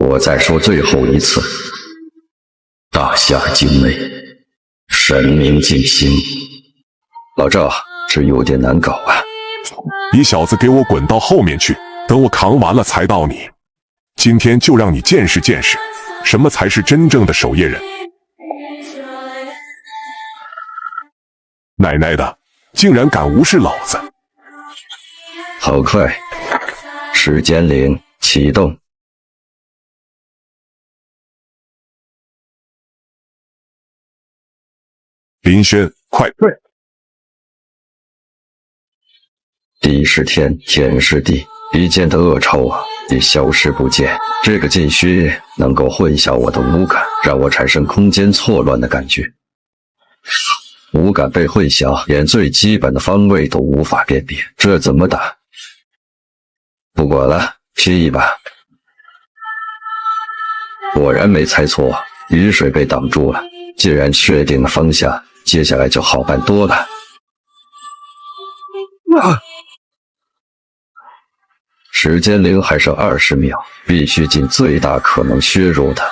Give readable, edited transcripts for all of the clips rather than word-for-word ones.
我再说最后一次，大夏精美，神明静心。老赵，这有点难搞啊！你小子给我滚到后面去，等我扛完了才到你。今天就让你见识见识，什么才是真正的守夜人。奶奶的，竟然敢无视老子！好快，时间铃启动。林轩，快退！地是天，天是地，一见的恶臭啊，已消失不见。这个禁区能够混淆我的五感，让我产生空间错乱的感觉。五感被混淆，连最基本的方位都无法辨别，这怎么打？不管了，拼一把。果然没猜错，雨水被挡住了。既然确定了方向，接下来就好办多了。时间铃还剩20秒，必须尽最大可能削弱它。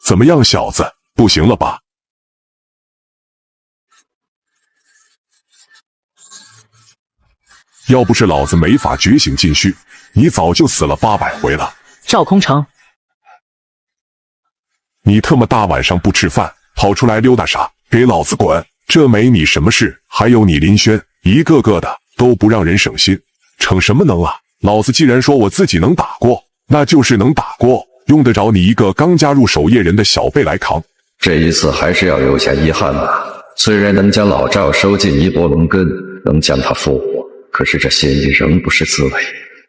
怎么样，小子，不行了吧？要不是老子没法觉醒禁区，你早就死了800回了。赵空城，你特么大晚上不吃饭，跑出来溜达啥？给老子滚！这没你什么事。还有你林轩，一个个的都不让人省心，逞什么能啊？老子既然说我自己能打过，那就是能打过，用得着你一个刚加入守夜人的小辈来扛？这一次还是要留下遗憾吧。虽然能将老赵收进尼泊龙根，能将他复活，可是这心里仍不是滋味。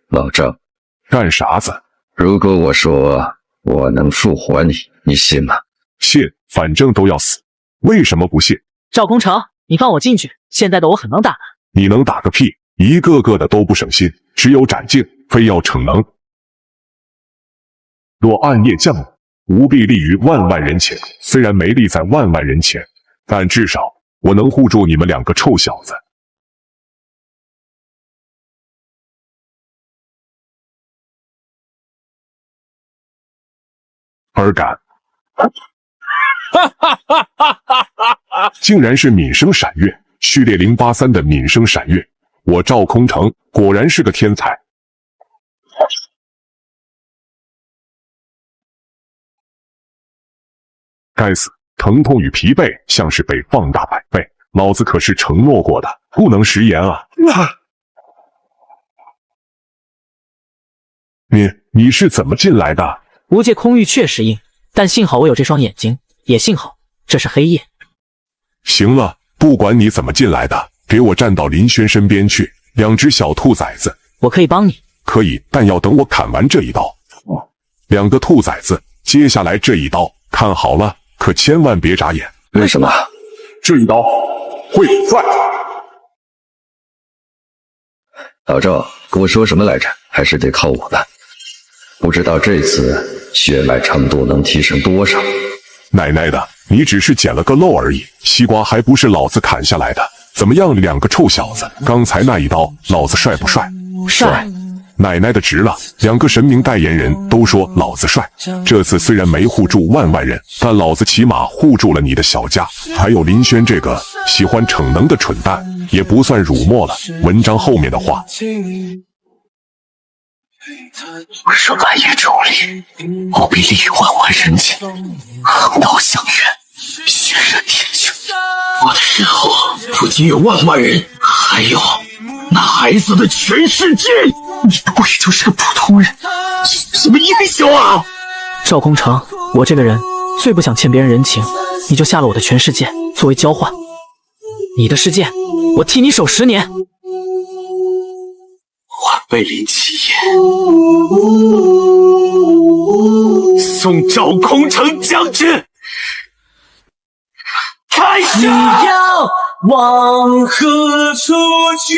老赵，干啥子？如果我说我能复活你，你信吗？信，反正都要死，为什么不信？赵空城，你放我进去，现在的我很能打的。你能打个屁！一个个的都不省心，只有展镜，非要逞能。若暗夜降临，吾必立于万万人前。虽然没立在万万人前，但至少我能护住你们两个臭小子。尔敢！竟然是敏生闪月，序列083的敏生闪月，我赵空城果然是个天才。该死，疼痛与疲惫像是被放大100倍，老子可是承诺过的，不能食言啊！你是怎么进来的？无界空域确实硬，但幸好我有这双眼睛，也幸好这是黑夜。行了，不管你怎么进来的，给我站到林轩身边去。2只小兔崽子，我可以帮你。可以，但要等我砍完这一刀。2个兔崽子，接下来这一刀看好了，可千万别眨眼。为什么？这一刀会帅。老赵，跟我说什么来着？还是得靠我吧。不知道这次血脉程度能提升多少？奶奶的，你只是捡了个漏而已，西瓜还不是老子砍下来的？怎么样，2个臭小子，刚才那一刀，老子帅不帅？帅！奶奶的值了，2个神明代言人都说老子帅。这次虽然没护住万万人，但老子起码护住了你的小家。还有林轩这个喜欢逞能的蠢蛋，也不算辱没了。文章后面的话。我是暗夜冢里，我必立于万万人前，横刀相援，血染天穹。我的身后不仅有万万人，还有那孩子的全世界。你不过也就是个普通人，什么英雄啊！赵空城，我这个人最不想欠别人人情，你就下了我的全世界作为交换。你的世界，我替你守10年。晚辈林奇言，送赵空城将军。开始！你要往何处去？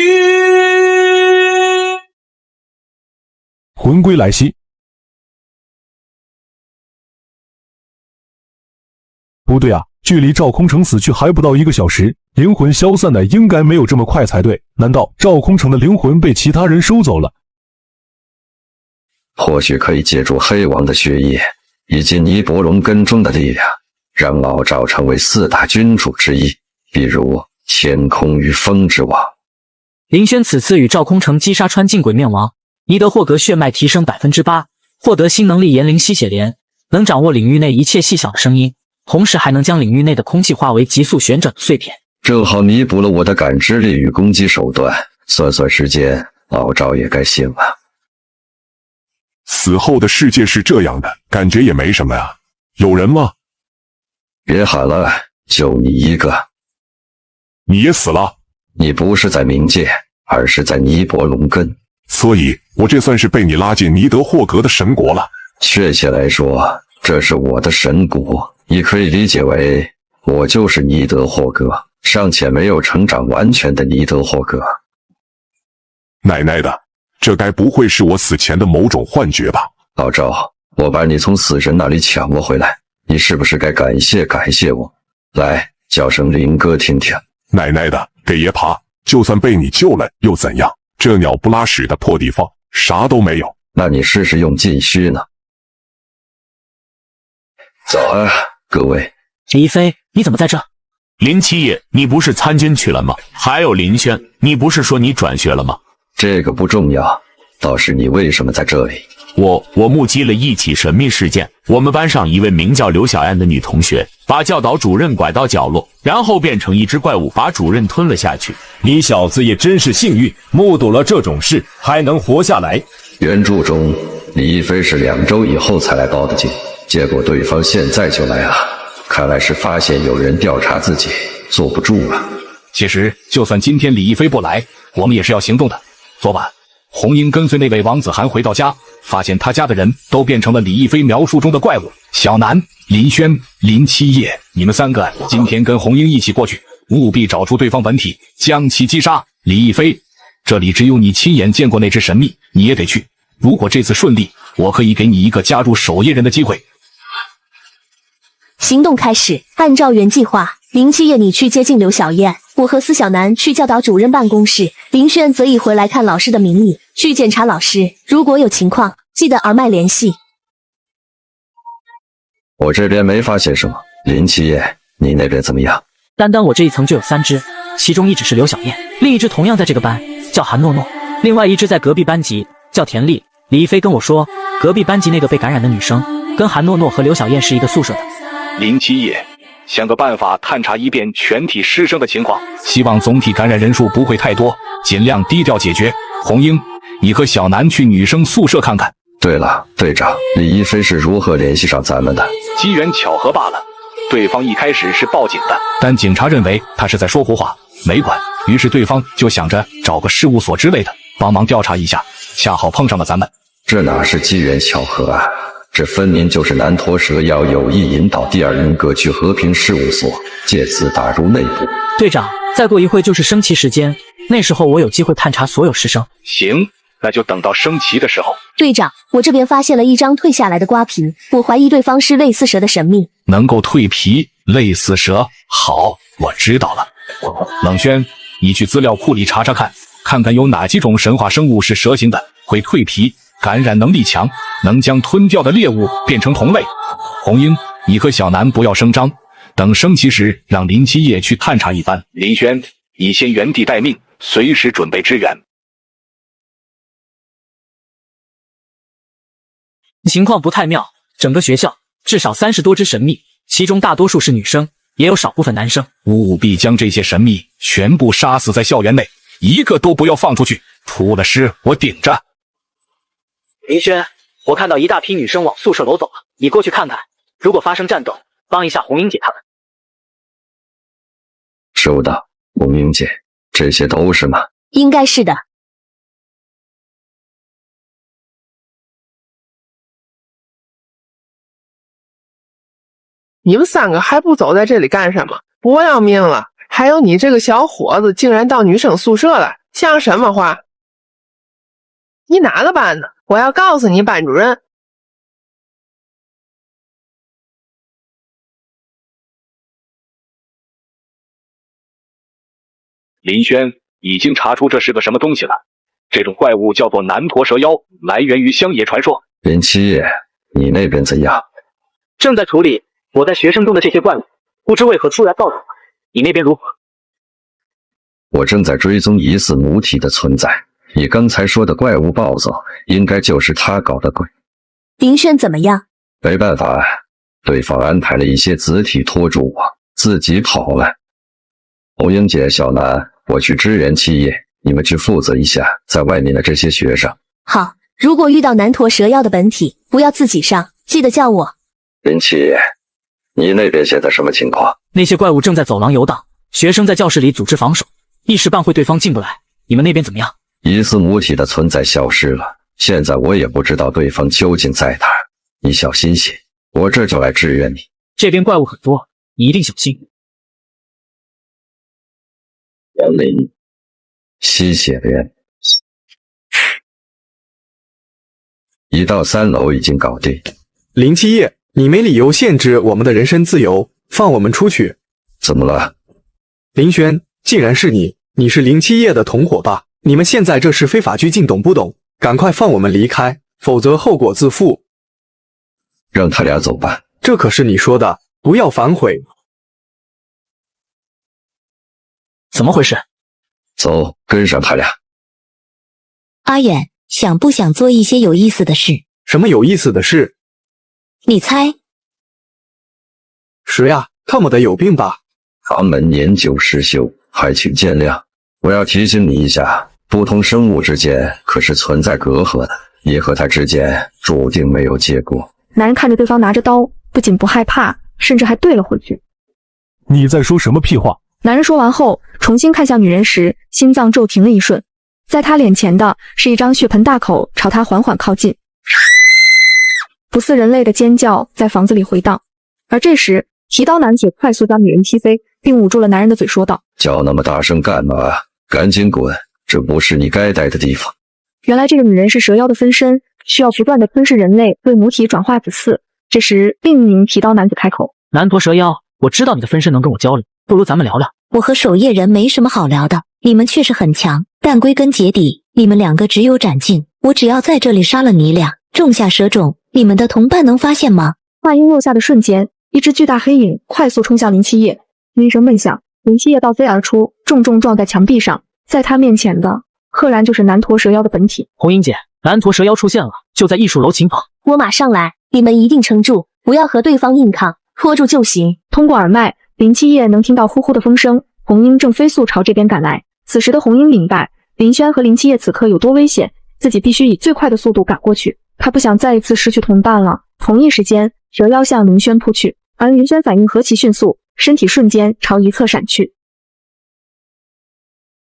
魂归来兮。不对啊，距离赵空城死去还不到1个小时，灵魂消散的应该没有这么快才对。难道赵空城的灵魂被其他人收走了？或许可以借助黑王的血液以及尼伯龙根中的力量，让老赵成为4大君主之一，比如天空与风之王。林轩此次与赵空城击杀穿境鬼面王，尼德霍格血脉提升 8%， 获得新能力炎灵吸血莲，能掌握领域内一切细小的声音，同时还能将领域内的空气化为急速旋转的碎片，正好弥补了我的感知力与攻击手段。算算时间，老赵也该醒了。死后的世界是这样的，感觉也没什么呀。有人吗？别喊了，就你一个。你也死了？你不是在冥界，而是在尼伯龙根，所以我这算是被你拉进尼德霍格的神国了。确切来说，这是我的神国，你可以理解为我就是尼德霍格，尚且没有成长完全的尼德霍格。奶奶的，这该不会是我死前的某种幻觉吧？老赵，我把你从死神那里抢过回来，你是不是该感谢我？来，叫声林哥听听。奶奶的，给爷爬！就算被你救了又怎样？这鸟不拉屎的破地方，啥都没有。那你试试用禁虚呢？早啊，各位。李一飞，你怎么在这？林七爷，你不是参军去了吗？还有林轩，你不是说你转学了吗？这个不重要，倒是你为什么在这里？我目击了一起神秘事件，我们班上一位名叫刘小燕的女同学，把教导主任拐到角落，然后变成一只怪物，把主任吞了下去。你小子也真是幸运，目睹了这种事还能活下来。原著中，李一飞是2周以后才来报的警，结果对方现在就来了，看来是发现有人调查自己，坐不住了。其实，就算今天李一飞不来，我们也是要行动的。昨晚，红英跟随那位王子涵回到家，发现他家的人都变成了李一飞描述中的怪物。小南、林轩、林七夜，你们3个今天跟红英一起过去，务必找出对方本体，将其击杀。李一飞，这里只有你亲眼见过那只神秘，你也得去。如果这次顺利，我可以给你一个加入守夜人的机会。行动开始，按照原计划，林七夜你去接近刘小燕，我和司小南去教导主任办公室，林轩则以回来看老师的名义去检查老师，如果有情况，记得耳麦联系。我这边没发现什么，林七夜，你那边怎么样？单单我这一层就有3只，其中1只是刘小燕，另一只同样在这个班，叫韩诺诺，另外1只在隔壁班级，叫田丽。李一飞跟我说，隔壁班级那个被感染的女生，跟韩诺诺和刘小燕是一个宿舍的。林七夜，想个办法探查一遍全体师生的情况，希望总体感染人数不会太多，尽量低调解决。红英，你和小南去女生宿舍看看。对了，队长，李一飞是如何联系上咱们的？机缘巧合罢了。对方一开始是报警的，但警察认为他是在说胡话，没管。于是对方就想着找个事务所之类的帮忙调查一下，恰好碰上了咱们。这哪是机缘巧合啊，这分明就是南陀蛇妖有意引导第2人格去和平事务所，借此打入内部。队长，再过一会就是升旗时间，那时候我有机会探查所有师生。行，那就等到升旗的时候。队长，我这边发现了一张蜕下来的瓜皮，我怀疑对方是类似蛇的神秘。能够蜕皮，类似蛇，好，我知道了。冷轩，你去资料库里查查看，看看有哪几种神话生物是蛇形的，会蜕皮，感染能力强，能将吞掉的猎物变成同类。红英，你和小南不要声张，等升旗时让林七夜去探查一番。林轩，你先原地待命，随时准备支援。情况不太妙，整个学校至少30多只神秘，其中大多数是女生，也有少部分男生。务必将这些神秘全部杀死在校园内，一个都不要放出去，出了事我顶着。林轩，我看到一大批女生往宿舍楼走了，你过去看看，如果发生战斗，帮一下红英姐他们。收到，红英姐，这些都是吗？应该是的。你们3个还不走在这里干什么？不要命了！还有你这个小伙子竟然到女生宿舍了，像什么话？你哪个班的？我要告诉你班主任。林轩已经查出这是个什么东西了。这种怪物叫做南驼蛇妖，来源于乡野传说。林七夜，你那边怎样？正在处理我在学生中的这些怪物，不知为何突然暴走。你那边如何？我正在追踪疑似母体的存在。你刚才说的怪物暴走，应该就是他搞的鬼。林轩怎么样？没办法，对方安排了一些子体拖住我，自己跑了。红英姐、小南，我去支援七夜，你们去负责一下在外面的这些学生。好，如果遇到南驼蛇妖的本体，不要自己上，记得叫我。林七夜，你那边现在什么情况？那些怪物正在走廊游荡，学生在教室里组织防守，一时半会对方进不来。你们那边怎么样？疑似母体的存在消失了，现在我也不知道对方究竟在哪儿。你小心些，我这就来支援你。这边怪物很多，你一定小心。园林，吸血莲，1到3楼已经搞定。林七夜，你没理由限制我们的人身自由，放我们出去。怎么了？林轩，既然是你，你是林七夜的同伙吧？你们现在这是非法拘禁，懂不懂？赶快放我们离开，否则后果自负。让他俩走吧。这可是你说的，不要反悔。怎么回事？走，跟上他俩。阿远，想不想做一些有意思的事？什么有意思的事？你猜？谁呀？他妈的有病吧？唐门年久失修，还请见谅。我要提醒你一下，不同生物之间可是存在隔阂的，你和他之间注定没有结果。男人看着对方拿着刀，不仅不害怕，甚至还对了回去。你在说什么屁话？男人说完后，重新看向女人时，心脏骤停了一瞬。在他脸前的是一张血盆大口朝他缓缓靠近，不似人类的尖叫在房子里回荡。而这时，提刀男子快速将女人踢飞，并捂住了男人的嘴，说道：“叫那么大声干嘛？赶紧滚！这不是你该待的地方。”原来这个女人是蛇妖的分身，需要不断的吞噬人类，为母体转化子嗣。这时，另一名提刀男子开口：“南驼蛇妖，我知道你的分身能跟我交流，不如咱们聊聊。”我和守夜人没什么好聊的，你们确实很强，但归根结底，你们两个只有长进。我只要在这里杀了你俩，种下蛇种，你们的同伴能发现吗？话音落下的瞬间，一只巨大黑影快速冲向林七夜，一声闷响，林七夜倒飞而出，重重撞在墙壁上。在他面前的，赫然就是南驼蛇妖的本体。红英姐，南驼蛇妖出现了，就在艺术楼琴房。我马上来，你们一定撑住，不要和对方硬抗，拖住就行。通过耳麦，林七夜能听到呼呼的风声。红英正飞速朝这边赶来。此时的红英明白林轩和林七夜此刻有多危险，自己必须以最快的速度赶过去。他不想再一次失去同伴了。同一时间，蛇妖向林轩扑去，而林轩反应何其迅速，身体瞬间朝一侧闪去。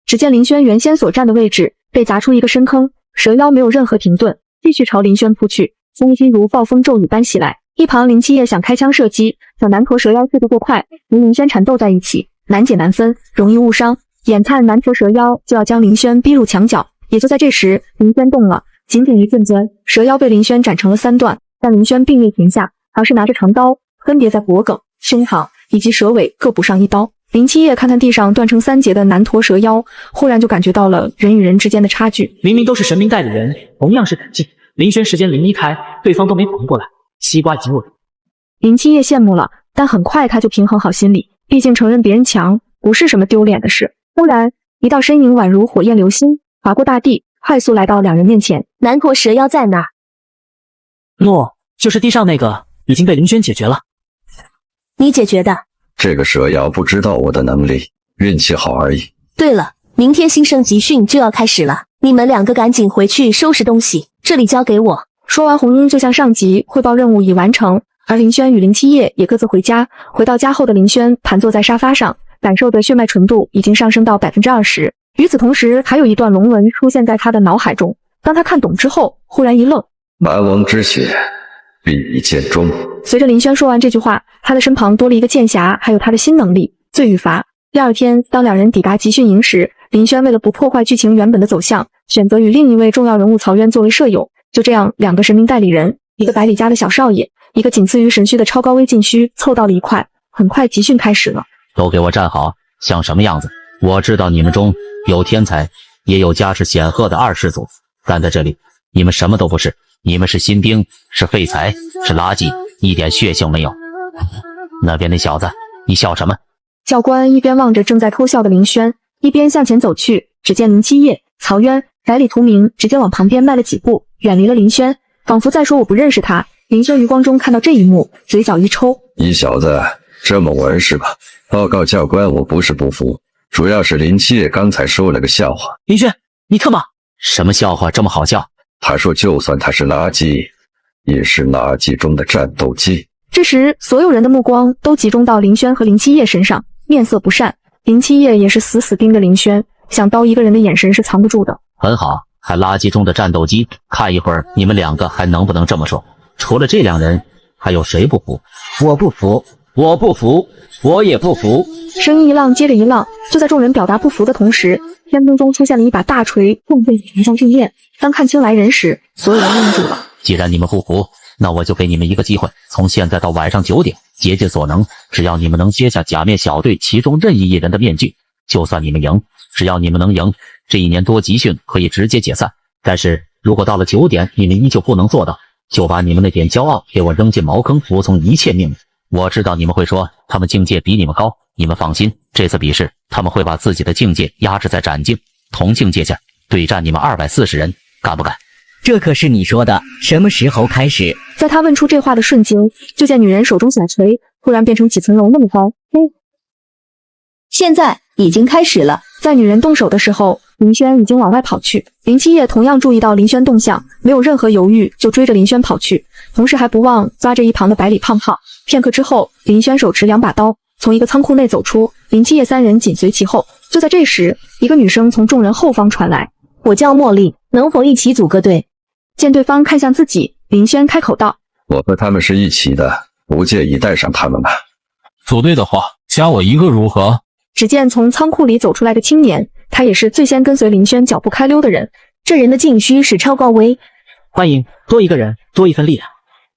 只见林轩原先所站的位置被砸出一个深坑，蛇妖没有任何停顿，继续朝林轩扑去，风息如暴风骤雨般袭来。一旁林七夜想开枪射击，小南驼蛇妖速度过快，与林轩缠斗在一起，难解难分，容易误伤。眼看南驼蛇妖就要将林轩逼入墙角，也就在这时，林轩动了，仅仅一瞬间，蛇妖被林轩斩成了3段，但林轩并未停下，而是拿着长刀，分别在脖颈、胸膛以及蛇尾各补上1刀。林七夜看看地上断成3截的南驼蛇妖，忽然就感觉到了人与人之间的差距。明明都是神明代理人，同样是赶进，林轩时间0-1开，对方都没反应过来，西瓜已经落地。林七夜羡慕了，但很快他就平衡好心理，毕竟承认别人强不是什么丢脸的事。忽然，一道身影宛如火焰流星，划过大地，快速来到2人面前。南驼蛇妖在哪？诺，就是地上那个，已经被林轩解决了。你解决的？这个蛇妖不知道我的能力，运气好而已。对了，明天新生集训就要开始了，你们2个赶紧回去收拾东西，这里交给我。说完，红英就向上级汇报任务已完成，而林轩与林七夜也各自回家。回到家后的林轩盘坐在沙发上，感受的血脉纯度已经上升到 20%。与此同时，还有一段龙文出现在他的脑海中。当他看懂之后，忽然一愣：蛮王之血，必以剑中。随着林轩说完这句话，他的身旁多了一个剑匣，还有他的新能力罪与罚。第二天，当2人抵达集训营时，林轩为了不破坏剧情原本的走向，选择与另一位重要人物曹渊作为舍友。就这样，2个神明代理人，一个百里家的小少爷，一个仅次于神虚的超高危禁虚，凑到了一块。很快集训开始了。都给我站好，像什么样子？我知道你们中有天才，也有家世显赫的二世祖，但在这里，你们什么都不是。你们是新兵，是废材，是垃圾，一点血性没有。那边那小子，你笑什么？教官一边望着正在偷笑的林轩，一边向前走去。只见林七夜、曹渊百里图明直接往旁边迈了几步，远离了林轩，仿佛在说我不认识他。林轩余光中看到这一幕，嘴角一抽：你小子这么玩是吧？报告教官，我不是不服，主要是林七夜刚才说了个笑话。林轩，你特么？什么笑话这么好笑？他说就算他是垃圾，也是垃圾中的战斗机。这时，所有人的目光都集中到林轩和林七夜身上，面色不善。林七夜也是死死盯着林轩，想刀一个人的眼神是藏不住的。很好，还垃圾中的战斗机，看一会儿你们两个还能不能这么说？除了这两人，还有谁不服？我不服，我不服，我也不服。声音一浪接着一浪，就在众人表达不服的同时，天空中出现了一把大锤，重被弹向地面。当看清来人时，所有人愣住了。既然你们不服，那我就给你们一个机会，从现在到晚上9点，竭尽所能，只要你们能揭下假面小队其中任意一人的面具，就算你们赢。只要你们能赢，这1年多集训可以直接解散。但是如果到了9点，你们依旧不能做到，就把你们那点骄傲给我扔进茅坑，服从一切命令。我知道你们会说他们境界比你们高，你们放心，这次比试他们会把自己的境界压制在斩境同境界下，对战你们240人，敢不敢？这可是你说的，什么时候开始？在他问出这话的瞬间，就见女人手中小锤突然变成几层楼那么高。现在已经开始了。在女人动手的时候，林轩已经往外跑去。林七夜同样注意到林轩动向，没有任何犹豫，就追着林轩跑去，同时还不忘抓着一旁的百里胖胖。片刻之后，林轩手持2把刀，从一个仓库内走出，林七夜3人紧随其后。就在这时，一个女声从众人后方传来：“我叫茉莉，能否一起组个队？”见对方看向自己，林轩开口道：“我和他们是一起的，不介意带上他们吧？组队的话，加我一个如何？”只见从仓库里走出来个青年，他也是最先跟随林轩脚步开溜的人。这人的劲虚是超高危，欢迎多一个人，多一份力量。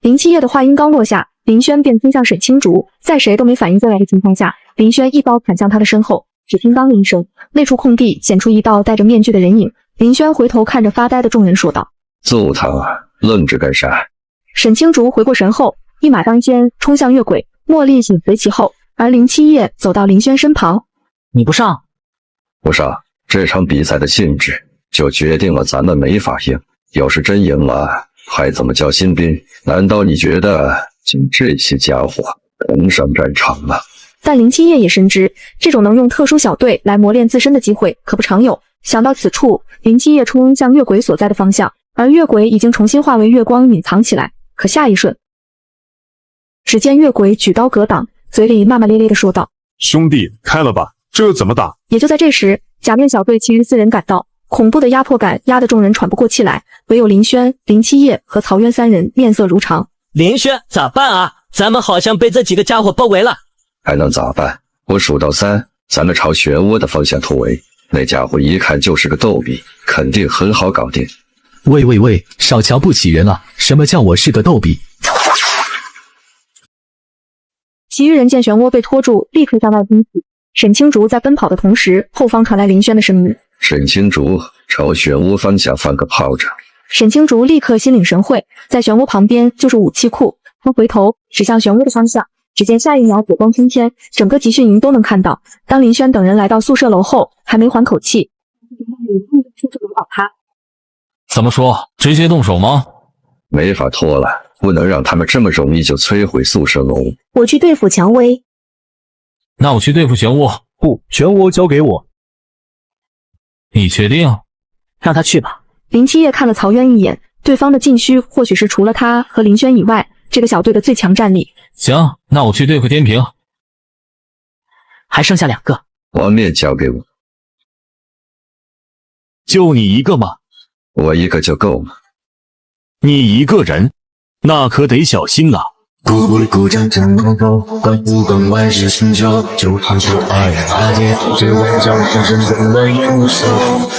林七夜的话音刚落下，林轩便冲向沈青竹，在谁都没反应过来的情况下，林轩一刀砍向他的身后。只听当一声，那处空地显出一道戴着面具的人影。林轩回头看着发呆的众人说道：“揍他啊，愣着干啥？”沈青竹回过神后，一马当先冲向月轨，茉莉紧随其后，而林七夜走到林轩身旁。你不上？不上，这场比赛的性质就决定了咱们没法赢。要是真赢了，还怎么叫新兵？难道你觉得就这些家伙能上战场吗？但林七夜也深知，这种能用特殊小队来磨练自身的机会可不常有。想到此处，林七夜冲向月轨所在的方向，而月轨已经重新化为月光隐藏起来。可下一瞬，只见月轨举刀格挡，嘴里骂骂咧咧地说道：“兄弟，开了吧，这怎么打？”也就在这时，假面小队其余4人赶到，恐怖的压迫感压得众人喘不过气来，唯有林轩、林七夜和曹渊3人面色如常。林轩，咋办啊？咱们好像被这几个家伙包围了。还能咋办？我数到3，咱们朝漩涡的方向突围。那家伙一看就是个逗比，肯定很好搞定。喂，少瞧不起人啊！什么叫我是个逗比？其余人见漩涡被拖住，立刻向外奔去。沈青竹在奔跑的同时，后方传来林轩的声音：“沈青竹，朝漩涡方向放个炮仗。”沈青竹立刻心领神会，在漩涡旁边就是武器库，他回头指向漩涡的方向。只见下一秒火光冲天，整个集训营都能看到。当林轩等人来到宿舍楼后，还没缓口气，就能倒塌。怎么说？直接动手吗？没法拖了，不能让他们这么容易就摧毁宿舍楼。我去对付蔷薇。那我去对付漩涡。不，漩涡交给我。你确定？让他去吧。林七夜看了曹渊一眼，对方的禁虚或许是除了他和林轩以外，这个小队的最强战力。行，那我去对付天平。还剩下2个。王烈交给我。就你一个吗？我一个就够了。你一个人，那可得小心了。古不古战战高高，关不关万事寻求，就怕就爱大姐，只为将身身身的右手，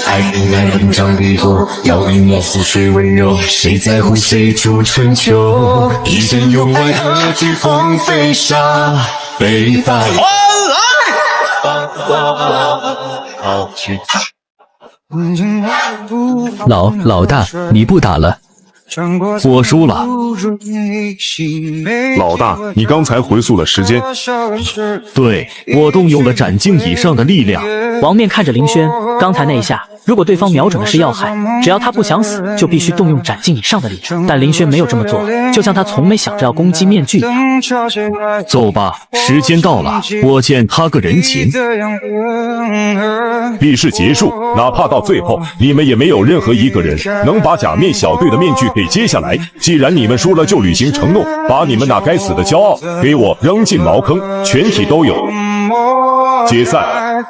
爱人长比多，要赢要似水温柔，谁在乎谁出春秋，一身勇爱何惧风飞沙，北拜。老大，你不打了。我输了。老大，你刚才回溯了时间。对，我动用了斩境以上的力量。王面看着林轩，刚才那一下，如果对方瞄准的是要害，只要他不想死，就必须动用斩境以上的力量。但林轩没有这么做，就像他从没想着要攻击面具一样。走吧，时间到了，我欠他个人情。比试结束，哪怕到最后，你们也没有任何一个人能把假面小队的面具给揭下来。既然你们输了，就履行承诺，把你们那该死的骄傲给我扔进茅坑，全体都有。解散。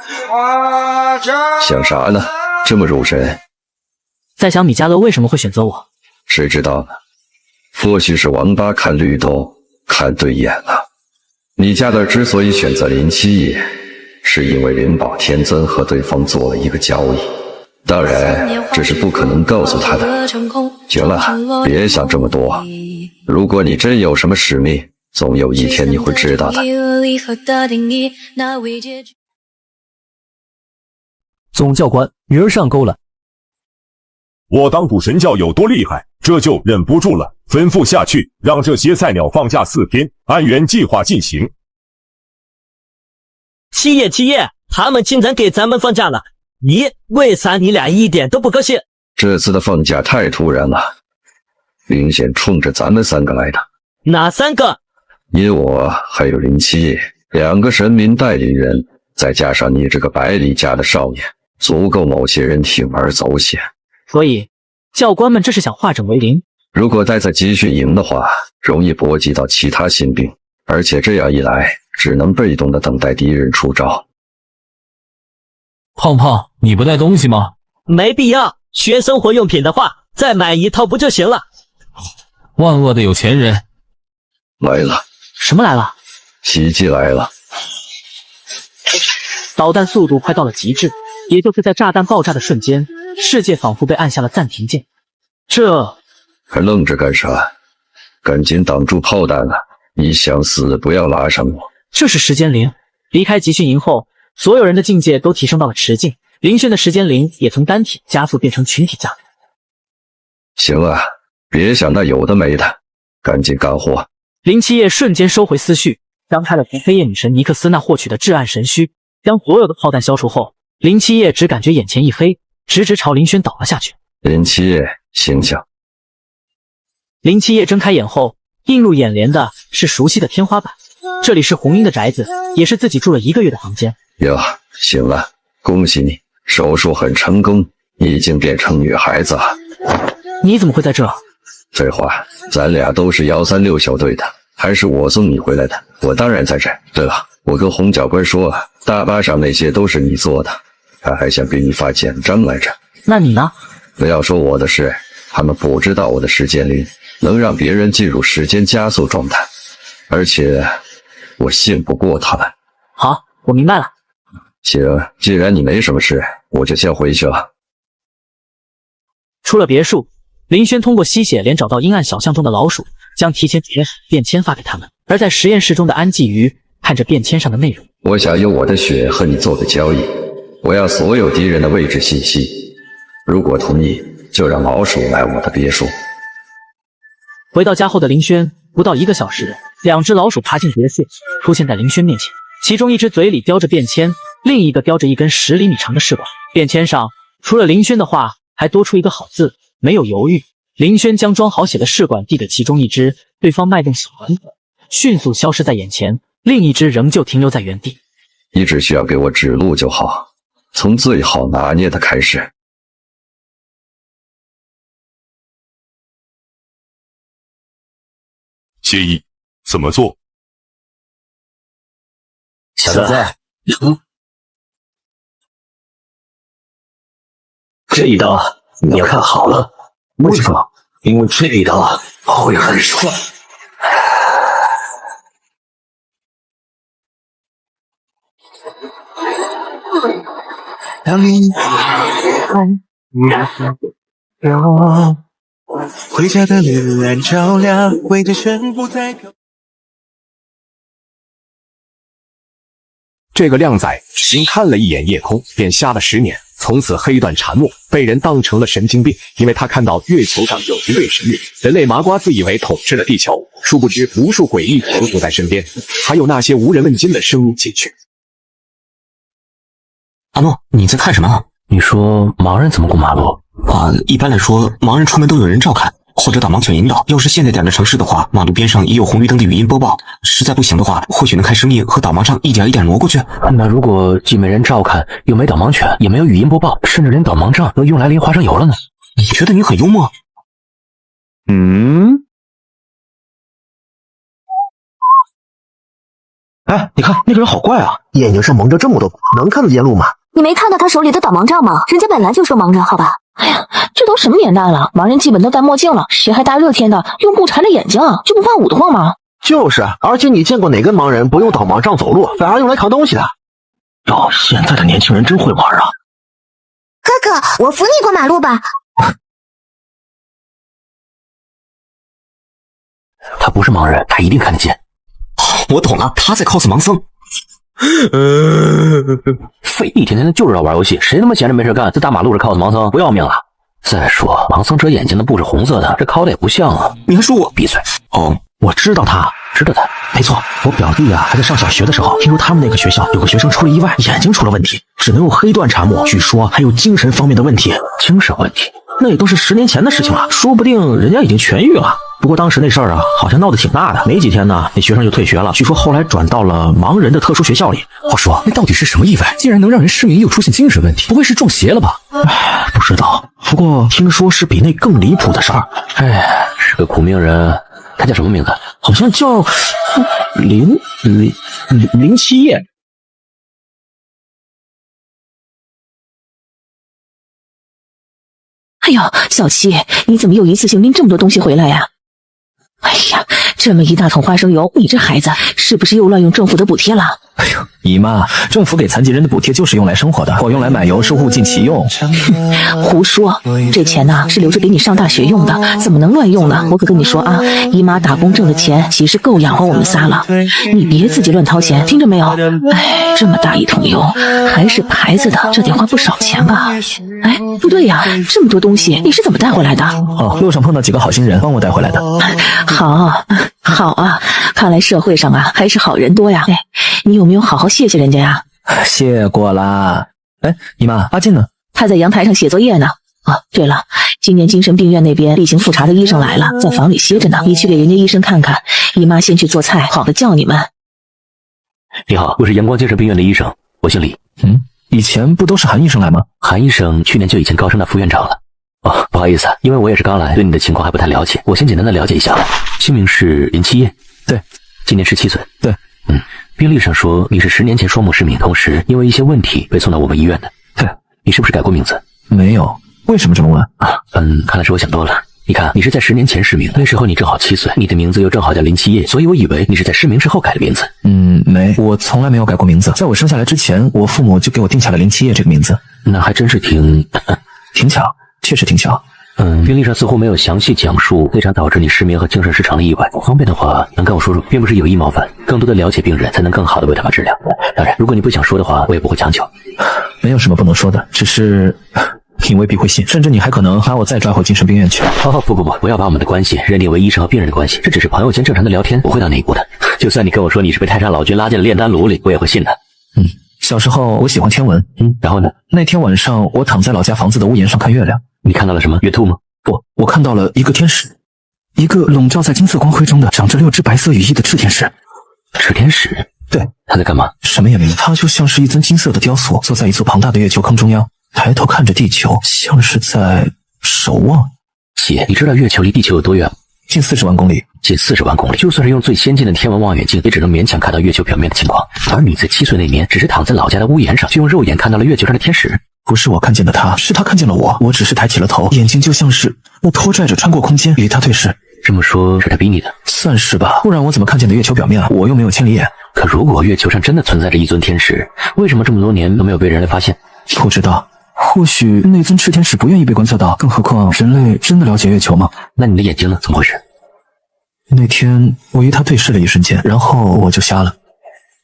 想啥呢？这么入神。在想米迦勒为什么会选择我？谁知道呢？或许是王八看绿豆看对眼了。米迦勒之所以选择林七夜，是因为灵宝天尊和对方做了一个交易，当然这是不可能告诉他的。行了，别想这么多。如果你真有什么使命，总有一天你会知道的。总教官，女儿上钩了。我当主神教有多厉害，这就忍不住了，吩咐下去，让这些菜鸟放假4天，按原计划进行。七夜，他们竟然给咱们放假了，为啥你俩一点都不高兴？这次的放假太突然了，明显冲着咱们3个来的。哪3个？你我还有林七夜，2个神明代理人，再加上你这个百里家的少爷，足够某些人铤而走险。所以，教官们这是想化整为零。如果待在集训营的话，容易波及到其他新兵，而且这样一来，只能被动的等待敌人出招。胖胖，你不带东西吗？没必要，学生活用品的话，再买一套不就行了？万恶的有钱人来了！什么来了？袭击来了！导弹速度快到了极致，也就是在炸弹爆炸的瞬间，世界仿佛被按下了暂停键。这还愣着干啥？赶紧挡住炮弹啊！你想死不要拉上我。这是时间铃。离开集训营后，所有人的境界都提升到了持境，林轩的时间铃也从单体加速变成群体加速。行了，别想那有的没的，赶紧干活。林七夜瞬间收回思绪，张开了从黑夜女神尼克斯那获取的至暗神虚，将所有的炮弹消除后，林七夜只感觉眼前一黑，直直朝林轩倒了下去。林七夜，醒醒！林七夜睁开眼后，映入眼帘的是熟悉的天花板，这里是红英的宅子，也是自己住了1个月的房间。哟，醒了，恭喜你，手术很成功，已经变成女孩子了。你怎么会在这？废话，咱俩都是136小队的，还是我送你回来的，我当然在这。对了，我跟洪教官说，大巴上那些都是你做的，他还想给你发奖章来着。那你呢？不要说我的事，他们不知道我的时间铃能让别人进入时间加速状态，而且我信不过他们。好，我明白了。行，既然你没什么事，我就先回去了。出了别墅，林轩通过吸血莲找到阴暗小巷中的老鼠，将提前准备好便签发给他们。而在实验室中的安鲫鱼看着便签上的内容，我想用我的血和你做个交易，我要所有敌人的位置信息，如果同意，就让老鼠来我的别墅。回到家后的林轩，不到1个小时，2只老鼠爬进别墅，出现在林轩面前。其中一只嘴里叼着便签，另一个叼着一根10厘米长的试管。便签上除了林轩的话，还多出一个好字。没有犹豫，林轩将装好血的试管递给其中一只，对方脉动小缓缓，迅速消失在眼前，另一只仍旧停留在原地。你只需要给我指路就好，从最好拿捏的开始。协议怎么做？小子，这一刀你要看好了。为什么？因为这一刀会很帅。当你回家的绿暗照亮，围着悬浮在。这个靓仔仅看了一眼夜空，便瞎了10年，从此黑断禅目，被人当成了神经病。因为他看到月球上有一对神女，人类麻瓜自以为统治了地球，殊不知无数诡异伏伏在身边，还有那些无人问津的生物进去。阿诺，你在看什么啊？你说盲人怎么过马路？一般来说，盲人出门都有人照看，或者导盲犬引导。要是现代点的城市的话，马路边上也有红绿灯的语音播报。实在不行的话，或许能看声音和导盲杖一点一点挪过去。那如果既没人照看，又没导盲犬，也没有语音播报，甚至连导盲杖都用来淋花生油了呢？你觉得你很幽默？哎，你看那个人好怪啊，眼睛上蒙着这么多，能看得见路吗？你没看到他手里的导盲杖吗？人家本来就是盲人，好吧？哎呀，这都什么年代了，盲人基本都戴墨镜了，谁还大热天的用布缠着眼睛啊？就不怕捂得慌吗？就是，而且你见过哪个盲人不用导盲杖走路，反而用来扛东西的？哟，现在的年轻人真会玩啊！哥哥，我扶你过马路吧。他不是盲人，他一定看得见。我懂了，他在 cos 盲僧。废，一天天的就知道玩游戏，谁他妈闲着没事干，在大马路上 cos 盲僧，不要命了？再说，盲僧遮眼睛的布是红色的，这靠的也不像啊！你还说我？闭嘴！哦，我知道他，没错，我表弟啊，还在上小学的时候，听说他们那个学校有个学生出了意外，眼睛出了问题，只能用黑段查目，据说还有精神方面的问题。精神问题？那也都是10年前的事情了，说不定人家已经痊愈了。不过当时那事儿啊，好像闹得挺大的，没几天呢，那学生就退学了，据说后来转到了盲人的特殊学校里。话说，那到底是什么意外，竟然能让人失明又出现精神问题？不会是中邪了吧？唉，不知道，不过听说是比那更离谱的事儿。哎，是个苦命人，他叫什么名字？好像叫林七夜。哎呦，小七，你怎么又一次性拎这么多东西回来呀？哎呀，这么一大桶花生油，你这孩子是不是又乱用政府的补贴了？哎呦，姨妈，政府给残疾人的补贴就是用来生活的，我用来买油是物尽其用。胡说，这钱呢是留着给你上大学用的，怎么能乱用呢？我可跟你说啊，姨妈打工挣的钱其实够养活我们仨了，你别自己乱掏钱，听着没有？哎，这么大一桶油，还是牌子的，这得花不少钱吧？哎，不对呀，这么多东西你是怎么带回来的？哦，路上碰到几个好心人帮我带回来的。好啊，看来社会上啊还是好人多呀。哎，你有没有好好谢谢人家呀？谢过啦。哎，姨妈，阿进呢？他在阳台上写作业呢。啊，对了，今年精神病院那边例行复查的医生来了，在房里歇着呢，你去给人家医生看看。姨妈先去做菜，好的叫你们。你好，我是阳光精神病院的医生，我姓李。以前不都是韩医生来吗？韩医生去年就已经高升到副院长了。哦，不好意思，因为我也是刚来，对你的情况还不太了解，我先简单的了解一下。姓名是林七夜，对，今年17岁，对，病历上说你是10年前双目失明，同时因为一些问题被送到我们医院的。对，你是不是改过名字？没有，为什么这么问？看来是我想多了。你看，你是在10年前失明，那时候你正好7岁，你的名字又正好叫林七夜，所以我以为你是在失明之后改了名字。没，我从来没有改过名字，在我生下来之前，我父母就给我定下了林七夜这个名字。那还真是挺巧，确实挺巧。病历上似乎没有详细讲述那场导致你失明和精神失常的意外。方便的话，能跟我说说，并不是有意冒犯，更多的了解病人，才能更好的为他们治疗。当然，如果你不想说的话，我也不会强求。没有什么不能说的，只是你未必会信，甚至你还可能把我再抓回精神病院去。不要把我们的关系认定为医生和病人的关系，这只是朋友间正常的聊天，不会到那一步的。就算你跟我说你是被太上老君拉进了炼丹炉里，我也会信的。小时候我喜欢天文，然后呢？那天晚上我躺在老家房子的屋檐上看月亮。你看到了什么？月兔吗？不，我看到了一个天使，一个笼罩在金色光辉中的长着6只白色羽翼的赤天使。赤天使？对，他在干嘛？什么也没有，他就像是一尊金色的雕塑，坐在一座庞大的月球坑中央，抬头看着地球，像是在守望。姐，你知道月球离地球有多远吗？近40万公里。近40万公里，就算是用最先进的天文望远镜，也只能勉强看到月球表面的情况。而你在7岁那年，只是躺在老家的屋檐上，就用肉眼看到了月球上的天使。不是我看见的他，是他看见了我。我只是抬起了头，眼睛就像是我拖拽着穿过空间，与他对视。这么说，是他逼你的？算是吧，不然我怎么看见的月球表面啊？我又没有千里眼。可如果月球上真的存在着一尊天使，为什么这么多年都没有被人类发现？不知道，或许那尊赤天使不愿意被观测到，更何况人类真的了解月球吗？那你的眼睛呢？怎么回事？那天我与他对视了一瞬间，然后我就瞎了。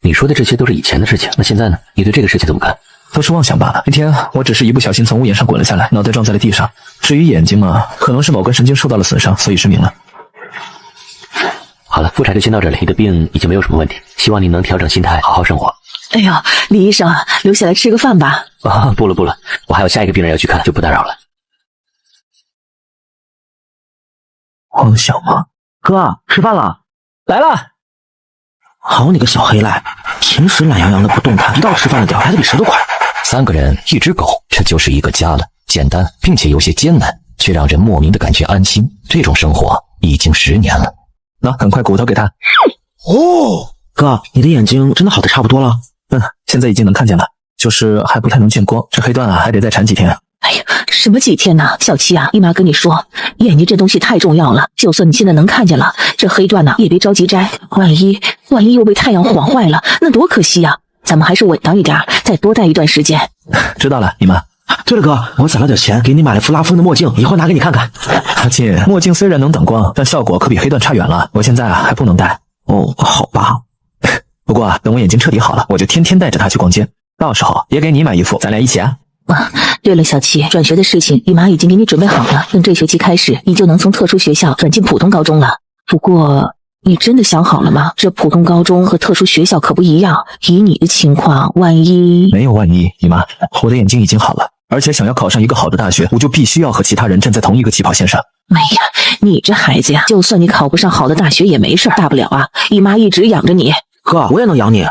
你说的这些都是以前的事情，那现在呢？你对这个事情怎么看？都是妄想罢了。那天我只是一不小心从屋檐上滚了下来，脑袋撞在了地上。至于眼睛嘛，可能是某根神经受到了损伤，所以失明了。好了，复查就先到这里，你的病已经没有什么问题，希望你能调整心态，好好生活。哎呦，李医生，留下来吃个饭吧。啊，不了，我还有下一个病人要去看，就不打扰了。妄想吗？哥，吃饭了。来了。好你个小黑赖，平时懒洋洋的不动弹，一到吃饭的点来的比谁都快。3个人1只狗，这就是一个家了。简单并且有些艰难，却让人莫名的感觉安心。这种生活已经10年了。那赶快骨头给他。哦，哥，你的眼睛真的好的差不多了。现在已经能看见了，就是还不太能见光，这黑段还得再缠几天。哎呀，什么几天呢？小七啊，姨妈跟你说，眼睛这东西太重要了，就算你现在能看见了，这黑段也别着急摘，万一又被太阳晃坏了，那多可惜呀。咱们还是稳当一点，再多戴一段时间。知道了，姨妈。对了哥，我攒了点钱，给你买了副拉风的墨镜，以后拿给你看看。阿金，墨镜虽然能挡光，但效果可比黑段差远了，我现在还不能戴。哦，好吧。不过等我眼睛彻底好了，我就天天带着它去逛街，到时候也给你买衣服，咱俩一起啊。对了，小七，转学的事情姨妈已经给你准备好了，等这学期开始，你就能从特殊学校转进普通高中了。不过，你真的想好了吗？这普通高中和特殊学校可不一样，以你的情况，万一……没有万一，姨妈，我的眼睛已经好了，而且想要考上一个好的大学，我就必须要和其他人站在同一个起跑线上。哎呀，你这孩子呀，就算你考不上好的大学也没事，大不了啊，姨妈一直养着你。哥，我也能养你。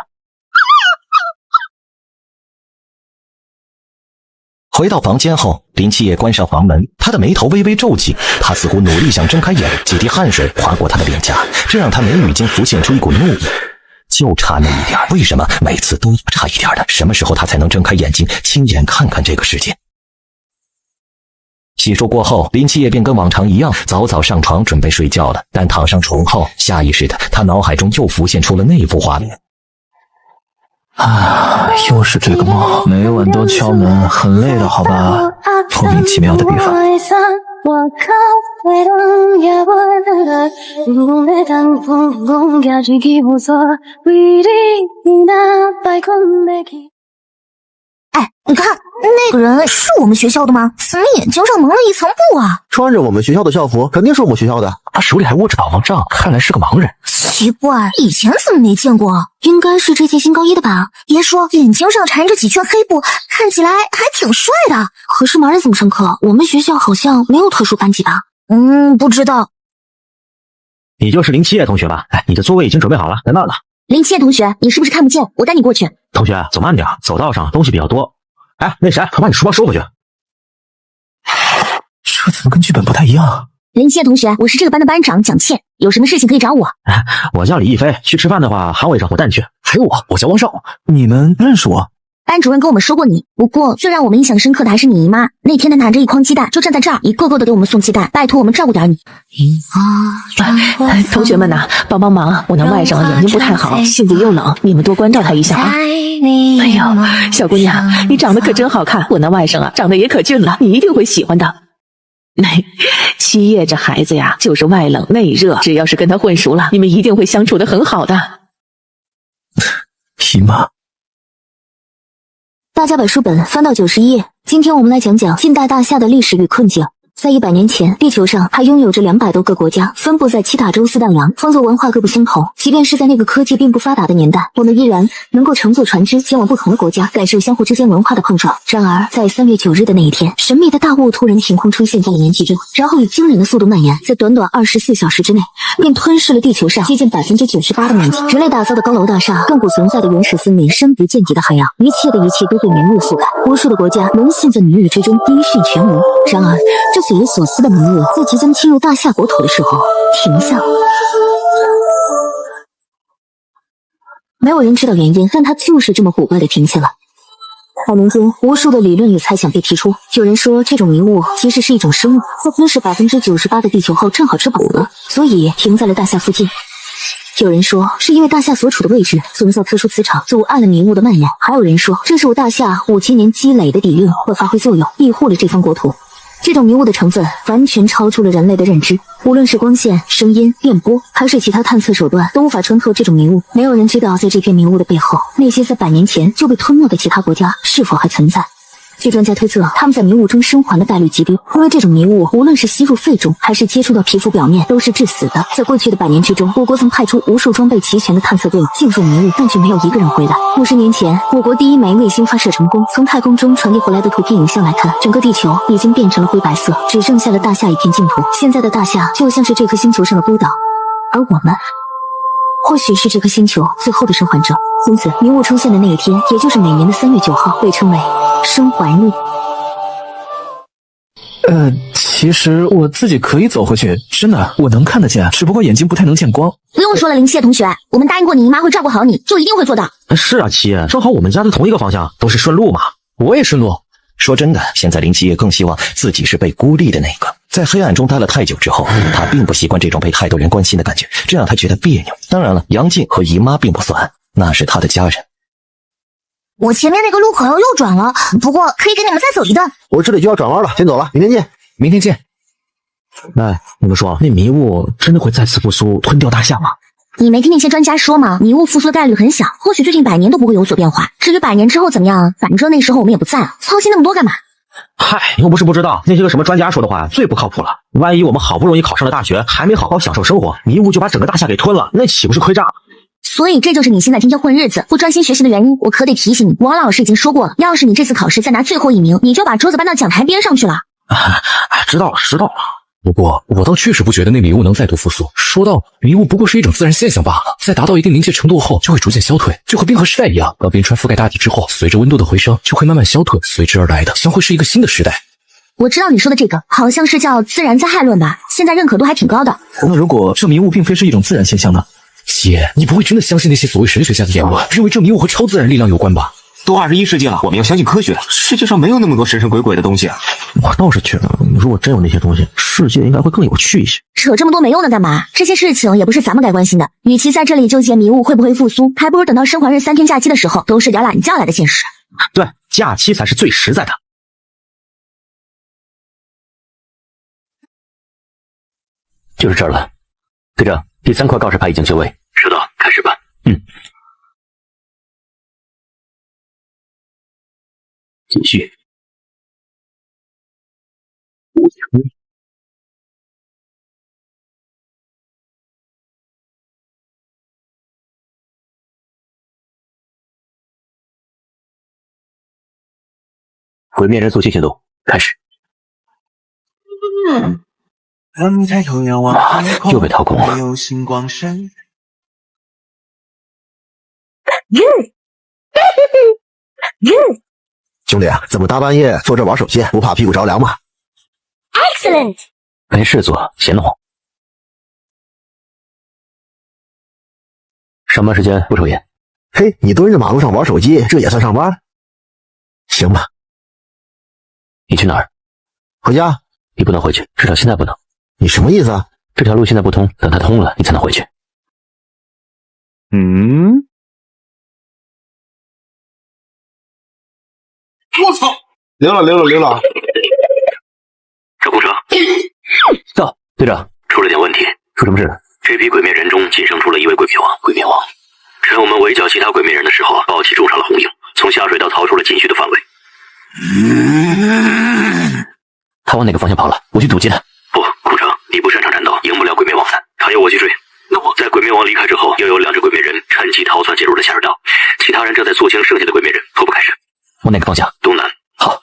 回到房间后，林七夜关上房门，他的眉头微微皱起，他似乎努力想睁开眼，几滴汗水划过他的脸颊，这让他眉宇间浮现出一股怒意。就差那一点，为什么每次都差一点的？什么时候他才能睁开眼睛，亲眼看看这个世界？洗漱过后，林七夜便跟往常一样，早早上床准备睡觉了。但躺上床后，下意识的他脑海中又浮现出了那幅画面。又是这个梦，每晚都敲门，很累的好吧？莫名其妙的地方。哎，你看那个人是我们学校的吗？怎么眼睛上蒙了一层布啊？穿着我们学校的校服，肯定是我们学校的。他手里还握着导盲杖，看来是个盲人。奇怪，以前怎么没见过？应该是这届新高一的吧？爷说眼睛上缠着几圈黑布，看起来还挺帅的。可是盲人怎么上课？我们学校好像没有特殊班级吧？不知道。你就是林七夜同学吧？你的座位已经准备好了，在那儿呢。林七夜同学，你是不是看不见？我带你过去。同学，走慢点，走道上东西比较多。那谁，快把你书包收回去。这怎么跟剧本不太一样？林七夜同学，我是这个班的班长蒋倩，有什么事情可以找我。我叫李亦飞，去吃饭的话喊我一声，我带你去。还有我叫汪少，你们认识我？班主任跟我们说过你，不过最让我们印象深刻的还是你姨妈，那天她拿着一筐鸡蛋就站在这儿，一个个的给我们送鸡蛋，拜托我们照顾点你。同学们呐，帮帮忙，我那外甥眼睛不太好，性子又冷，你们多关照他一下啊。哎呦，小姑娘，你长得可真好看，我那外甥长得也可俊了，你一定会喜欢的。七夜这孩子呀，就是外冷内热，只要是跟他混熟了，你们一定会相处得很好的。姨妈。大家把书本翻到91页，今天我们来讲讲近代大夏的历史与困境。在100年前，地球上还拥有着200多个国家，分布在7大洲4大洋，风俗文化各不相同。即便是在那个科技并不发达的年代，我们依然能够乘坐船只前往不同的国家，感受相互之间文化的碰撞。然而，在3月9日的那一天，神秘的大雾突然凭空出现在了年纪中，然后以惊人的速度蔓延，在短短24小时之内，便吞噬了地球上接近98%的面积。人类打造的高楼大厦，亘古存在的原始森林，深不见底的海洋，一切的一切都被明日覆盖。无数的国家沦陷在泥泞之中，音讯全无。然而，这匪夷所思的明日在即将侵入大夏国土的时候停下了。没有人知道原因，但它就是这么古怪的停下了。100年间，无数的理论与猜想被提出。有人说，这种迷雾其实是一种生物，在吞噬98%的地球后，正好吃饱了，所以停在了大夏附近。有人说，是因为大夏所处的位置存在特殊磁场，阻碍了迷雾的蔓延。还有人说，这是我大夏5000年积累的底蕴会发挥作用，庇护了这方国土。这种迷雾的成分完全超出了人类的认知，无论是光线、声音、电波，还是其他探测手段，都无法穿透这种迷雾。没有人知道，在这片迷雾的背后，那些在100年前就被吞没的其他国家是否还存在。据专家推测，他们在迷雾中生还的概率极低，因为这种迷雾无论是吸入肺中，还是接触到皮肤表面，都是致死的。在过去的100年之中，我国曾派出无数装备齐全的探测队进入迷雾，但却没有一个人回来。50年前，我国第1枚卫星发射成功，从太空中传递回来的图片影像来看，整个地球已经变成了灰白色，只剩下了大夏一片净土。现在的大夏就像是这颗星球上的孤岛，而我们或许是这颗星球最后的生还者。因此，迷雾出现的那一天，也就是每年的3月9号，被称为生还日。其实我自己可以走回去，真的，我能看得见，只不过眼睛不太能见光。不用说了，林七夜同学，我们答应过你姨妈会照顾好你，就一定会做到。是啊，七夜，正好我们家在同一个方向，都是顺路嘛。我也顺路。说真的，现在林七夜更希望自己是被孤立的那个。在黑暗中待了太久之后，他并不习惯这种被太多人关心的感觉，这让他觉得别扭。当然了，杨静和姨妈并不算，那是他的家人。我前面那个路口要右转了，不过可以给你们再走一段。我这里就要转弯了，先走了，明天见。明天见。哎，你们说，那迷雾真的会再次复苏，吞掉大夏吗？你没听那些专家说吗？迷雾复苏的概率很小，或许最近100年都不会有所变化。至于100年之后怎么样，反正那时候我们也不在了，操心那么多干嘛？嗨，又不是不知道，那些个什么专家说的话最不靠谱了。万一我们好不容易考上了大学，还没好好享受生活，迷雾就把整个大夏给吞了，那岂不是亏炸？所以这就是你现在天天混日子、不专心学习的原因。我可得提醒你，王老师已经说过了，要是你这次考试再拿最后1名，你就把桌子搬到讲台边上去了。知道了，知道了。不过我倒确实不觉得那迷雾能再度复苏。说到迷雾不过是一种自然现象罢了，在达到一定临界程度后就会逐渐消退，就和冰河时代一样。当冰川覆盖大地之后，随着温度的回升，就会慢慢消退，随之而来的将会是一个新的时代。我知道你说的这个好像是叫自然灾害论吧，现在认可度还挺高的。那如果这迷雾并非是一种自然现象呢？姐，你不会真的相信那些所谓神学家的言论，认为这迷雾和超自然力量有关吧？都21世纪了，我们要相信科学的。世界上没有那么多神神鬼鬼的东西啊！我倒是觉得，如果真有那些东西，世界应该会更有趣一些。扯这么多没用的干嘛？这些事情也不是咱们该关心的。与其在这里纠结迷雾会不会复苏，还不如等到生还日3天假期的时候，都是点懒觉来的现实。对，假期才是最实在的。就是这儿了，队长，第3块告示牌已经就位。收到，开始吧。继续。鬼灭人速期行动开始。又被掏空了。兄弟，怎么大半夜坐这玩手机，不怕屁股着凉吗 ？Excellent， 没事做，闲得慌。上班时间不抽烟。嘿，你蹲着马路上玩手机，这也算上班？行吧。你去哪儿？回家。你不能回去，至少现在不能。你什么意思啊？这条路现在不通，等它通了，你才能回去。我操！溜了。赵工程，到，队长，出了点问题。出什么事？这批鬼灭人中仅剩出了1位鬼灭王。鬼灭王，趁我们围剿其他鬼灭人的时候，暴起重伤了红影，从下水道逃出了禁区的范围。他往哪个方向跑了？我去堵截他。不，工程，你不擅长战斗，赢不了鬼灭王的。他要我去追。那我在鬼灭王离开之后，又有2只鬼灭人趁机逃窜进入了下水道，其他人正在肃清剩下的鬼灭人，脱不开身。往哪个方向？东南。好。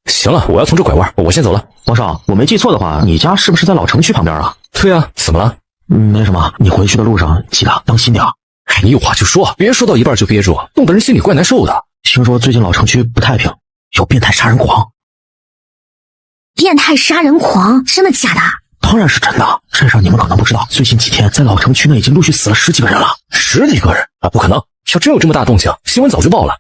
行了，我要从这拐弯，我先走了。王少，我没记错的话，你家是不是在老城区旁边啊？对啊，怎么了？没什么，你回去的路上记得当心点。你有话就说，别说到一半就憋住，弄得人心里怪难受的。听说最近老城区不太平，有变态杀人狂。变态杀人狂？真的假的？当然是真的，这事你们可能不知道，最近几天在老城区内已经陆续死了10几个人了。10几个人啊？不可能！要真有这么大动静，新闻早就报了。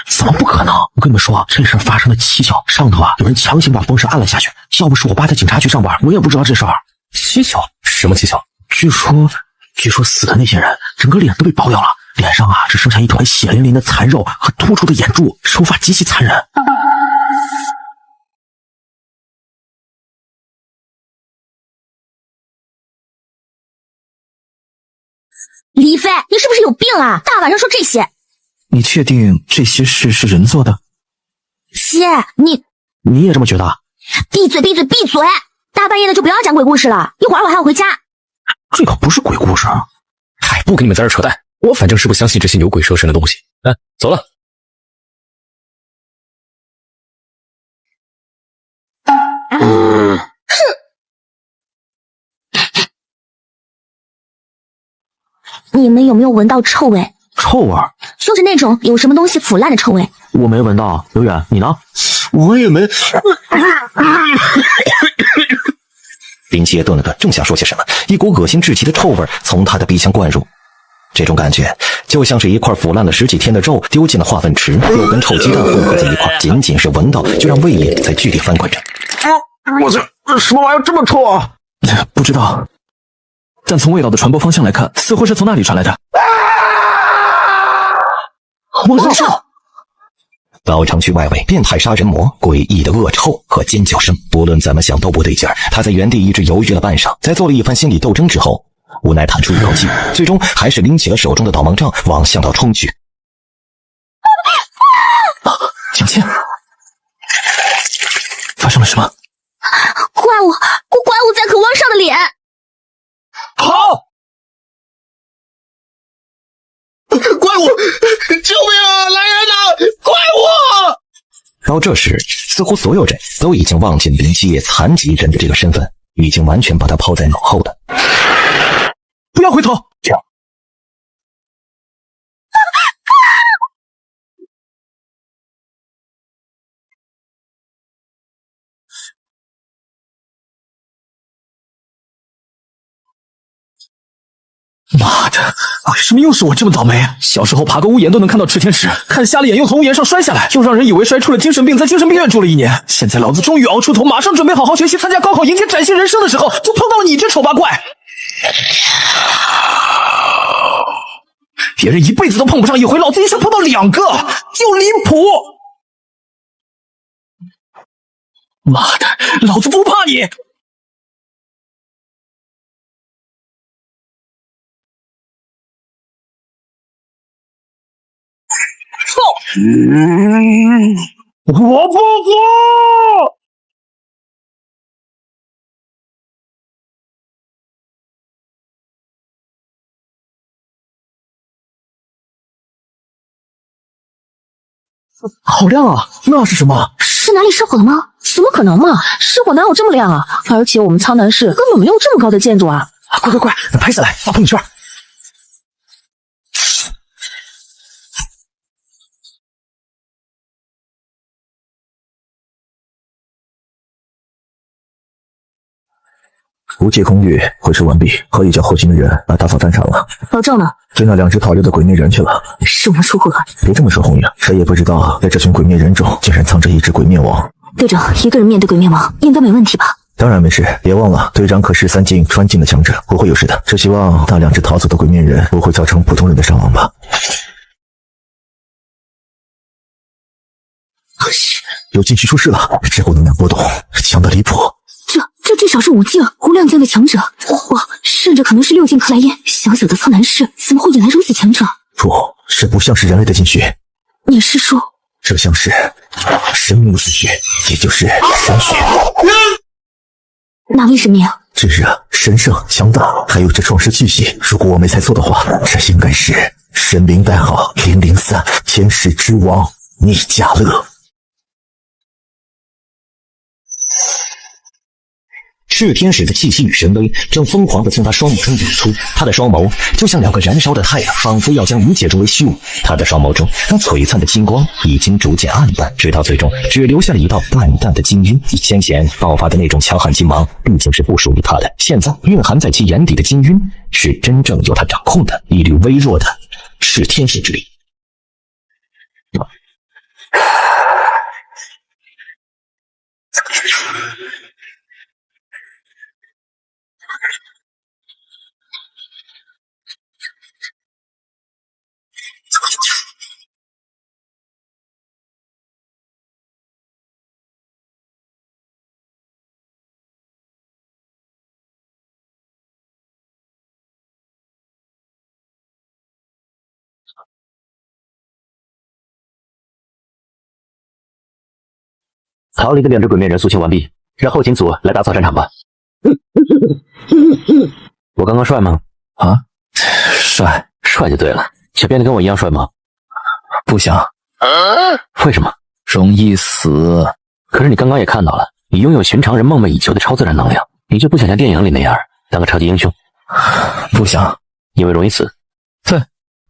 怎么不可能？我跟你们说，这事发生的蹊跷，上头有人强行把风扇按了下去。要不是我爸在警察局上班，我也不知道这事儿。蹊跷？什么蹊跷？据说死的那些人整个脸都被爆掉了，脸上啊只剩下一团血淋淋的残肉和突出的眼珠，手法极其残忍。李一飞，你是不是有病啊？大晚上说这些。你确定这些事是人做的？姐，你也这么觉得？闭嘴闭嘴闭嘴！大半夜的就不要讲鬼故事了，一会儿我还要回家。这可不是鬼故事。嗨，不跟你们在这扯淡，我反正是不相信这些牛鬼蛇神的东西。走了。哼！你们有没有闻到臭味？臭味？就是那种有什么东西腐烂的臭味。我没闻到。刘远，你呢？我也没。林七夜顿了顿，正想说些什么，一股恶心至极的臭味从他的鼻腔灌入。这种感觉就像是一块腐烂了10几天的肉丢进了化粪池，又跟臭鸡蛋混合在一块，仅仅是闻到就让胃液在剧烈翻滚着。我去，什么玩意儿这么臭啊？不知道，但从味道的传播方向来看，似乎是从那里传来的。我的臭！老城区外围，变态杀人魔诡异的恶臭和尖叫声，不论怎么想都不对劲儿。他在原地一直犹豫了半晌，在做了一番心理斗争之后，无奈叹出一口气，最终还是拎起了手中的导盲杖往向导冲去。蒋倩，发生了什么？怪物在渴望上的脸。好！怪物！救命啊！来人呐！怪物！到这时，似乎所有人都已经忘记了林七夜残疾人的这个身份，已经完全把他抛在脑后的。不要回头！这样。妈的！为什么又是我这么倒霉？小时候爬个屋檐都能看到吃天使，看瞎了眼又从屋檐上摔下来，又让人以为摔出了精神病，在精神病院住了1年。现在老子终于熬出头，马上准备好好学习，参加高考，迎接崭新人生的时候，就碰到了你这丑八怪！别人一辈子都碰不上1回，老子一下碰到2个，就离谱！妈的，老子不怕你！我不服！好亮啊！那是什么？是哪里失火了吗？怎么可能嘛？失火哪有这么亮啊？而且我们苍南市根本没有这么高的建筑啊！快，拍下来发朋友圈。无界空域回收完毕，何以叫后勤的人来打扫战场了？老赵呢？追那2只逃溜的鬼灭人去了。是我们疏忽了。别这么说，红影，谁也不知道在这群鬼灭人中竟然藏着一只鬼灭王。队长一个人面对鬼灭王应该没问题吧？当然没事，别忘了队长可是3境穿境的强者，不会有事的。只希望那2只逃走的鬼灭人不会造成普通人的伤亡吧。有禁区出事了，之后能量波动强得离谱。这至少是5境无量境的强者，甚至可能是6境克莱因。小小的苍南市怎么会引来如此强者？不，这不像是人类的禁区。你是说，这像是生命之血，也就是神血。哪位神明？炙热、神圣、强大，还有这创世气息。如果我没猜错的话，这应该是神明代号003，天使之王聂家乐。炽天使的气息与神威正疯狂地从他双目中涌出，他的双眸就像2个燃烧的太阳，仿佛要将一切融为虚无。他的双眸中那璀璨的金光已经逐渐暗淡，直到最终只留下了一道淡淡的金晕。先前爆发的那种强悍金芒毕竟是不属于他的，现在蕴含在其眼底的金晕是真正由他掌控的一缕微弱的炽天使之力。逃离的2只鬼面人肃清完毕，让后勤组来打扫战场吧。我刚刚帅吗？啊，帅就对了。想变得跟我一样帅吗？不想。为什么？容易死。可是你刚刚也看到了，你拥有寻常人梦寐以求的超自然能量，你就不想像电影里那样当个超级英雄？不想，因为容易死。对，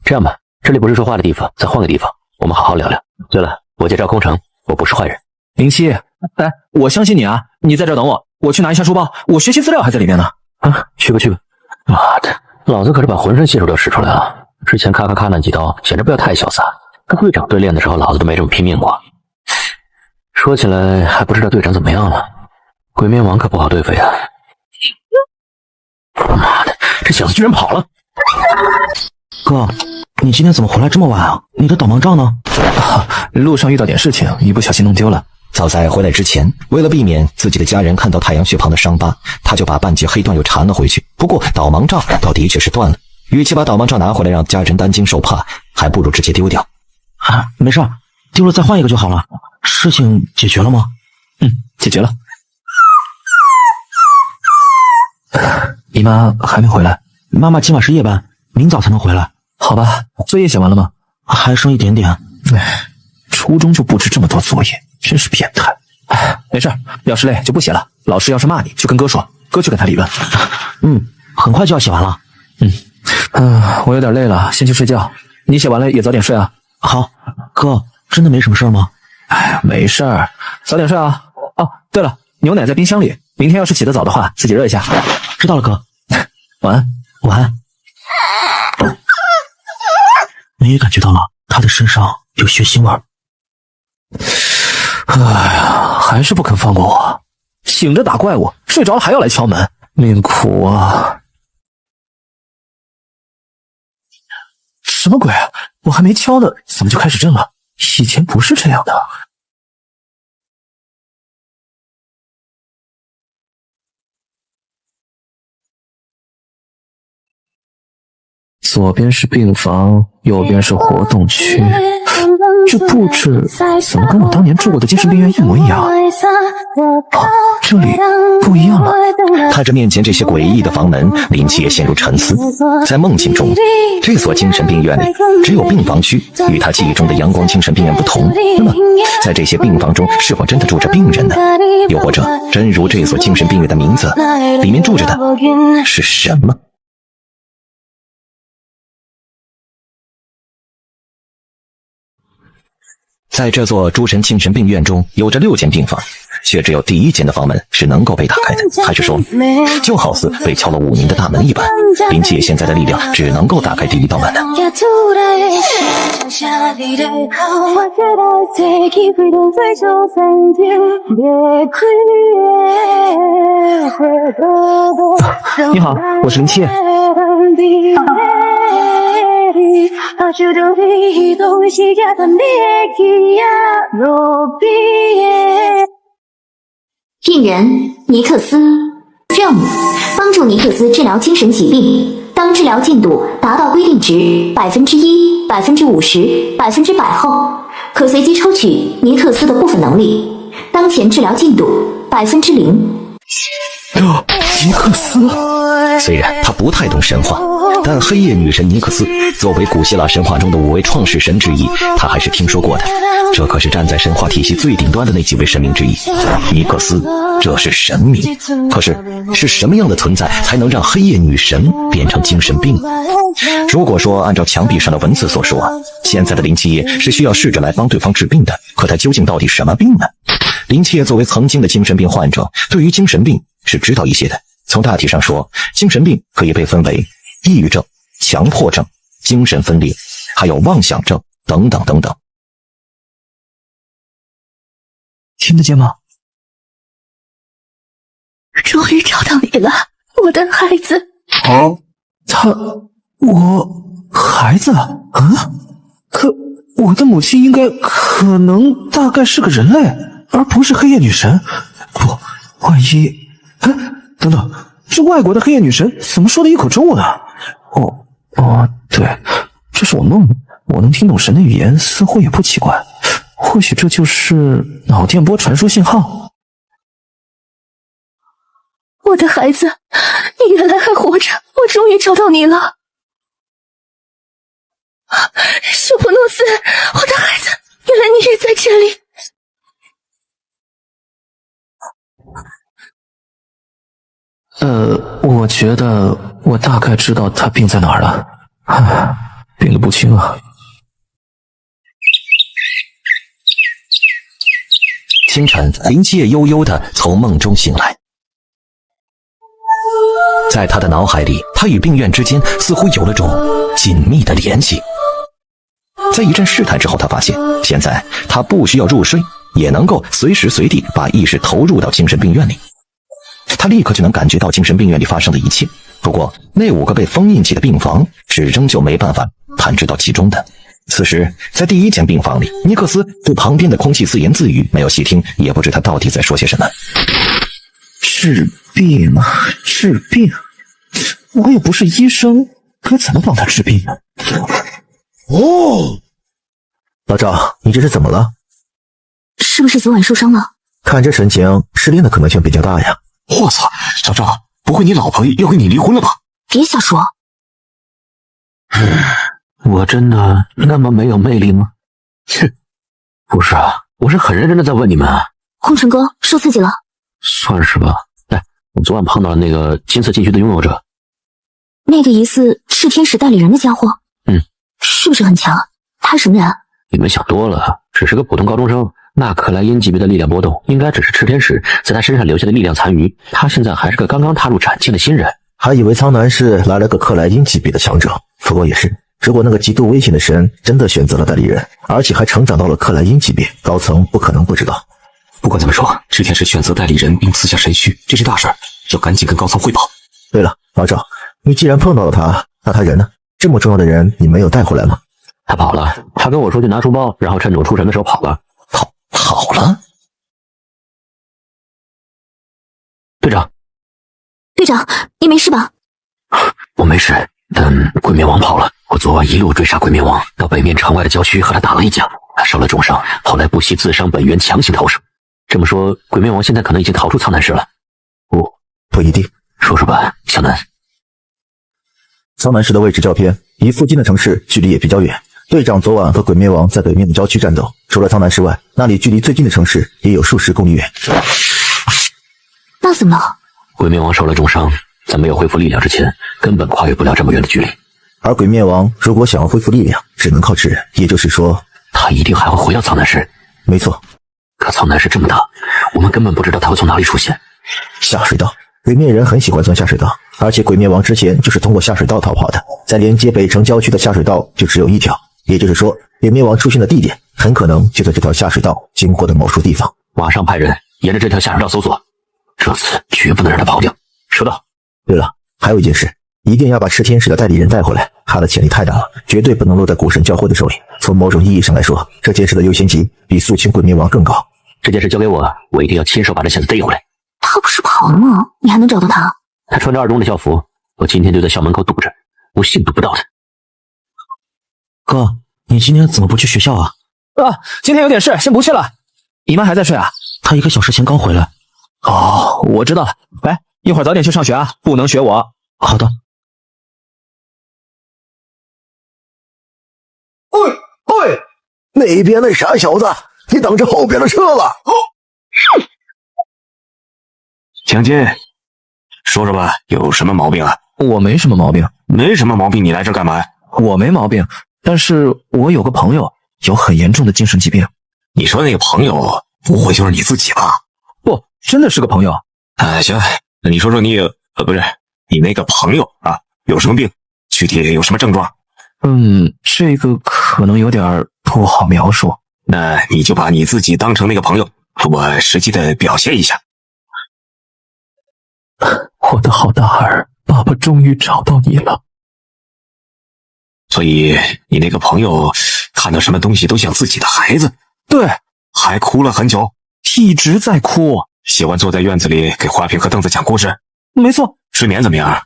这样吧，这里不是说话的地方，再换个地方，我们好好聊聊。对了，我叫赵空城，我不是坏人。林七，哎，我相信你啊，你在这等我，我去拿一下书包，我学习资料还在里面呢。啊，去吧。妈的，老子可是把浑身解数都使出来了。之前咔咔咔那几刀，显然不要太潇洒。跟队长对练的时候，老子都没这么拼命过。说起来，还不知道队长怎么样了。鬼面王可不好对付呀。妈的，这小子居然跑了！哥，你今天怎么回来这么晚啊？你的导盲杖呢？路上遇到点事情，一不小心弄丢了。早在回来之前，为了避免自己的家人看到太阳穴旁的伤疤，他就把半截黑缎又缠了回去。不过导盲杖倒的确是断了，与其把导盲杖拿回来让家人担惊受怕，还不如直接丢掉。啊，没事，丢了再换一个就好了。事情解决了吗？解决了。姨妈还没回来，妈妈今晚是夜班，明早才能回来。好吧，作业写完了吗？还剩一点点。初中就布置这么多作业，真是变态。没事，要是累就不写了。老师要是骂你，就跟哥说，哥去跟他理论。很快就要写完了。我有点累了，先去睡觉。你写完了也早点睡啊。好，哥，真的没什么事吗？没事儿，早点睡啊。哦，对了，牛奶在冰箱里，明天要是起得早的话，自己热一下。知道了，哥。晚安，晚安。你也感觉到了他的身上有血腥味儿。哎呀，还是不肯放过我，醒着打怪物，睡着了还要来敲门，命苦啊！什么鬼啊？我还没敲呢，怎么就开始震了？以前不是这样的。左边是病房，右边是活动区。这布置怎么跟我当年住过的精神病院一模一样啊？这里不一样了。看着面前这些诡异的房门，林七也陷入沉思。在梦境中，这所精神病院里只有病房区，与他记忆中的阳光精神病院不同。那么，在这些病房中，是否真的住着病人呢？又或者，真如这所精神病院的名字，里面住着的是什么？在这座诸神精神病院中，有着6间病房，却只有第1间的房门是能够被打开的。还是说，就好似被敲了5年的大门一般，林七现在的力量只能够打开第1道门呢？你好，我是林七。病人尼克斯，任务：帮助尼克斯治疗精神疾病。当治疗进度达到规定值1%、50%、100%后，可随机抽取尼克斯的部分能力。当前治疗进度0%。尼克斯虽然他不太懂神话，但黑夜女神尼克斯作为古希腊神话中的5位创世神之一，他还是听说过的。这可是站在神话体系最顶端的那几位神明之一。尼克斯，这是神明。可是，是什么样的存在才能让黑夜女神变成精神病？如果说按照墙壁上的文字所说，现在的林七夜是需要试着来帮对方治病的，可他究竟到底什么病呢？林七夜作为曾经的精神病患者，对于精神病是知道一些的。从大体上说，精神病可以被分为抑郁症、强迫症、精神分裂，还有妄想症等等等等。听得见吗？终于找到你了，我的孩子。我孩子？可我的母亲可能大概是个人类，而不是黑夜女神。不，万一……等等，这外国的黑夜女神怎么说的一口中文啊？对，这是我梦，我能听懂神的语言，似乎也不奇怪。或许这就是脑电波传输信号。我的孩子，你原来还活着，我终于找到你了。修普诺斯，我的孩子，原来你也在这里。我觉得我大概知道他病在哪儿了，病得不轻啊。清晨，林七夜悠悠地从梦中醒来，在他的脑海里，他与病院之间似乎有了种紧密的联系。在一阵试探之后，他发现现在他不需要入睡，也能够随时随地把意识投入到精神病院里。他立刻就能感觉到精神病院里发生的一切，不过那5个被封印起的病房是仍旧没办法探知到其中的。此时在第1间病房里，尼克斯对旁边的空气自言自语，没有细听，也不知他到底在说些什么。治病啊，治病！我也不是医生，该怎么帮他治病呢？老赵，你这是怎么了？是不是昨晚受伤了？看这神情，失恋的可能性比较大呀。我操，小赵，不会你老婆要跟你离婚了吧？别瞎说。我真的那么没有魅力吗？切，不是啊，我是很认真的在问你们啊。空城哥，受刺激了？算是吧。哎，我昨晚碰到了那个金色禁区的拥有者，那个疑似炽天使代理人的家伙。是不是很强？他什么人？你们想多了，只是个普通高中生。那克莱因级别的力量波动，应该只是炽天使在他身上留下的力量残余。他现在还是个刚刚踏入斩境的新人，还以为苍南市来了个克莱因级别的强者。不过也是，如果那个极度危险的神真的选择了代理人，而且还成长到了克莱因级别，高层不可能不知道。不管怎么说，炽天使选择代理人并赐下神谕，这是大事，要赶紧跟高层汇报。对了，老赵，你既然碰到了他，那他人呢？这么重要的人，你没有带回来吗？他跑了，他跟我说去拿书包，然后趁着我出神的时候跑了。跑了？队长，你没事吧？我没事，但鬼面王跑了。我昨晚一路追杀鬼面王，到北面城外的郊区和他打了一架，他受了重伤，后来不惜自伤本源，强行逃生。这么说，鬼面王现在可能已经逃出苍南市了。不一定。说说吧，小南。苍南市的位置较偏，离附近的城市距离也比较远。队长昨晚和鬼面王在北面的郊区战斗，除了苍南市外，那里距离最近的城市也有数十公里远。那怎么了？鬼面王受了重伤，在没有恢复力量之前，根本跨越不了这么远的距离。而鬼面王如果想要恢复力量，只能靠吃人，也就是说，他一定还会回到苍南市。没错，可苍南市这么大，我们根本不知道他会从哪里出现。下水道，鬼面人很喜欢钻下水道，而且鬼面王之前就是通过下水道逃跑的。在连接北城郊区的下水道就只有一条，也就是说，鬼面王出现的地点很可能就在这条下水道经过的某处地方。马上派人沿着这条下水道搜索，这次绝不能让他跑掉。收到。对了，还有一件事，一定要把炽天使的代理人带回来，他的潜力太大了，绝对不能落在古神教会的手里。从某种意义上来说，这件事的优先级比肃清鬼面王更高。这件事交给我，我一定要亲手把这小子逮回来。他不是跑了吗？你还能找到他？他穿着2中的校服，我今天就在校门口堵着，我信堵不到他。哥，你今天怎么不去学校啊？今天有点事，先不去了。姨妈还在睡啊？她1个小时前刚回来。哦，我知道了。来，一会儿早点去上学啊，不能学我。好的。喂，那边那傻小子，你等着后边的车了。强奸，说说吧，有什么毛病啊？我没什么毛病。没什么毛病，你来这干嘛？我没毛病，但是我有个朋友有很严重的精神疾病。你说那个朋友不会就是你自己吧？不，真的是个朋友。行，那你说说你不是你那个朋友啊，有什么病？具体有什么症状？这个可能有点不好描述。那你就把你自己当成那个朋友，我实际的表现一下。我的好大儿，爸爸终于找到你了。所以你那个朋友看到什么东西都像自己的孩子？对，还哭了很久，一直在哭。喜欢坐在院子里给花瓶和凳子讲故事。没错。睡眠怎么样？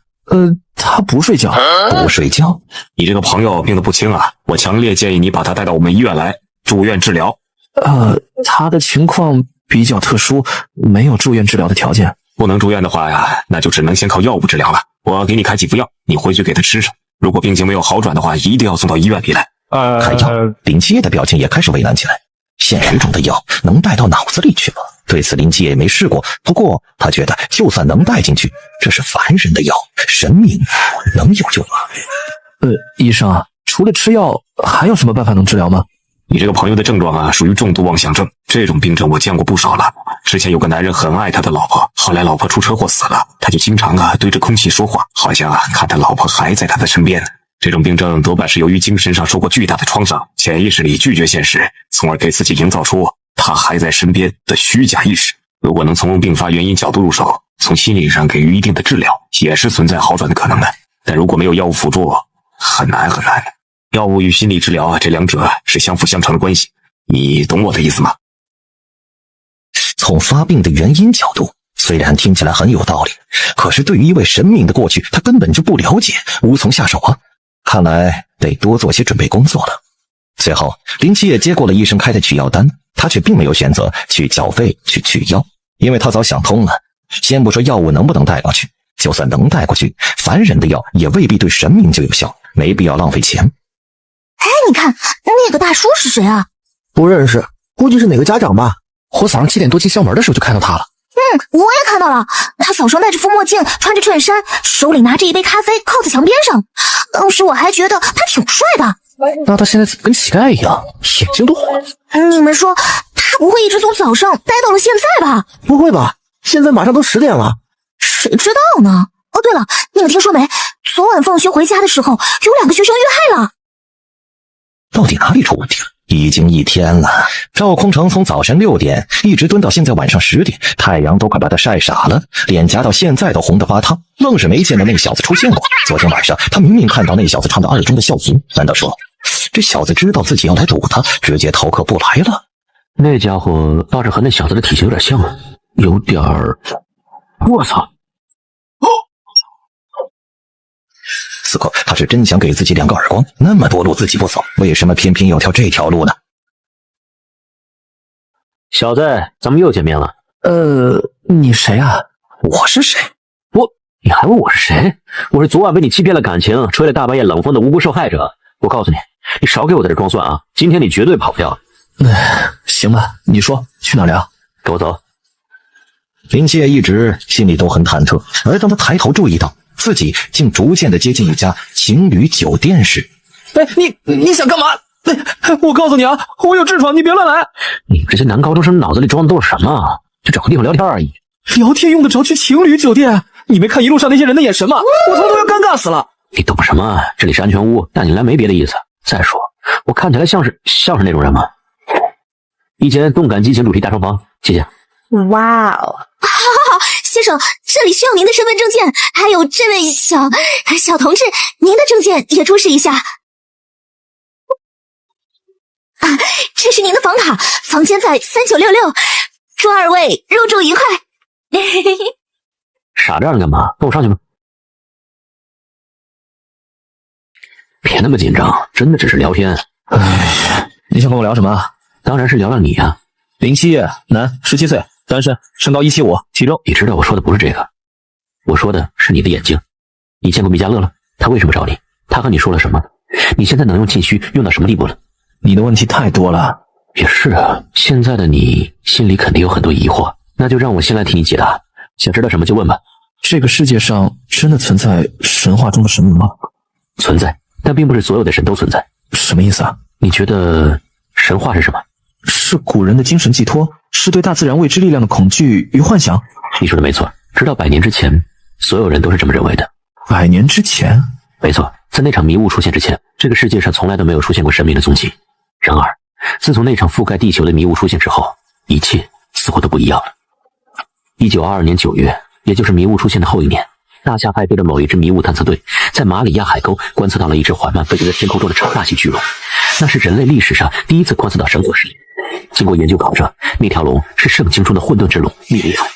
他不睡觉。不睡觉？你这个朋友病得不轻啊，我强烈建议你把他带到我们医院来住院治疗。他的情况比较特殊，没有住院治疗的条件。不能住院的话呀，那就只能先靠药物治疗了。我给你开几副药，你回去给他吃上。如果病情没有好转的话，一定要送到医院里来。开药，林七夜的表情也开始为难起来。现实中的药能带到脑子里去吗？对此林七夜也没试过，不过他觉得就算能带进去，这是凡人的药，神明能有救吗？医生啊，除了吃药，还有什么办法能治疗吗？你这个朋友的症状啊，属于重度妄想症，这种病症我见过不少了。之前有个男人很爱他的老婆，后来老婆出车祸死了，他就经常对着空气说话，好像看他老婆还在他的身边。这种病症多半是由于精神上受过巨大的创伤，潜意识里拒绝现实，从而给自己营造出他还在身边的虚假意识。如果能从并发原因角度入手，从心理上给予一定的治疗，也是存在好转的可能的。但如果没有药物辅助，很难。药物与心理治疗这两者是相辅相成的关系，你懂我的意思吗？从发病的原因角度，虽然听起来很有道理，可是对于一位神明的过去，他根本就不了解，无从下手啊。看来得多做些准备工作了。随后，林七夜接过了医生开的取药单，他却并没有选择去缴费去取药，因为他早想通了。先不说药物能不能带过去，就算能带过去，凡人的药也未必对神明就有效，没必要浪费钱。哎，你看那个大叔是谁啊？不认识，估计是哪个家长吧。我早上7点多进校门的时候就看到他了。我也看到了，他早上戴着副墨镜，穿着衬衫，手里拿着一杯咖啡，靠在墙边上。当时我还觉得他挺帅的。那他现在怎么跟乞丐一样，眼睛都红了？你们说他不会一直从早上待到了现在吧？不会吧，现在马上都10点了。谁知道呢？哦，对了，你们听说没？昨晚放学回家的时候，有2个学生遇害了。到底哪里出问题了？已经1天了，赵空城从早晨6点一直蹲到现在晚上10点，太阳都快把他晒傻了，脸颊到现在都红得发烫，愣是没见到那个小子出现过。昨天晚上他明明看到那小子穿的2中的校服，难道说这小子知道自己要来堵他，直接逃课不来了？那家伙倒是和那小子的体型有点像啊，有点儿……我操！此刻他是真想给自己2个耳光，那么多路自己不走，为什么偏偏要挑这条路呢？小子，咱们又见面了。你谁啊？我是谁？你还问我是谁？我是昨晚被你欺骗了感情，吹了大半夜冷风的无辜受害者。我告诉你，你少给我在这装蒜啊！今天你绝对跑不掉。行吧，你说去哪聊？跟我走。林七夜一直心里都很忐忑，而当他抬头注意到自己竟逐渐的接近一家情侣酒店时，你想干嘛？我告诉你啊，我有痔疮，你别乱来。你们这些男高中生脑子里装的都是什么？就找个地方聊天而已。聊天用得着去情侣酒店？你没看一路上那些人的眼神吗？我他妈都要尴尬死了。你懂什么？这里是安全屋，带你来没别的意思。再说，我看起来像是那种人吗？一间动感激情主题大床房，谢谢。哇哦！好，先生，这里需要您的身份证件，还有这位小同志，您的证件也出示一下。这是您的房卡，房间在3966，祝2位入住愉快。傻这样干嘛？跟我上去吗？别那么紧张，真的只是聊天。你想跟我聊什么？当然是聊聊你呀。林七夜，男，17岁，单身，身高175，体重……你知道我说的不是这个，我说的是你的眼睛。你见过米迦勒了？他为什么找你？他和你说了什么？你现在能用禁区用到什么地步了？你的问题太多了。也是啊，现在的你心里肯定有很多疑惑，那就让我先来替你解答。想知道什么就问吧。这个世界上真的存在神话中的神明吗？存在，但并不是所有的神都存在。什么意思啊？你觉得神话是什么？是古人的精神寄托，是对大自然未知力量的恐惧与幻想。你说的没错，直到100年之前，所有人都是这么认为的。100年之前？没错，在那场迷雾出现之前，这个世界上从来都没有出现过神明的踪迹。然而，自从那场覆盖地球的迷雾出现之后，一切似乎都不一样了。1922年9月，也就是迷雾出现的后一年，大夏派对的某一支迷雾探测队在马里亚海沟观测到了一只缓慢飞行在天空中的超大型巨龙，那是人类历史上第一次观测到神火视野。经过研究考证，那条龙是圣经中的混沌之龙密利海，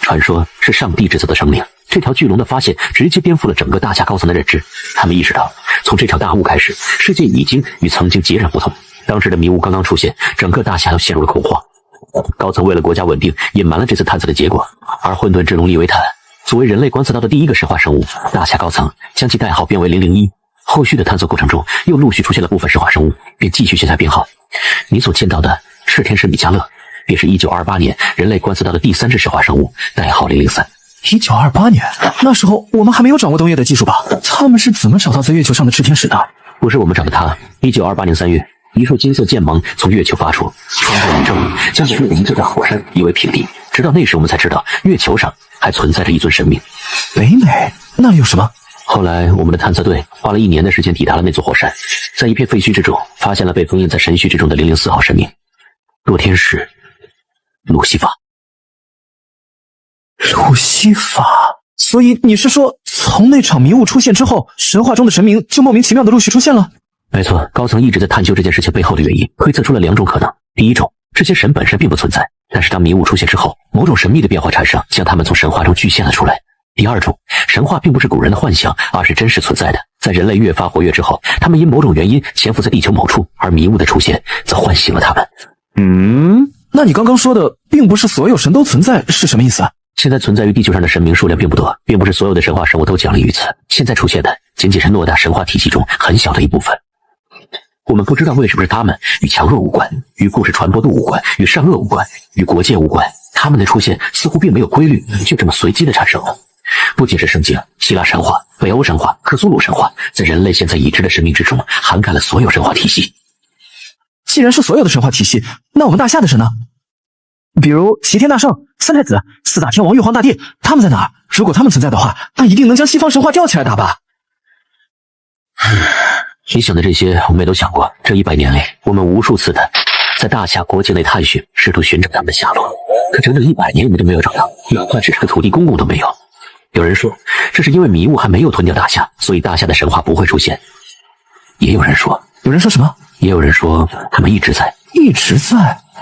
传说是上帝制造的生命。这条巨龙的发现直接颠覆了整个大夏高层的认知，他们意识到，从这场大雾开始，世界已经与曾经截然不同。当时的迷雾刚刚出现，整个大厦都陷入了恐慌。高层为了国家稳定，隐瞒了这次探测的结果，而混沌之龙利维坦作为人类观测到的第一个神话生物，大厦高层将其代号变为001。后续的探索过程中，又陆续出现了部分神话生物，便继续写下编号。你所见到的赤天使米迦勒，便是1928年人类观测到的第3只神话生物，代号003。1928年，那时候我们还没有掌握登月的技术吧？他们是怎么找到在月球上的赤天使的？不是我们找的他。1928年3月，一束金色剑芒从月球发出，穿过宇宙，将距离这座火山夷为平地。直到那时，我们才知道月球上还存在着一尊神明。北美那里有什么？后来，我们的探测队花了1年的时间抵达了那座火山，在一片废墟之中，发现了被封印在神墟之中的004号神明——堕天使路西法。路西法。所以你是说，从那场迷雾出现之后，神话中的神明就莫名其妙的陆续出现了？没错，高层一直在探究这件事情背后的原因，推测出了2种可能。第一种，这些神本身并不存在，但是当迷雾出现之后，某种神秘的变化产生，将他们从神话中具现了出来。第二种，神话并不是古人的幻想，而是真实存在的。在人类越发活跃之后，他们因某种原因潜伏在地球某处，而迷雾的出现则唤醒了他们。那你刚刚说的并不是所有神都存在是什么意思啊？现在存在于地球上的神明数量并不多，并不是所有的神话生物都降临于此。现在出现的仅仅是诺大神话体系中很小的一部分。我们不知道为什么是他们，与强弱无关，与故事传播度无关，与善恶无关，与国界无关。他们的出现似乎并没有规律，就这么随机的产生了。不仅是圣经、希腊神话、北欧神话、克苏鲁神话，在人类现在已知的神明之中，涵盖了所有神话体系。既然是所有的神话体系，那我们大夏的神呢？比如齐天大圣、三太子、四大天王、玉皇大帝，他们在哪儿？如果他们存在的话，那一定能将西方神话吊起来打吧？你想的这些，我们也都想过。这100年里，我们无数次的在大夏国境内探寻，试图寻找他们的下落，可整整100年我们都没有找到，哪怕只是个土地公公都没有。有人说，这是因为迷雾还没有吞掉大夏，所以大夏的神话不会出现。也有人说什么？也有人说，他们一直在。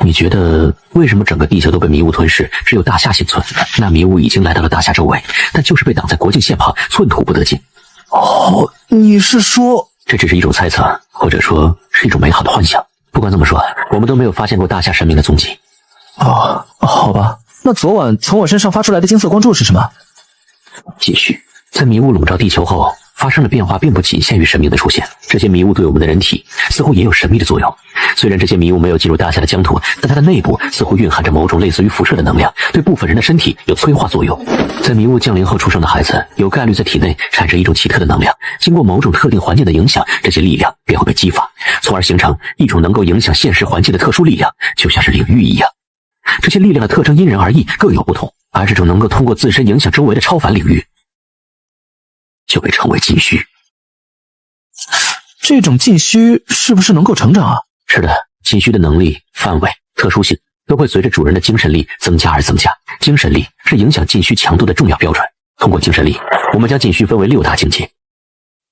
你觉得为什么整个地球都被迷雾吞噬，只有大夏幸存？那迷雾已经来到了大夏周围，但就是被挡在国境线旁，寸土不得进。哦，你是说这只是一种猜测，或者说是一种美好的幻想。不管怎么说，我们都没有发现过大夏神明的踪迹。哦，好吧。那昨晚从我身上发出来的金色光柱是什么？继续，在迷雾笼罩地球后，发生的变化并不仅限于神明的出现，这些迷雾对我们的人体似乎也有神秘的作用。虽然这些迷雾没有进入大夏的疆土，但它的内部似乎蕴含着某种类似于辐射的能量，对部分人的身体有催化作用。在迷雾降临后出生的孩子，有概率在体内产生一种奇特的能量，经过某种特定环境的影响，这些力量便会被激发，从而形成一种能够影响现实环境的特殊力量，就像是领域一样。这些力量的特征因人而异，各有不同，而这种能够通过自身影响周围的超凡领域，就被称为禁虚。这种禁虚是不是能够成长啊？是的，禁虚的能力、范围、特殊性都会随着主人的精神力增加而增加。精神力是影响禁虚强度的重要标准。通过精神力，我们将禁虚分为6大境界。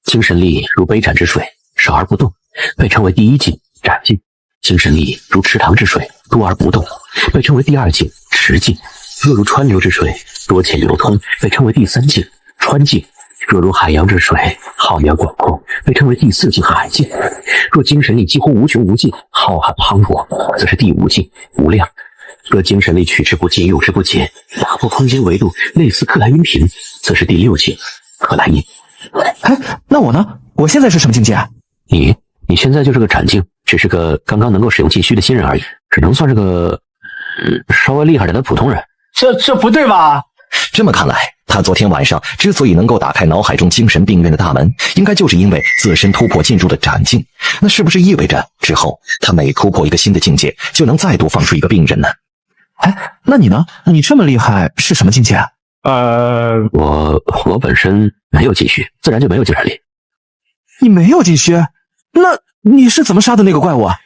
精神力如杯盏之水，少而不动，被称为第1境，盏境。精神力如池塘之水，多而不动，被称为第2境，池境。若如川流之水，多且流通，被称为第3境，川境。若如海洋之水，浩渺广阔，被称为第4境，海境。若精神力几乎无穷无尽，浩瀚磅礴，则是第5境，无量。若精神力取之不尽，用之不竭，打破空间维度，类似克莱因频，则是第6境，克莱因。那我呢？我现在是什么境界啊？你现在就是个斩境，只是个刚刚能够使用禁虚的新人而已，只能算是个稍微厉害点的普通人。这不对吧？这么看来，他昨天晚上之所以能够打开脑海中精神病院的大门，应该就是因为自身突破进入了斩境。那是不是意味着之后他每突破一个新的境界，就能再度放出一个病人呢？那你呢？你这么厉害是什么境界啊？我本身没有禁虚，自然就没有精神力。你没有禁虚？那你是怎么杀的那个怪物啊？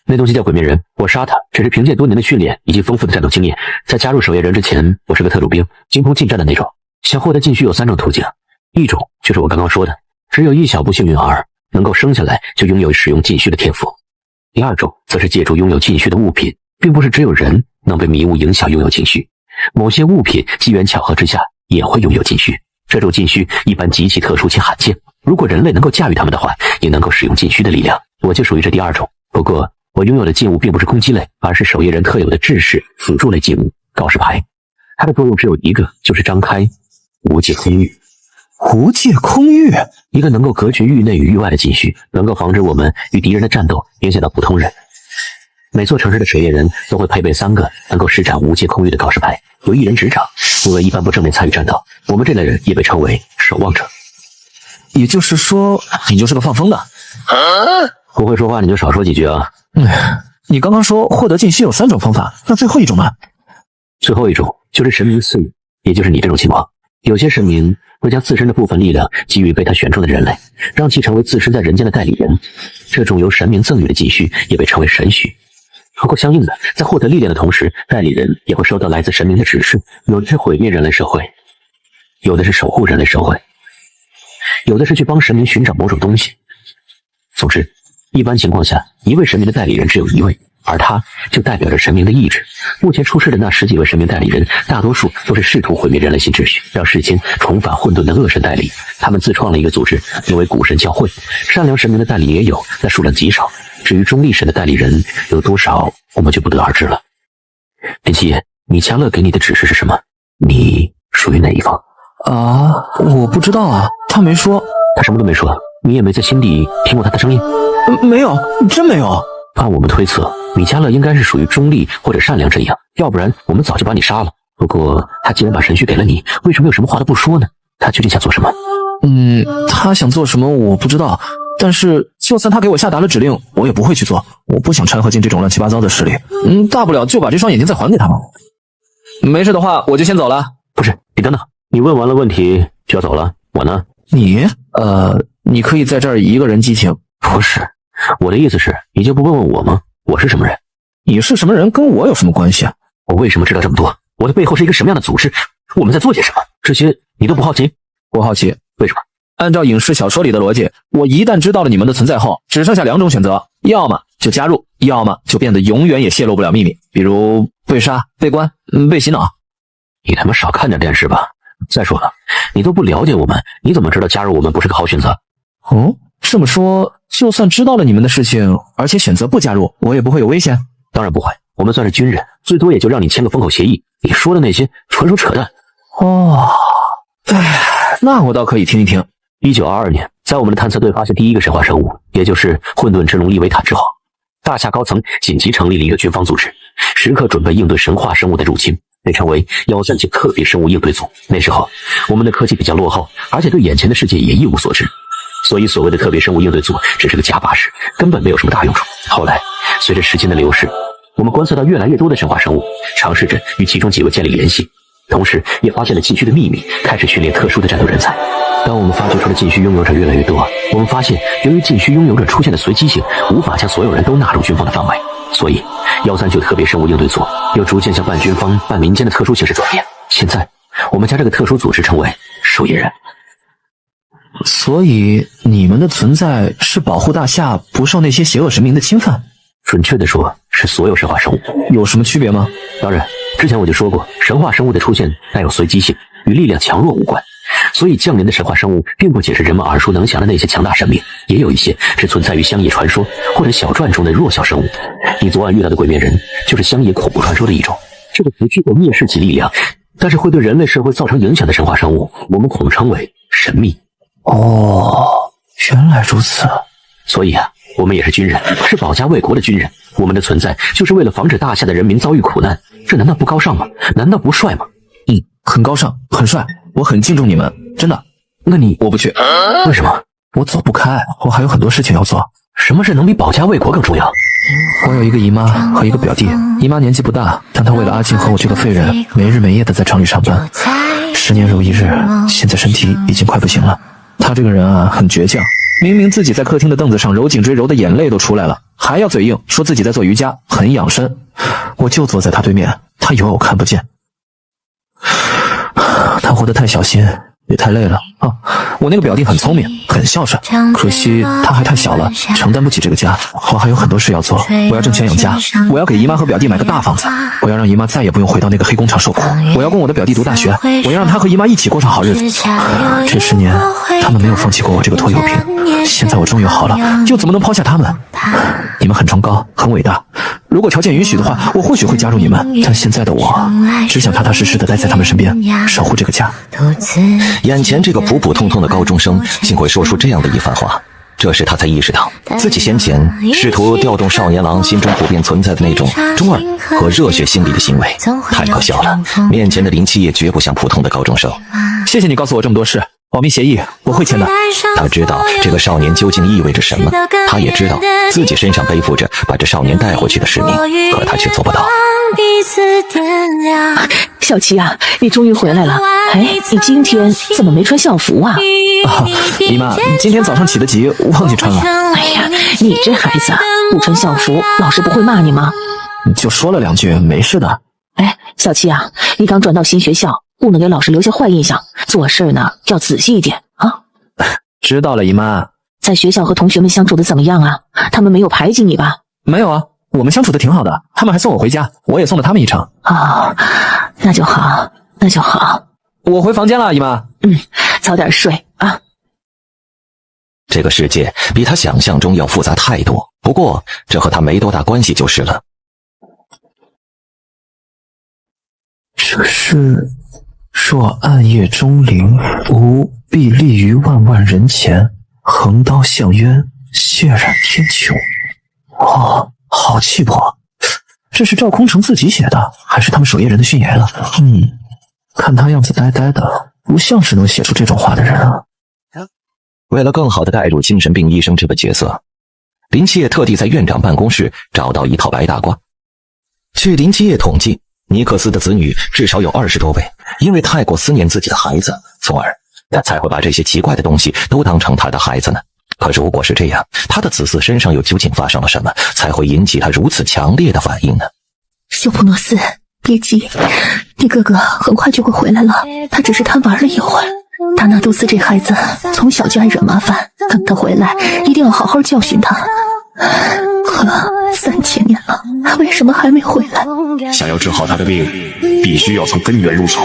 那东西叫鬼面人，我杀他只是凭借多年的训练以及丰富的战斗经验。在加入守夜人之前，我是个特种兵，精通近战的那种。想获得禁虚有3种途径，一种就是我刚刚说的，只有一小部幸运儿能够生下来就拥有使用禁虚的天赋。第2种则是借助拥有禁虚的物品，并不是只有人能被迷雾影响拥有禁虚，某些物品机缘巧合之下也会拥有禁虚。这种禁虚一般极其特殊且罕见，如果人类能够驾驭它们的话，也能够使用禁虚的力量。我就属于这第2种。不过我拥有的禁物并不是攻击类，而是守夜人特有的制式辅助类禁物告示牌。它的作用只有一个，就是张开无界空域。无界空域，一个能够隔绝域内与域外的禁区，能够防止我们与敌人的战斗影响到普通人。每座城市的守夜人都会配备3个能够施展无界空域的告示牌，由1人执掌，因为一般不正面参与战斗。我们这类人也被称为守望者。也就是说，你就是个放风的。不会说话你就少说几句啊。你刚刚说获得禁区有3种方法，那最后一种呢？最后一种就是神明赐予，也就是你这种情况。有些神明会将自身的部分力量给予被他选中的人类，让其成为自身在人间的代理人。这种由神明赠予的禁区也被称为神虚。不过相应的，在获得力量的同时，代理人也会收到来自神明的指示，有的是毁灭人类社会，有的是守护人类社会，有的是去帮神明寻找某种东西。总之，一般情况下，一位神明的代理人只有1位，而他就代表着神明的意志。目前出世的那10几位神明代理人，大多数都是试图毁灭人类新秩序，让世间重返混沌的恶神代理。他们自创了一个组织，名为古神教会。善良神明的代理也有，但数量极少。至于中立神的代理人有多少，我们就不得而知了。林七爷，米迦勒给你的指示是什么？你属于哪一方？啊，我不知道啊，他没说。他什么都没说，你也没在心底听过他的声音？没有，真没有。按我们推测，米迦勒应该是属于中立或者善良阵营，要不然我们早就把你杀了。不过他既然把神谕给了你，为什么有什么话都不说呢？他究竟想做什么？他想做什么我不知道，但是就算他给我下达了指令，我也不会去做。我不想掺和进这种乱七八糟的势力。大不了就把这双眼睛再还给他们。没事的话，我就先走了。不是，你等等，你问完了问题就要走了，我呢？你可以在这儿一个人激情。不是，我的意思是，你就不问问我吗？我是什么人？你是什么人跟我有什么关系啊？我为什么知道这么多？我的背后是一个什么样的组织？我们在做些什么？这些你都不好奇？我好奇，为什么？按照影视小说里的逻辑，我一旦知道了你们的存在后，只剩下2种选择，要么就加入，要么就变得永远也泄露不了秘密，比如被杀、被关、被洗脑。你他妈少看点电视吧！再说了，你都不了解我们，你怎么知道加入我们不是个好选择？这么说，就算知道了你们的事情，而且选择不加入，我也不会有危险？当然不会，我们算是军人，最多也就让你签个封口协议。你说的那些纯属扯淡。那我倒可以听一听。1922年，在我们的探测队发现第一个神话生物，也就是混沌之龙利维坦之后，大夏高层紧急成立了一个军方组织，时刻准备应对神话生物的入侵，被称为137特别生物应对组。那时候我们的科技比较落后，而且对眼前的世界也一无所知，所以所谓的特别生物应对组只是个假把式，根本没有什么大用处。后来随着时间的流逝，我们观测到越来越多的神话生物，尝试着与其中几位建立联系，同时也发现了禁区的秘密，开始训练特殊的战斗人才。当我们发掘出的禁区拥有者越来越多，我们发现由于禁区拥有者出现的随机性，无法将所有人都纳入军方的范围，所以139特别生物应对组又逐渐向半军方半民间的特殊形式转变。现在我们将这个特殊组织称为守夜人。所以你们的存在是保护大夏不受那些邪恶神明的侵犯？准确的说，是所有神话生物。有什么区别吗？当然，之前我就说过，神话生物的出现带有随机性，与力量强弱无关。所以降临的神话生物并不仅是人们耳熟能详的那些强大神明，也有一些是存在于乡野传说或者小传中的弱小生物。你昨晚遇到的鬼面人就是乡野恐怖传说的一种，这个不具有灭世级力量，但是会对人类社会造成影响的神话生物，我们统称为神秘。原来如此。所以啊，我们也是军人，是保家卫国的军人，我们的存在就是为了防止大夏的人民遭遇苦难，这难道不高尚吗？难道不帅吗？很高尚，很帅，我很敬重你们，真的。那你我不去。为什么？我走不开，我还有很多事情要做。什么事能比保家卫国更重要？我有一个姨妈和一个表弟，姨妈年纪不大，但她为了阿静和我这个废人，没日没夜的在厂里上班，10年如一日，现在身体已经快不行了。她这个人啊，很倔强，明明自己在客厅的凳子上揉颈椎揉的眼泪都出来了，还要嘴硬说自己在做瑜伽，很养生。我就坐在她对面，她以为我看不见。他活得太小心，也太累了啊！我那个表弟很聪明，很孝顺，可惜他还太小了，承担不起这个家。我还有很多事要做，我要挣钱养家，我要给姨妈和表弟买个大房子，我要让姨妈再也不用回到那个黑工厂受苦，我要供我的表弟读大学，我要让他和姨妈一起过上好日子。这10年，他们没有放弃过我这个拖油瓶，现在我终于好了，又怎么能抛下他们？你们很崇高，很伟大。如果条件允许的话，我或许会加入你们。但现在的我，只想踏踏实实的待在他们身边，守护这个家。眼前这个普普通通的高中生竟会说出这样的一番话，这时他才意识到，自己先前试图调动少年郎心中普遍存在的那种中二和热血心理的行为，太可笑了。面前的林七夜绝不像普通的高中生。谢谢你告诉我这么多事，保密协议我会签的。他知道这个少年究竟意味着什么，他也知道自己身上背负着把这少年带回去的使命，可他却做不到。小七啊，你终于回来了。哎，你今天怎么没穿校服啊？姨妈，今天早上起得急，忘记穿了。哎呀，你这孩子不穿校服，老师不会骂你吗？就说了2句，没事的。哎，小七啊，你刚转到新学校，不能给老师留下坏印象，做事呢要仔细一点啊。知道了，姨妈。在学校和同学们相处的怎么样啊？他们没有排挤你吧？没有啊，我们相处的挺好的，他们还送我回家，我也送了他们一程。哦，那就好，那就好。我回房间了，姨妈。早点睡啊。这个世界比他想象中要复杂太多，不过这和他没多大关系就是了。这是若暗夜中灵，吾必立于万万人前，横刀向渊，血染天穹。哦，好气魄！这是赵空城自己写的，还是他们守夜人的训言了？看他样子呆呆的，不像是能写出这种话的人啊。为了更好地带入精神病医生这个角色，林七夜特地在院长办公室找到一套白大褂。据林七夜统计，尼克斯的子女至少有20多位，因为太过思念自己的孩子，从而他才会把这些奇怪的东西都当成他的孩子呢。可如果是这样，他的子嗣身上又究竟发生了什么，才会引起他如此强烈的反应呢？修普诺斯，别急，你哥哥很快就会回来了，他只是贪玩了一会儿。达纳杜斯这孩子从小就爱惹麻烦，等他回来一定要好好教训他。可3000年了，为什么还没回来？想要治好他的病，必须要从根源入手。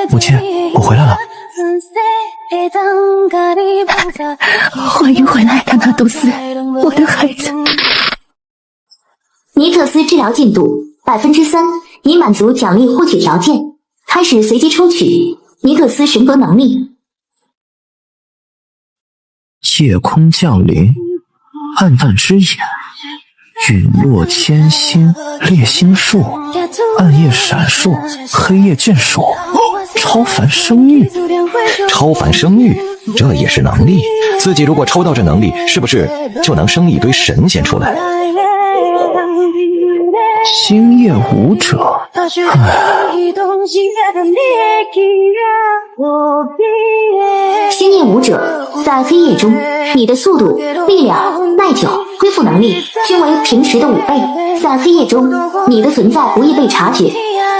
母亲，我回来了。欢迎回来，达纳杜斯，我的孩子。尼克斯治疗进度3%，已满足奖励获取条件，开始随机抽取尼克斯神格能力。夜空降临，暗淡之眼，陨落千星，烈星术，暗夜闪烁，黑夜眷属，超凡生育。超凡生育，这也是能力。自己如果抽到这能力，是不是就能生一堆神仙出来？星夜舞者，星夜舞者，在黑夜中，你的速度、力量、耐久、恢复能力均为平时的5倍。在黑夜中，你的存在不易被察觉。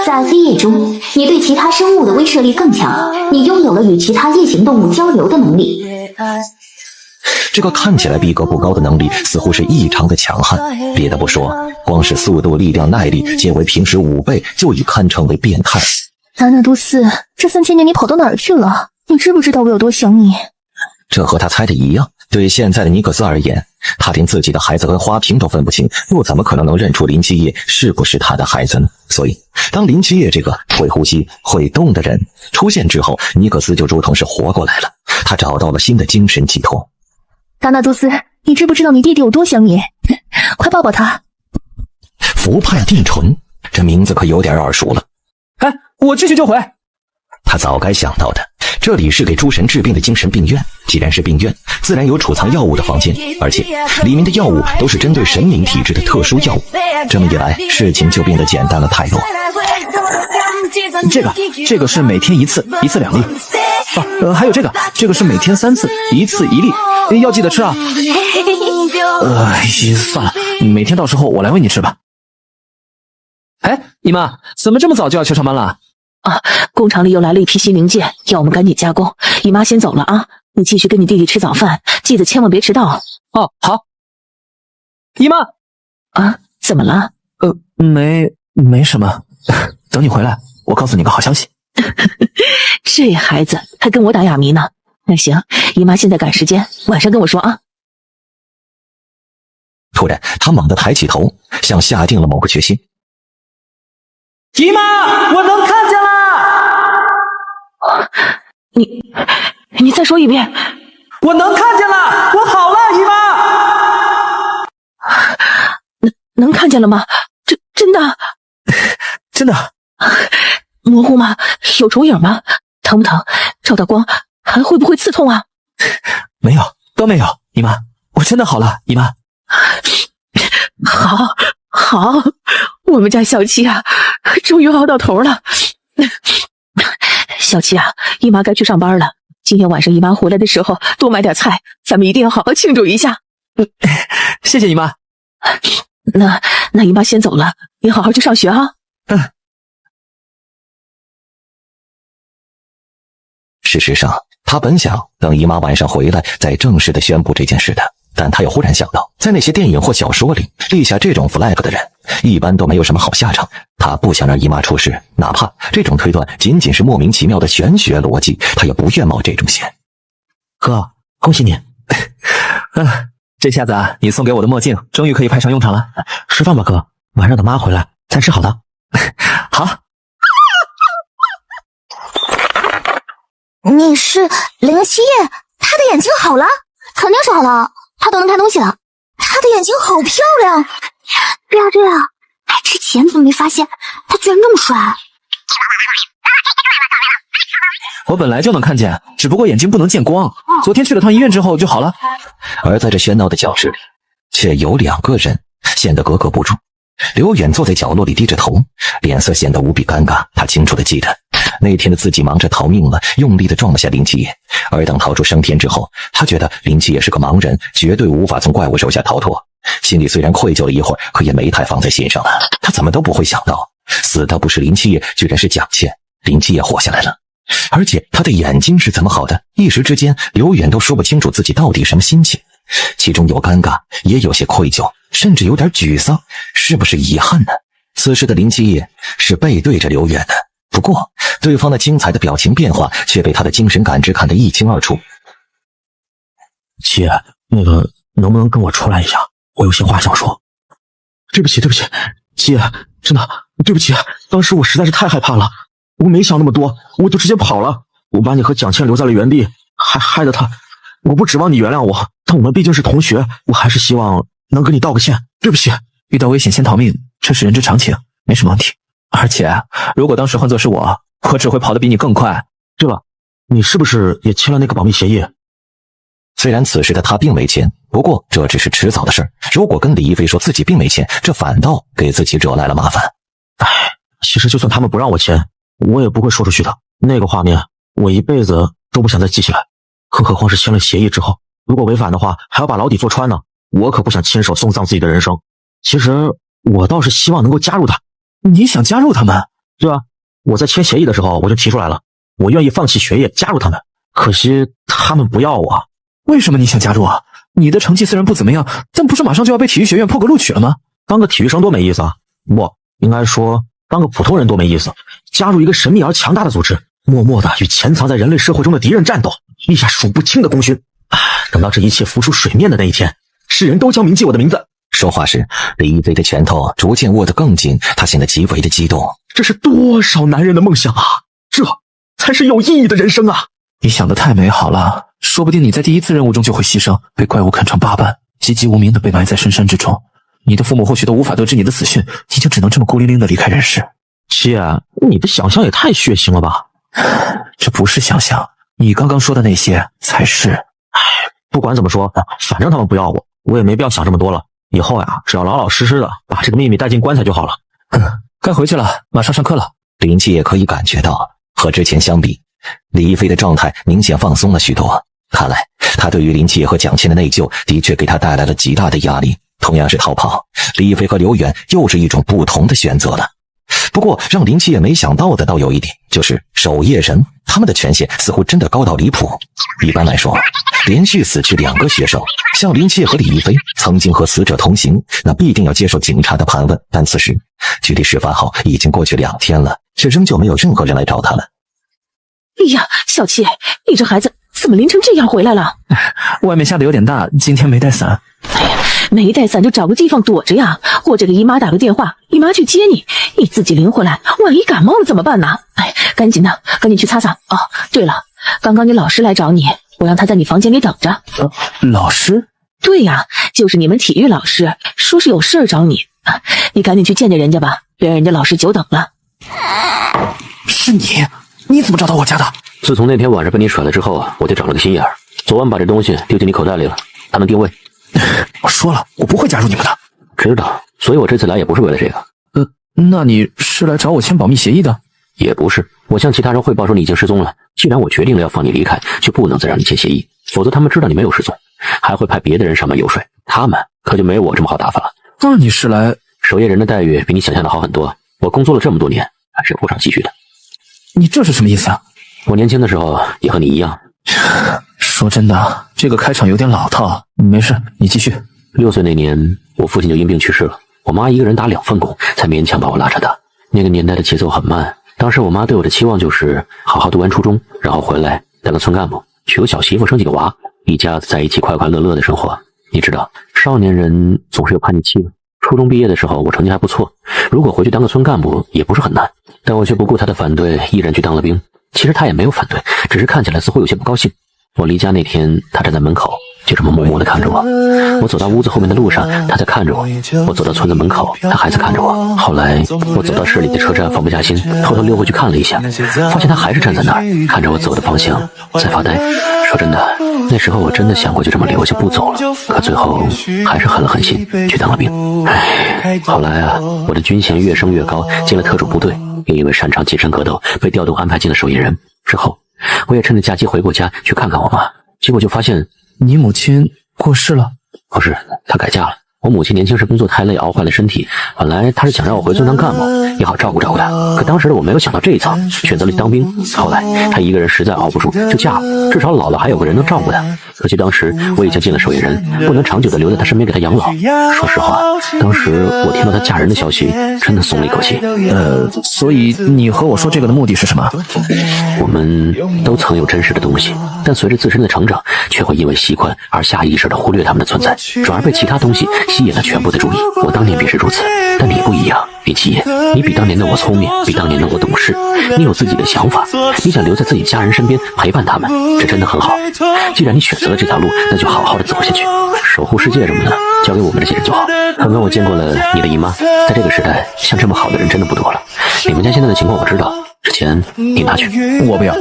在黑夜中，你对其他生物的威慑力更强，你拥有了与其他夜行动物交流的能力。这个看起来逼格不高的能力，似乎是异常的强悍。别的不说，光是速度、力量、耐力皆为平时5倍，就已堪称为变态。达纳杜斯，这3000年你跑到哪儿去了？你知不知道我有多想你？这和他猜的一样。对现在的尼克斯而言，他连自己的孩子跟花瓶都分不清，又怎么可能认出林七夜是不是他的孩子呢？所以，当林七夜这个会呼吸、会动的人出现之后，尼克斯就如同是活过来了。他找到了新的精神寄托。达纳杜斯，你知不知道你弟弟有多想你？快抱抱他。福派定纯，这名字可有点耳熟了。哎，我这就就回。他早该想到的，这里是给诸神治病的精神病院，既然是病院，自然有储藏药物的房间，而且里面的药物都是针对神灵体质的特殊药物。这么一来，事情就变得简单了太多。这个是每天1次，1次2粒。还有这个是每天3次，1次1粒，要记得吃啊。算了，每天到时候我来喂你吃吧。哎，姨妈，怎么这么早就要去上班了？啊，工厂里又来了一批新零件，要我们赶紧加工。姨妈先走了啊，你继续跟你弟弟吃早饭，记得千万别迟到。哦，好。姨妈，啊，怎么了？没什么。等你回来，我告诉你个好消息。这孩子还跟我打哑谜呢。那行，姨妈现在赶时间，晚上跟我说啊。突然，他猛地抬起头，像下定了某个决心。姨妈，我能看见了！你再说一遍。我能看见了，我好了，姨妈。能看见了吗？真的？真的。模糊吗？有重影吗？疼不疼？照到光还会不会刺痛啊？没有，都没有，姨妈，我真的好了，姨妈。好，我们家小七啊，终于熬到头了。小七啊，姨妈该去上班了。今天晚上姨妈回来的时候多买点菜，咱们一定要好好庆祝一下。谢谢姨妈。那姨妈先走了，你好好去上学啊。事实上，他本想等姨妈晚上回来再正式的宣布这件事的，但他又忽然想到，在那些电影或小说里，立下这种 flag 的人一般都没有什么好下场。他不想让姨妈出事，哪怕这种推断仅是莫名其妙的玄学逻辑，他也不愿冒这种险。哥，恭喜你！这下子啊，你送给我的墨镜终于可以派上用场了。吃饭吧，哥，晚上等妈回来再吃好的。好。你是林七夜，他的眼睛好了，肯定是好了，他都能看东西了。他的眼睛好漂亮，不要这样。之前怎么没发现他居然那么帅？我本来就能看见，只不过眼睛不能见光。昨天去了趟医院之后就好了。而在这喧闹的教室里，却有2个人显得格格不入。刘远坐在角落里低着头，脸色显得无比尴尬。他清楚地记得那天的自己忙着逃命了，用力地撞了下林七夜。而等逃出升天之后，他觉得林七夜是个盲人，绝对无法从怪物手下逃脱。心里虽然愧疚了一会儿，可也没太放在心上了。他怎么都不会想到，死的不是林七夜，居然是蒋倩。林七夜活下来了，而且他的眼睛是怎么好的？一时之间，刘远都说不清楚自己到底什么心情，其中有尴尬，也有些愧疚，甚至有点沮丧，是不是遗憾呢？此时的林七夜是背对着刘远的，不过对方那精彩的表情变化却被他的精神感知看得一清二楚。七爷，那个能不能跟我出来一下？我有些话想说。对不起，七爷，真的对不起，当时我实在是太害怕了，我没想那么多，我就直接跑了。我把你和蒋倩留在了原地，还害得他。我不指望你原谅我，但我们毕竟是同学，我还是希望能跟你道个歉。对不起。遇到危险先逃命，这是人之常情，没什么问题。而且如果当时换作是我只会跑得比你更快。对了，你是不是也签了那个保密协议？虽然此时的他并没签，不过这只是迟早的事。如果跟李一飞说自己并没签，这反倒给自己惹来了麻烦。其实就算他们不让我签，我也不会说出去的。那个画面我一辈子都不想再记起来，更何况是签了协议之后，如果违反的话还要把牢底坐穿呢。我可不想亲手送葬自己的人生。其实我倒是希望能够加入他。你想加入他们？对啊，我在签协议的时候我就提出来了，我愿意放弃学业加入他们，可惜他们不要我。为什么你想加入啊？你的成绩虽然不怎么样，但不是马上就要被体育学院破格录取了吗？当个体育生多没意思啊！不，应该说当个普通人多没意思。加入一个神秘而强大的组织，默默地与潜藏在人类社会中的敌人战斗，立下数不清的功勋。等到这一切浮出水面的那一天，世人都将铭记我的名字。说话时，李一飞的拳头逐渐握得更紧，他显得极为的激动。这是多少男人的梦想啊！这才是有意义的人生啊！你想得太美好了，说不定你在第一次任务中就会牺牲，被怪物啃成8瓣，籍籍无名的被埋在深山之中。你的父母或许都无法得知你的死讯，你就只能这么孤零零的离开人世。七爷，你的想象也太血腥了吧？这不是想象，你刚刚说的那些才是。不管怎么说，反正他们不要我，我也没必要想这么多了。以后呀，只要老老实实的把这个秘密带进棺材就好了。该回去了，马上上课了。林七也可以感觉到，和之前相比，李一飞的状态明显放松了许多。看来他对于林七和蒋倩的内疚的确给他带来了极大的压力。同样是逃跑，李一飞和刘远又是一种不同的选择了。不过让林七也没想到的倒有一点，就是守夜人他们的权限似乎真的高到离谱。一般来说，连续死去2个学生，像林七和李一飞曾经和死者同行，那必定要接受警察的盘问。但此时距离事发后已经过去2天了，却仍旧没有任何人来找他了。哎呀，小七，你这孩子怎么淋成这样回来了？外面下的有点大，今天没带伞。哎呀，没带伞就找个地方躲着呀，或者给姨妈打个电话，姨妈去接你，你自己淋回来，万一感冒了怎么办呢？哎，赶紧去擦擦。哦，对了，刚刚你老师来找你，我让他在你房间里等着。老师？对呀，就是你们体育老师，说是有事儿找你，你赶紧去见见人家吧，别让人家老师久等了。是你？你怎么找到我家的？自从那天晚上被你甩了之后，我就长了个心眼儿。昨晚把这东西丢进你口袋里了，它能定位。我说了，我不会加入你们的。知道，所以我这次来也不是为了这个。那你是来找我签保密协议的？也不是，我向其他人汇报说你已经失踪了。既然我决定了要放你离开，就不能再让你签协议，否则他们知道你没有失踪，还会派别的人上门游说，他们可就没我这么好打发了。那你是来……守夜人的待遇比你想象的好很多，我工作了这么多年，还是有不少积蓄的。你这是什么意思啊？我年轻的时候也和你一样。说真的，这个开场有点老套。没事，你继续。6岁那年，我父亲就因病去世了，我妈一个人打2份工，才勉强把我拉扯大。那个年代的节奏很慢，当时我妈对我的期望就是好好读完初中，然后回来当个村干部，娶个小媳妇，生几个娃，一家子在一起快快乐乐的生活。你知道，少年人总是有叛逆期的。初中毕业的时候，我成绩还不错，如果回去当个村干部也不是很难，但我却不顾他的反对，毅然去当了兵。其实他也没有反对，只是看起来似乎有些不高兴。我离家那天，他站在门口，就这么默默地看着我。我走到屋子后面的路上，他在看着我；我走到村子门口，他还在看着我。后来我走到市里的车站，放不下心，偷偷溜回去看了一下，发现他还是站在那儿，看着我走的方向，在发呆。说真的，那时候我真的想过就这么留下不走了，可最后还是狠了狠心去当了兵。后来啊，我的军衔越升越高，进了特种部队，又因为擅长近身格斗，被调动安排进了守夜人。之后我也趁着假期回过家去看看我妈，结果就发现你母亲过世了。不是，她改嫁了。我母亲年轻时工作太累，熬坏了身体，本来她是想让我回村当干部，也好照顾照顾她。可当时的我没有想到这一层，选择了当兵。后来她一个人实在熬不住，就嫁了，至少老了还有个人能照顾她。可惜当时我已经进了守夜人，不能长久的留在她身边给她养老。说实话，当时我听到她嫁人的消息，真的松了一口气。所以你和我说这个的目的是什么？我们都曾有真实的东西，但随着自身的成长，却会因为习惯而下意识的忽略他们的存在，转而被其他东西吸引了全部的注意。我当年便是如此，但你不一样，林七夜，你比当年的我聪明，比当年的我懂事，你有自己的想法，你想留在自己家人身边陪伴他们，这真的很好。既然你选择了这条路，那就好好的走下去，守护世界什么的交给我们这些人就好。刚刚我见过了你的姨妈，在这个时代，像这么好的人真的不多了。你们家现在的情况我知道，之前你拿去。我不要，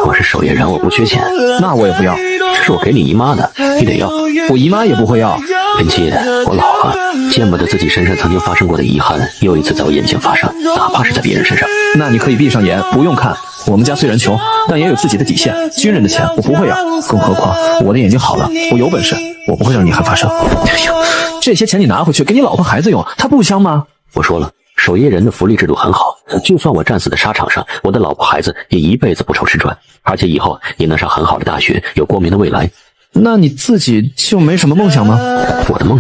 我是守夜人，我不缺钱。那我也不要，这是我给你姨妈的，你得要。我姨妈也不会要。林七，我老了，见不得自己身上曾经发生过的遗憾又一次在我眼前发生，哪怕是在别人身上。那你可以闭上眼，不用看。我们家虽然穷，但也有自己的底线。军人的钱我不会要，更何况我的眼睛好了，我有本事，我不会让你还发生。哎呦，这些钱你拿回去给你老婆孩子用，它不香吗？我说了，守夜人的福利制度很好，就算我战死在沙场上，我的老婆孩子也一辈子不愁吃穿，而且以后也能上很好的大学，有光明的未来。那你自己就没什么梦想吗？我的梦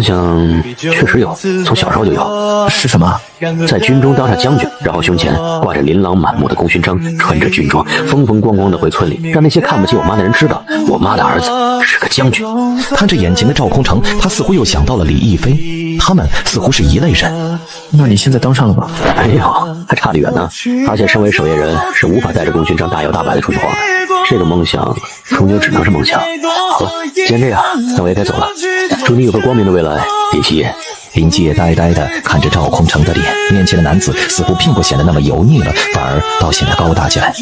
想确实有，从小时候就有。是什么？在军中当上将军，然后胸前挂着琳琅满目的功勋章，穿着军装，风风光光的回村里，让那些看不起我妈的人知道，我妈的儿子是个将军。看着眼前的赵空城，他似乎又想到了李亦菲，他们似乎是一类人。那你现在当上了吗？没有，还差得远呢。而且身为守夜人，是无法带着功勋章大摇大摆的出去晃的。这个梦想终究只能是梦想。好了，既然这样，那我也该走了。祝你有个光明的未来，林七夜。林七夜呆呆地看着赵空城的脸，面前的男子似乎并不显得那么油腻了，反而倒显得高大起来。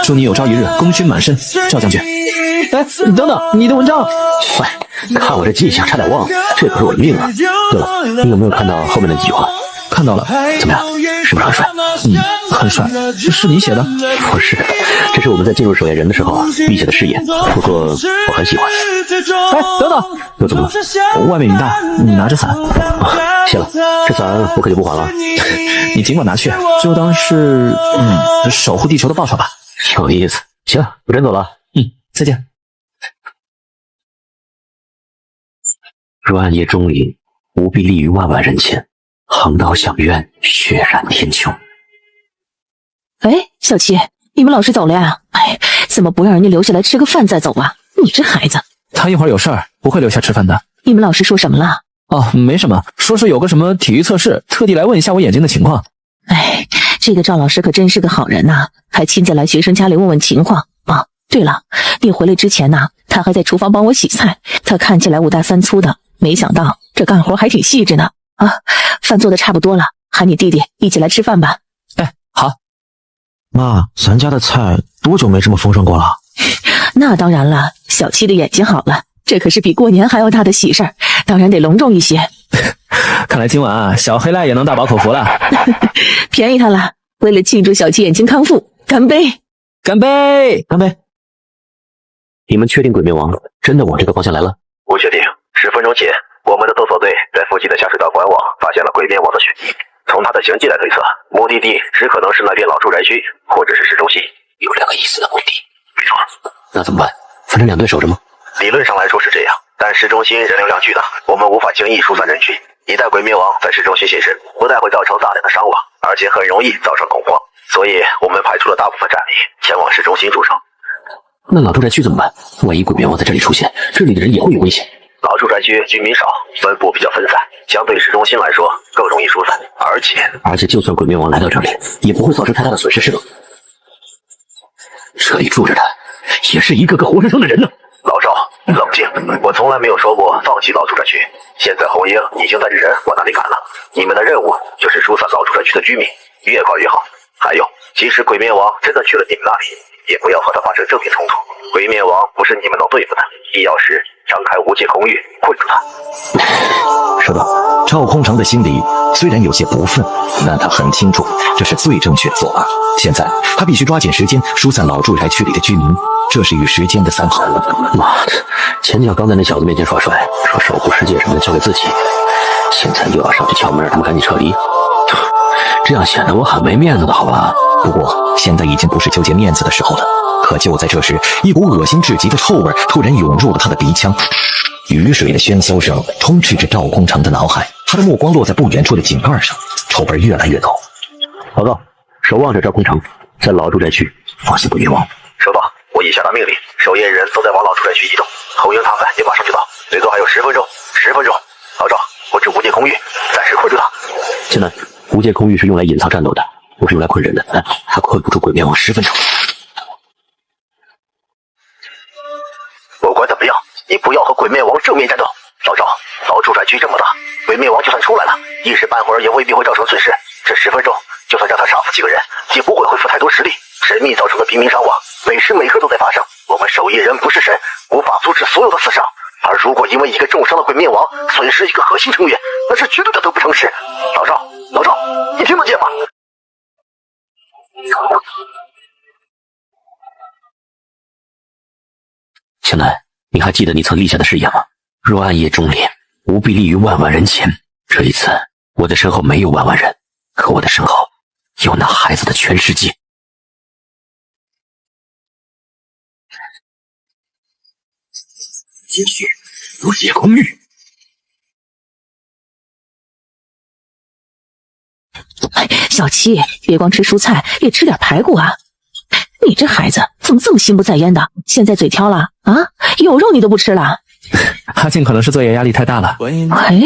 祝你有朝一日功勋满身，赵将军。哎，等等，你的文章。坏，看我这记性，差点忘了，这可是我的命啊。对了，你有没有看到后面的几句话？看到了。怎么样？是不是很帅？很帅。是你写的？不是，这是我们在进入守夜人的时候立下的誓言。不过我很喜欢。哎，等等，又怎么了？外面雨大，你拿着伞。谢了，这伞我可就不还了。你尽管拿去，就当是守护地球的报酬吧。有意思。行，我真走了。再见。若暗夜中林，吾必立于万万人前，横刀响冤，血染天穹。哎，小七，你们老师走了呀？哎，怎么不让人家留下来吃个饭再走啊？你这孩子。他一会儿有事儿，不会留下吃饭的。你们老师说什么了？哦，没什么，说是有个什么体育测试，特地来问一下我眼睛的情况。哎，这个赵老师可真是个好人呐，还亲自来学生家里问问情况。啊，对了，你回来之前呢，他还在厨房帮我洗菜。他看起来5大3粗的，没想到这干活还挺细致呢。啊，饭做的差不多了，喊你弟弟一起来吃饭吧。哎，好。妈，咱家的菜多久没这么丰盛过了？那当然了，小七的眼睛好了，这可是比过年还要大的喜事儿，当然得隆重一些。看来今晚啊，小黑赖也能大饱口福了。便宜他了，为了庆祝小七眼睛康复，干杯！干杯！干杯！你们确定鬼灭王真的往这个方向来了？不确定。10分钟前，我们的搜索队在附近的下水道管网发现了鬼灭王的血迹。从他的行迹来推测，目的地只可能是那片老住宅区，或者是市中心。有2个疑似的目的地。没错。那怎么办？分成2队守着吗？理论上来说是这样，但市中心人流量巨大，我们无法轻易疏散人群。一旦鬼灭王在市中心现身，不但会造成大量的伤亡，而且很容易造成恐慌。所以我们派出了大部分战力前往市中心驻守。那老住宅区怎么办？万一鬼灭王在这里出现，这里的人也会有危险。老住宅区居民少，分布比较分散，相对市中心来说更容易疏散，而且就算鬼灭王来到这里，也不会造成太大的损失，是吗？这里住着的也是一个个活生生的人呢。老赵，冷静，我从来没有说过放弃老住宅区。现在红鹰已经带着人往那里赶了，你们的任务就是疏散老住宅区的居民，越快越好。还有，即使鬼灭王真的去了你们那里，也不要和他发生正面冲突。鬼灭王不是你们能对付的，必要时张开无界空域困住他。说道，赵空城的心里虽然有些不忿，但他很清楚这是最正确的做法。现在他必须抓紧时间疏散老住宅区里的居民，这是与时间的赛跑。妈的，前脚刚在那小子面前耍帅，说守护世界什么的交给自己，现在又要上去敲门让他们赶紧撤离，这样显得我很没面子的好吧？不过现在已经不是纠结面子的时候了。可就在这时，一股恶心至极的臭味突然涌入了他的鼻腔。雨水的喧嚣声充斥着赵空城的脑海，他的目光落在不远处的井盖上，臭味越来越浓。报告，守望者赵空城在老住宅区发现鬼灭王。收到，我已下达命令，守夜人都在往老住宅区移动，红鹰他们也马上就到，最多还有10分钟。10分钟，老赵，我这无界空域暂时困住他。现在无界空域是用来隐藏战斗的，不是用来困人的，他困不住鬼灭王10分钟。不管怎么样，你不要和鬼灭王正面战斗。老赵，老住宅区这么大，鬼灭王就算出来了，一时半会儿也未必会造成损失。这10分钟，就算让他杀死几个人，也不会恢复太多实力。神秘造成的平民伤亡，每时每刻都在发生。我们守夜人不是神，无法阻止所有的死伤。而如果因为一个重伤的鬼灭王损失一个核心成员，那是绝对的得不偿失。老赵，你听得见吗？现在你还记得你曾立下的誓言吗？若暗夜中烈，吾必立于万万人前。这一次，我的身后没有万万人，可我的身后有那孩子的全世界。接续无界空域。小七，别光吃蔬菜，也吃点排骨啊！你这孩子怎么这么心不在焉的？现在嘴挑了啊？有肉你都不吃了？阿静可能是作业压力太大了。哎，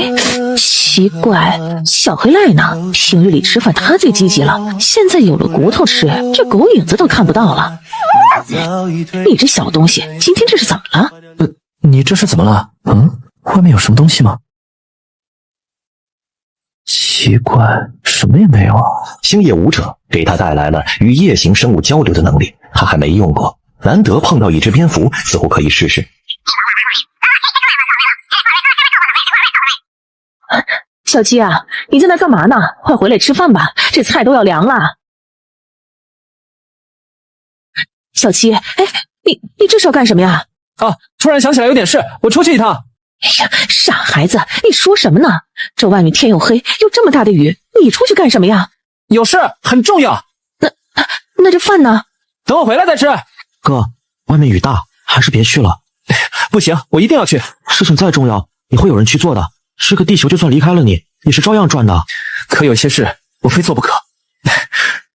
奇怪，小黑赖呢？平日里吃饭他最积极了，现在有了骨头吃，这狗影子都看不到了。你这小东西，今天这是怎么了？你这是怎么了？外面有什么东西吗？奇怪，什么也没有啊。星夜舞者给他带来了与夜行生物交流的能力，他还没用过，难得碰到一只蝙蝠，似乎可以试试。小七啊，你在那干嘛呢？快回来吃饭吧，这菜都要凉了。小七，哎，你这是要干什么呀？啊，突然想起来有点事，我出去一趟。哎呀，傻孩子，你说什么呢？这外面天又黑，又这么大的雨，你出去干什么呀？有事，很重要。那这饭呢？等我回来再吃。哥，外面雨大，还是别去了。不行，我一定要去。事情再重要，也会有人去做的。这个地球就算离开了你，也是照样转的。可有些事我非做不可。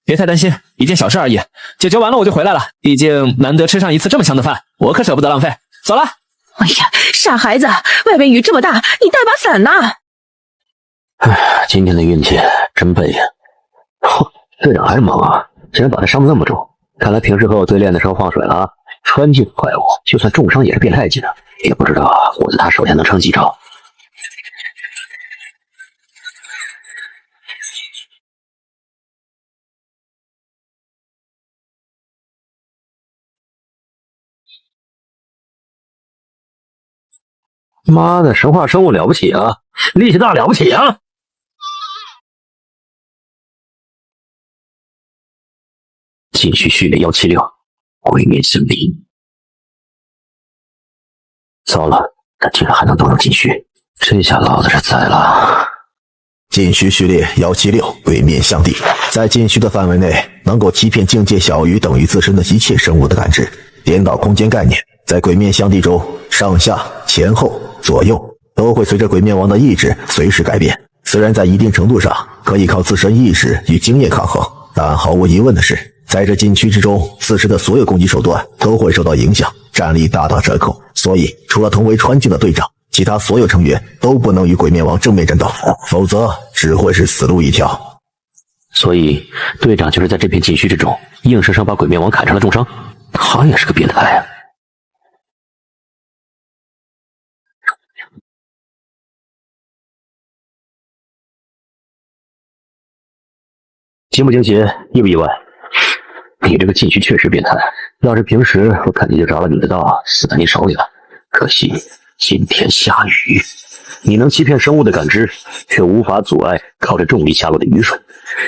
别太担心，一件小事而已，解决完了我就回来了。毕竟难得吃上一次这么香的饭，我可舍不得浪费。走了。哎呀，傻孩子，外边雨这么大，你带把伞呐。哎，今天的运气真背呀！队长还是猛啊，竟然把他伤得那么重。看来平时和我对练的时候放水了啊！穿技怪物，就算重伤也是变态技能，也不知道我在他手下能撑几招。妈的，神话生物了不起啊，力气大了不起啊！继续序列176，鬼面神灵。糟了，他竟然还能动用禁区，这下老子是栽了。禁区序列176，鬼面象帝，在禁区的范围内，能够欺骗境界小于等于自身的一切生物的感知。颠倒空间概念，在鬼面象帝中，上下、前后、左右都会随着鬼面王的意志随时改变。虽然在一定程度上可以靠自身意识与经验抗衡，但毫无疑问的是，在这禁区之中，自身的所有攻击手段都会受到影响，战力大打折扣。所以，除了同为川境的队长，其他所有成员都不能与鬼面王正面战斗，否则只会是死路一条。所以，队长就是在这片禁区之中，硬生生把鬼面王砍成了重伤。他也是个变态啊！惊不惊喜，意不意外？你这个禁区确实变态，要是平时我肯定就着了你的道，死在你手里了。可惜今天下雨，你能欺骗生物的感知，却无法阻碍靠着重力下落的雨水。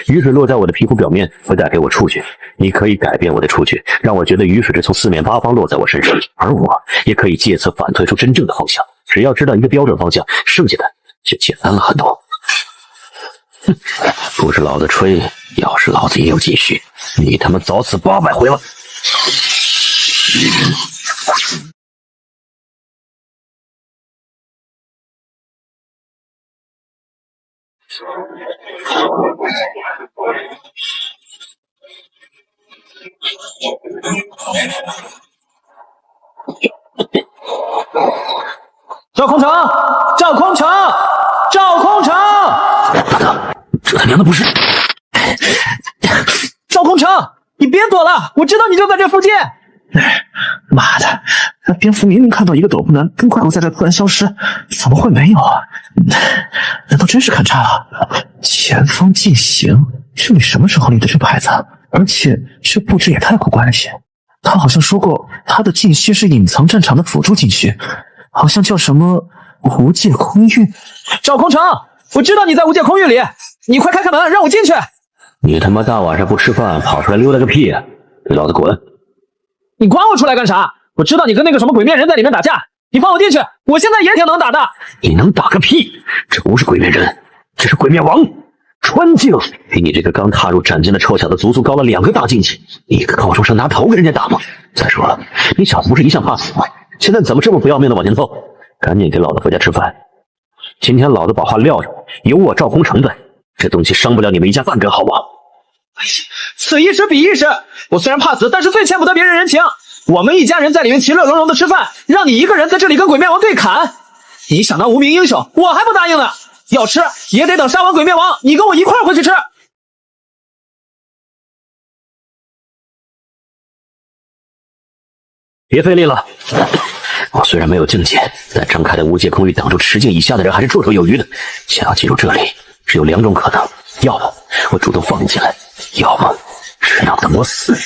雨水落在我的皮肤表面，会带给我触觉。你可以改变我的触觉，让我觉得雨水是从四面八方落在我身上，而我也可以借此反推出真正的方向。只要知道一个标准方向，剩下的就简单了很多。哼，不是老子吹，要是老子也有继续，你他妈早死800回了。赵空城，赵空城，赵空城！这他娘的不是！赵空城，你别躲了，我知道你就在这附近。妈的，蝙蝠明明看到一个斗篷男跟怪物在这突然消失，怎么会没有啊？难道真是看差了？前方进行，是你什么时候立的这牌子？而且这布置也太古怪了些。他好像说过，他的禁区是隐藏战场的辅助禁区，好像叫什么无界空域。赵空城，我知道你在无界空域里，你快开开门，让我进去。你他妈大晚上不吃饭，跑出来溜达个屁啊！给老子滚！你管我出来干啥？我知道你跟那个什么鬼面人在里面打架，你放我进去，我现在也挺能打的。你能打个屁！这不是鬼面人，这是鬼面王。川境比你这个刚踏入斩剑的臭小子足足高了2个大境界，你个高中生拿头跟人家打吗？再说了，你小子不是一向怕死吗？现在怎么这么不要命的往前凑？赶紧给老子回家吃饭！今天老子把话撂着，有我赵空城在，这东西伤不了你们一家半根，好不好？哎呀，此一时彼一时，我虽然怕死，但是最欠不得别人人情。我们一家人在里面其乐融融的吃饭，让你一个人在这里跟鬼面王对砍，你想当无名英雄，我还不答应呢。要吃也得等杀完鬼面王，你跟我一块儿回去吃。别费力了，我虽然没有境界，但张开的无界空域挡住10境以下的人还是绰绰有余的。想要进入这里，只有2种可能：要么我主动放你进来，要么只能等我死。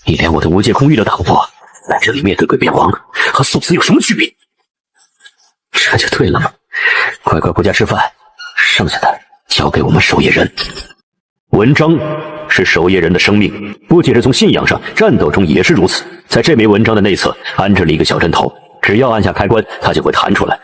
你连我的无界空域都打不破，在这里面对鬼面王和送死有什么区别？这就对了嘛！快快回家吃饭。剩下的交给我们守夜人。文章是守夜人的生命，不仅是从信仰上，战斗中也是如此。在这枚文章的内侧安置了一个小针头，只要按下开关，它就会弹出来。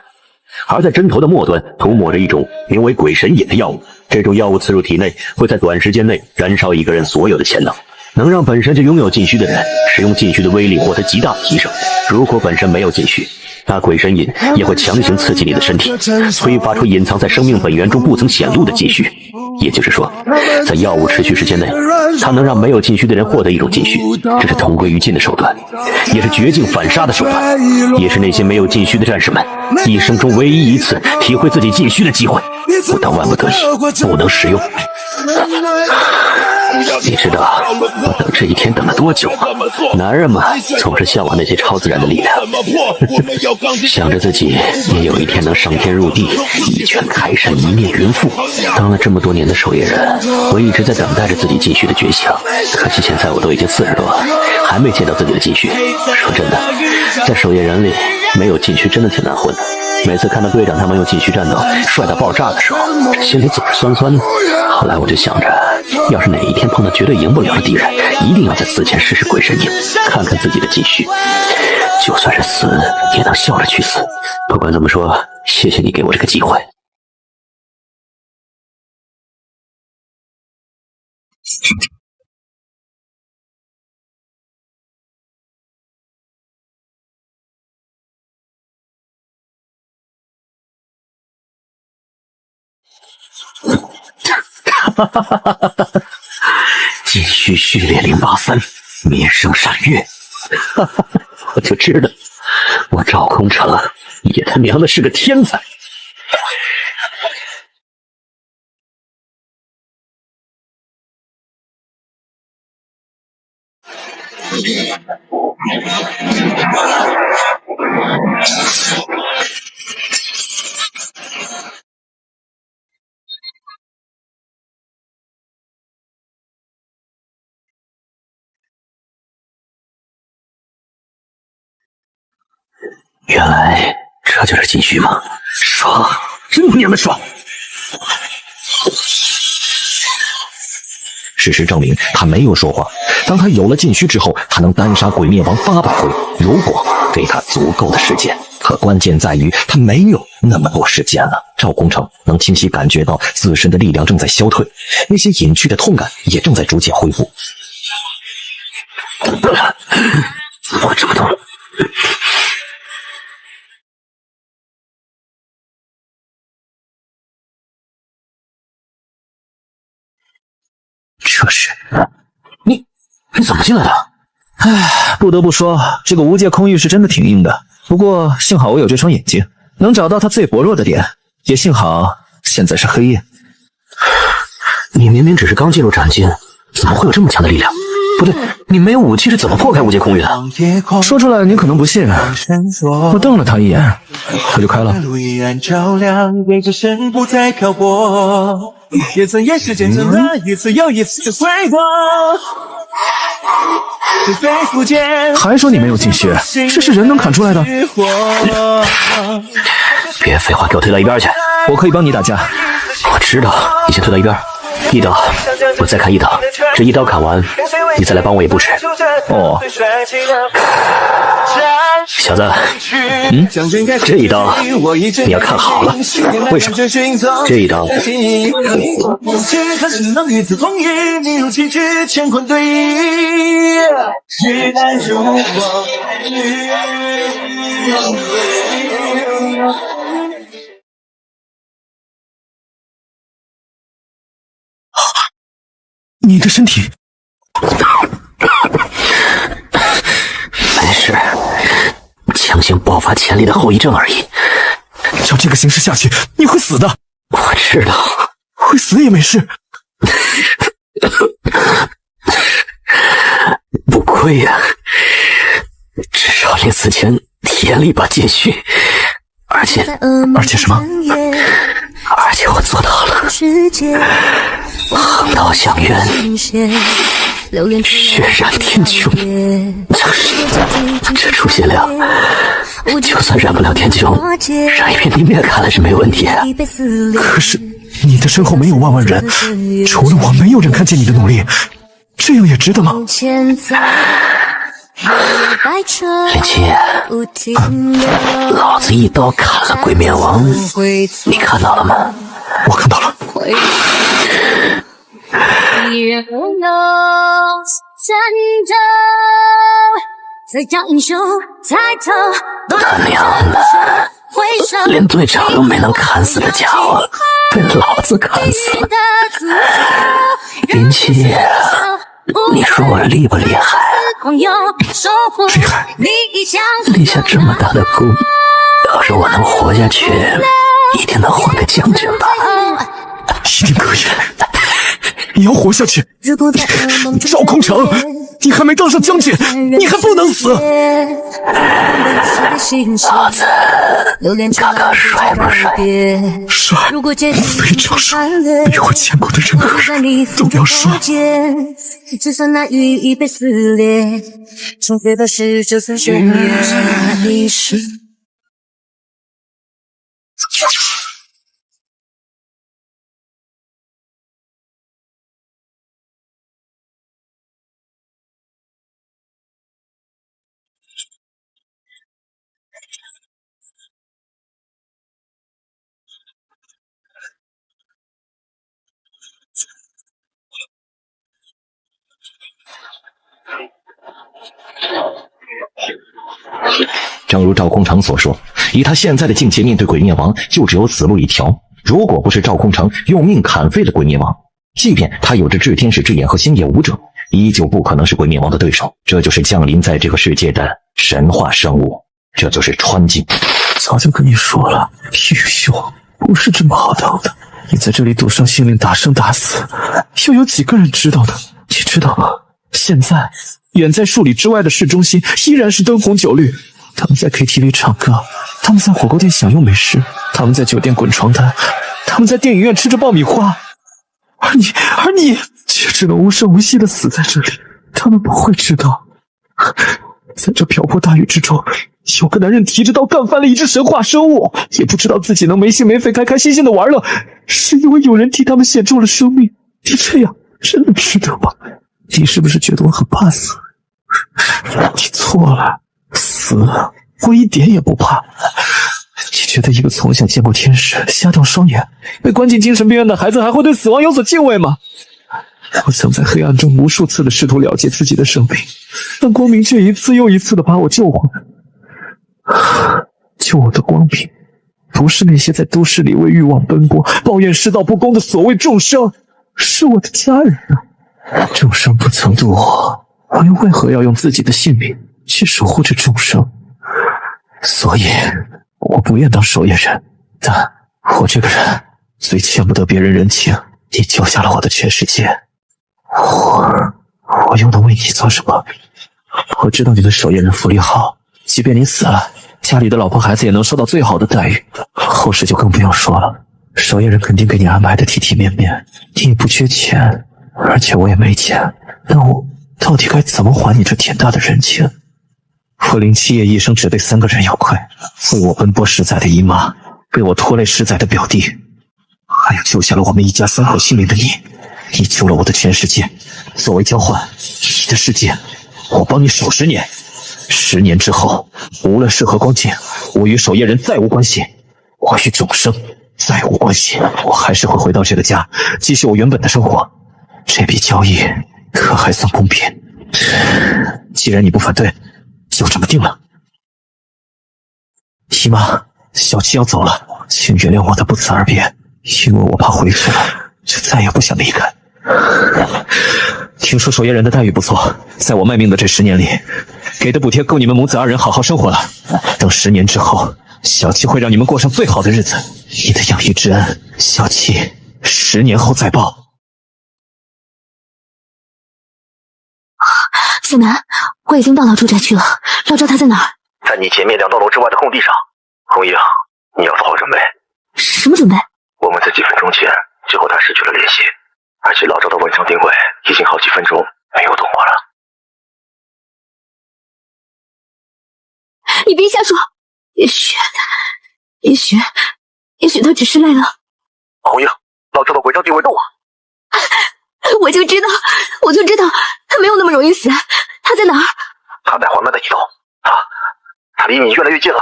而在针头的末端涂抹着一种名为鬼神饮的药物，这种药物刺入体内，会在短时间内燃烧一个人所有的潜能，能让本身就拥有禁区的人使用禁区的威力获得极大的提升。如果本身没有禁区，那鬼神饮也会强行刺激你的身体，催发出隐藏在生命本源中不曾显露的禁区。也就是说，在药物持续时间内，它能让没有禁区的人获得一种禁区，这是同归于尽的手段，也是绝境反杀的手段，也是那些没有禁区的战士们一生中唯一一次体会自己禁区的机会。我当万不得已不能使用。你知道我等这一天等了多久吗？男人嘛，总是向往那些超自然的力量，想着自己也有一天能上天入地，一拳开山，一灭云父。当了这么多年的守夜人，我一直在等待着自己禁区的觉醒，可惜现在我都已经40多了，还没见到自己的禁区。说真的，在守夜人里，没有禁区真的挺难混的。每次看到队长他们用禁区战斗帅到爆炸的时候，这心里总是酸酸的。后来我就想着，要是哪一天碰到绝对赢不了的敌人，一定要在死前试试鬼神印，看看自己的禁区，就算是死也能笑着去死。不管怎么说，谢谢你给我这个机会。禁区序列083，灭生闪月。我就知道，我赵空城也他娘的是个天才。原来这就是禁区吗？爽，真他娘的爽！事实证明，他没有说谎。当他有了禁区之后，他能单杀鬼灭王800回。如果给他足够的时间，可关键在于他没有那么多时间了。赵空城能清晰感觉到自身的力量正在消退，那些隐去的痛感也正在逐渐恢复。怎么会这么痛？这是你怎么进来的？唉，不得不说，这个无界空域是真的挺硬的。不过幸好我有这双眼睛，能找到它最薄弱的点。也幸好现在是黑夜。你明明只是刚进入斩禁，怎么会有这么强的力量？不对，你没有武器是怎么破开无界空域的？说出来你可能不信，我瞪了他一眼，他就开了。也曾也时间真的一次又一次的回过。还说你没有禁区，这是人能砍出来的？别废话，给我推到一边去！我可以帮你打架。我知道，你先推到一边。一刀，我再砍一刀，这一刀砍完，你再来帮我也不迟。哦，小子，这一刀你要看好了。为什么？这一刀。你的身体没事，强行爆发潜力的后遗症而已。照这个形势下去，你会死的。我知道，会死也没事。不亏呀，至少临死前体验了一把禁区，而且什么？而且我做到了。横刀向渊，血染天穹，这出血量，就算染不了天穹，染一片地面看来是没问题啊。可是你的身后没有万万人，除了我，没有人看见你的努力，这样也值得吗？林七夜，老子一刀砍了鬼面王，你看到了吗？我看到了。他娘的，连队长都没能砍死的家伙，被老子砍死了。林七夜，你说我厉不厉害？厉害！立下这么大的功，要是我能活下去，一定能换个将军吧？一定可以！你要活下去！赵空城，你还没当上将军，你还不能死！老子看看帅不帅？帅，非常帅，比我见过的任何人都要帅。就算那羽翼被撕裂，终飞到逝，就算悬崖历史。正如赵空城所说，以他现在的境界，面对鬼灭王就只有死路一条。如果不是赵空城用命砍废了鬼灭王，即便他有着炽天使之眼和星野武者，依旧不可能是鬼灭王的对手。这就是降临在这个世界的神话生物，这就是穿境。早就跟你说了，玉秀不是这么好当的。你在这里赌上性命，打生打死，又有几个人知道呢？你知道吗？现在远在数里之外的市中心依然是灯红酒绿，他们在 KTV 唱歌，他们在火锅店享用美食，他们在酒店滚床单，他们在电影院吃着爆米花，而你却只能无声无息地死在这里。他们不会知道，在这瓢泼大雨之中，有个男人提着刀干翻了一只神话生物，也不知道自己能没心没肺开开心心的玩乐，是因为有人替他们献出了生命。你这样真的值得吗？你是不是觉得我很怕死？你错了，死我一点也不怕。你觉得一个从小见过天使、瞎掉双眼、被关进精神病院的孩子还会对死亡有所敬畏吗？我曾在黑暗中无数次的试图了结自己的生命，但光明却一次又一次的把我救回来。救我的光明，不是那些在都市里为欲望奔波、抱怨世道不公的所谓众生，是我的家人啊！众生不曾渡我，我又为何要用自己的性命去守护着众生？所以，我不愿当守夜人，但我这个人最欠不得别人人情。你救下了我的全世界，我又能为你做什么？我知道你的守夜人福利好，即便你死了，家里的老婆孩子也能受到最好的待遇，后事就更不用说了。守夜人肯定给你安排的体体面面，你也不缺钱，而且我也没钱，那我到底该怎么还你这天大的人情？我林七夜一生只对3个人有愧：为我奔波10载的姨妈，被我拖累10载的表弟，还有救下了我们一家3口性命的你。你救了我的全世界，作为交换，你的世界我帮你守10年。10年之后，无论是何光景，我与守夜人再无关系，我与众生再无关系，我还是会回到这个家，继续我原本的生活。这笔交易可还算公平？既然你不反对，就这么定了。姨妈，小七要走了，请原谅我的不辞而别，因为我怕回去了就再也不想离开。听说守夜人的待遇不错，在我卖命的这10年里，给的补贴够你们母子2人好好生活了。等10年之后，小七会让你们过上最好的日子。你的养育之恩，小七10年后再报。小南，我已经到老朱宅去了，老赵他在哪儿？在你前面2道楼之外的空地上。红英，你要做好准备。什么准备？我们在几分钟前就和他失去了联系，而且老赵的稳定定位已经好几分钟没有动过了。你别瞎说，也许他只是累了。红英，老赵的违章定位动了。我就知道他没有那么容易死。他在哪儿？他在缓慢的移动，他离你越来越近了。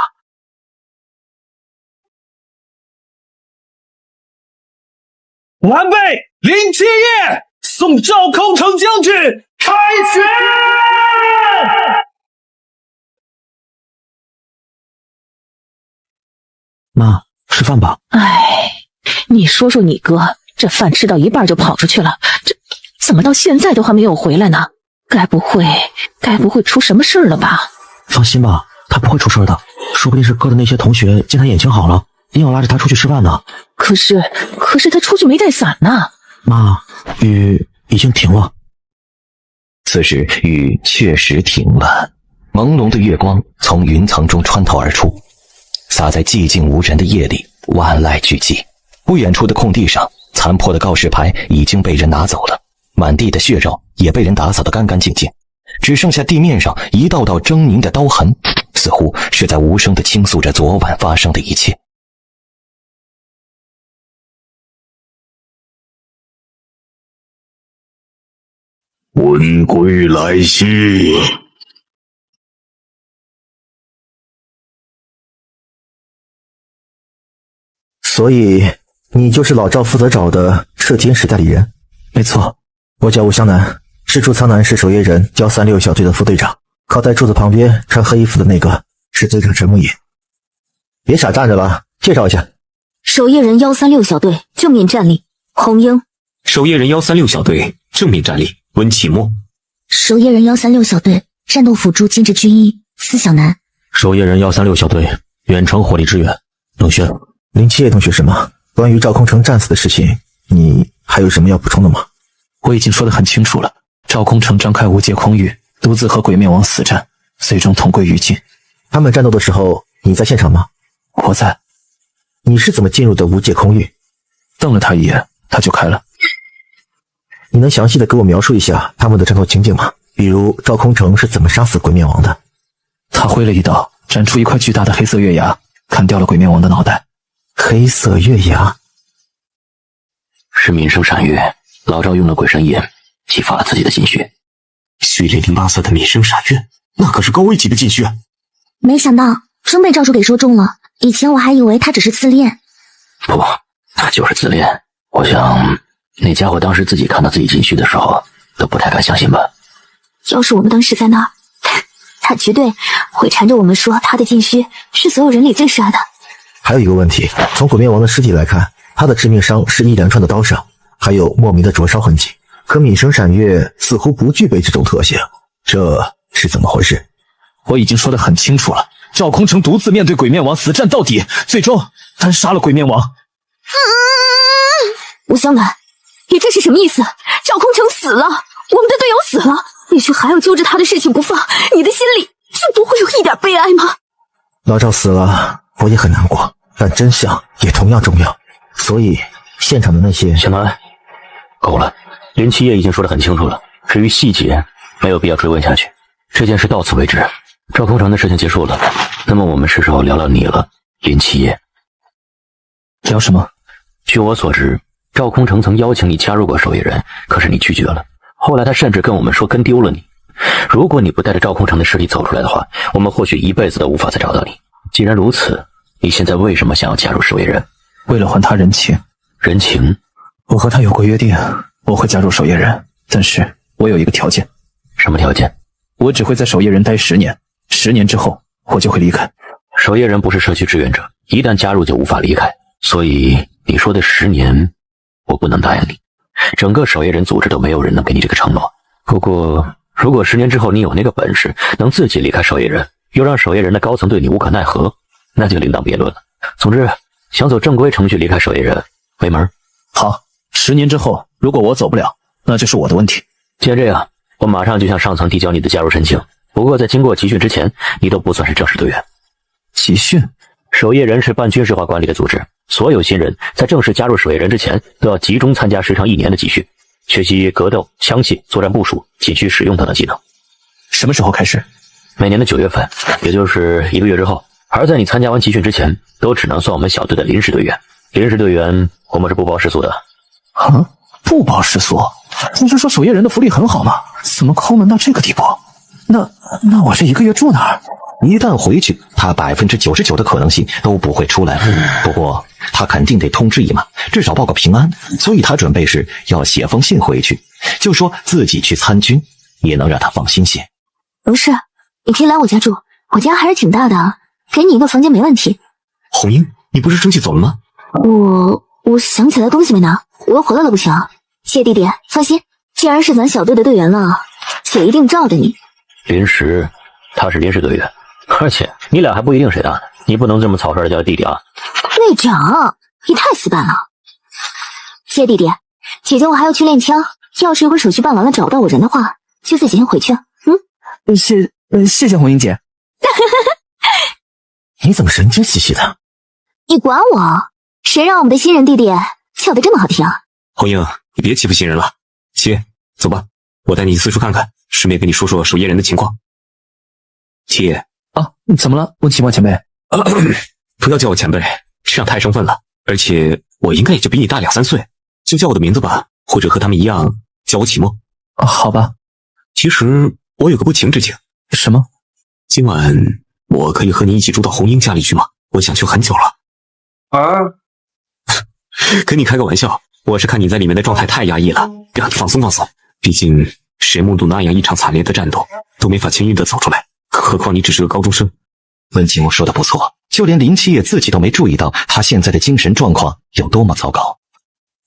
完备，林七夜送赵空城将军开学。妈，吃饭吧。哎，你说说你哥，这饭吃到一半就跑出去了，这怎么到现在都还没有回来呢？该不会出什么事了吧？放心吧，他不会出事的，说不定是哥的那些同学见他眼睛好了，硬要拉着他出去吃饭呢。可是他出去没带伞呢。妈，雨已经停了。此时雨确实停了，朦胧的月光从云层中穿透而出，洒在寂静无人的夜里，万籁俱寂。不远处的空地上，残破的告示牌已经被人拿走了，满地的血肉也被人打扫得干干净净，只剩下地面上一道道狰狞的刀痕，似乎是在无声地倾诉着昨晚发生的一切。魂归来兮！所以你就是老赵负责找的摄天使代理人？没错，我叫吴湘南，是驻苍南市守夜人焦36小队的副队长。靠在柱子旁边穿黑衣服的那个是队长陈木野。别傻站着了，介绍一下。守夜人136小队正面战力红英，守夜人136小队正面战力温启墨，守夜人136小队战斗辅助兼职军医司小南，守夜人136小队远程火力支援冷轩。林七叶同学是吗？关于赵空城战死的事情，你还有什么要补充的吗？我已经说得很清楚了，赵空城张开无界空域，独自和鬼面王死战，最终同归于尽。他们战斗的时候，你在现场吗？我在。你是怎么进入的无界空域？瞪了他一眼，他就开了。你能详细的给我描述一下他们的战斗情景吗？比如赵空城是怎么杀死鬼面王的？他挥了一刀，斩出一块巨大的黑色月牙，砍掉了鬼面王的脑袋。黑色月牙是民生闪月，老赵用了鬼神眼激发了自己的禁穴。血淋淋8色的民生闪月，那可是高危级的禁穴。没想到真被赵叔给说中了，以前我还以为他只是自恋。不，他就是自恋。我想那家伙当时自己看到自己禁区的时候都不太敢相信吧。要是我们当时在那儿，他绝对会缠着我们说他的禁区是所有人里最杀的。还有一个问题，从鬼面王的尸体来看，他的致命伤是一连串的刀伤，还有莫名的灼烧痕迹，可泯生闪月似乎不具备这种特性，这是怎么回事？我已经说得很清楚了，赵空城独自面对鬼面王死战到底，最终单杀了鬼面王。吴湘南，你这是什么意思？赵空城死了，我们的队友死了，你却还要揪着他的事情不放，你的心里就不会有一点悲哀吗？老赵死了，我也很难过，但真相也同样重要，所以现场的那些……小南，够了，林七夜已经说得很清楚了，至于细节没有必要追问下去，这件事到此为止。赵空城的事情结束了，那么我们是时候聊聊你了，林七夜。聊什么？据我所知，赵空城曾邀请你加入过守夜人，可是你拒绝了。后来他甚至跟我们说跟丢了你。如果你不带着赵空城的尸体走出来的话，我们或许一辈子都无法再找到你。既然如此，你现在为什么想要加入守夜人？为了还他人情。人情？我和他有过约定，我会加入守夜人，但是我有一个条件。什么条件？我只会在守夜人待10年，10年之后我就会离开。守夜人不是社区志愿者，一旦加入就无法离开，所以你说的10年我不能答应你。整个守夜人组织都没有人能给你这个承诺。不过如果10年之后你有那个本事，能自己离开守夜人，又让守夜人的高层对你无可奈何，那就另当别论了。总之，想走正规程序离开守夜人没门。好，10年之后如果我走不了，那就是我的问题。既然这样，我马上就向上层递交你的加入申请。不过在经过集训之前，你都不算是正式队员。集训？守夜人是半军事化管理的组织，所有新人在正式加入守夜人之前，都要集中参加时长1年的集训，学习格斗、枪械、作战部署、禁区使用等等技能。什么时候开始？每年的9月份，也就是1个月之后。而在你参加完集训之前，都只能算我们小队的临时队员。临时队员我们是不包食宿的。啊？不包食宿？不是说守夜人的福利很好吗？怎么抠门到这个地步？那我这1个月住哪儿？一旦回去，他99%的可能性都不会出来了。不过他肯定得通知一马，至少报个平安。所以他准备是要写封信回去，就说自己去参军，也能让他放心些。不是，你可以来我家住，我家还是挺大的啊，给你一个房间没问题。红英，你不是生气走了吗？我想起来东西没拿，我又回来了不行？谢弟弟，放心，既然是咱小队的队员了，姐一定罩着你。临时，他是临时队员，而且你俩还不一定谁大呢，你不能这么草率的叫弟弟啊！队长，你太死板了。谢弟弟，姐姐我还要去练枪，要是一会儿手续办完了找不到我人的话，就自己先回去。谢谢红英姐。你怎么神经兮兮的？你管我？谁让我们的新人弟弟叫得这么好听？红英，你别欺负新人了。七，走吧，我带你四处看看，顺便跟你说说守夜人的情况。七啊，怎么了？问启墨前辈。不要叫我前辈，这样太生分了。而且我应该也就比你大2-3岁，就叫我的名字吧，或者和他们一样叫我启墨。好吧。其实我有个不情之请。什么？今晚我可以和你一起住到红英家里去吗？我想去很久了。跟你开个玩笑，我是看你在里面的状态太压抑了，让你放松放松。毕竟谁目睹那样一场惨烈的战斗都没法轻易的走出来，何况你只是个高中生。温景武说的不错，就连林七夜自己都没注意到他现在的精神状况有多么糟糕。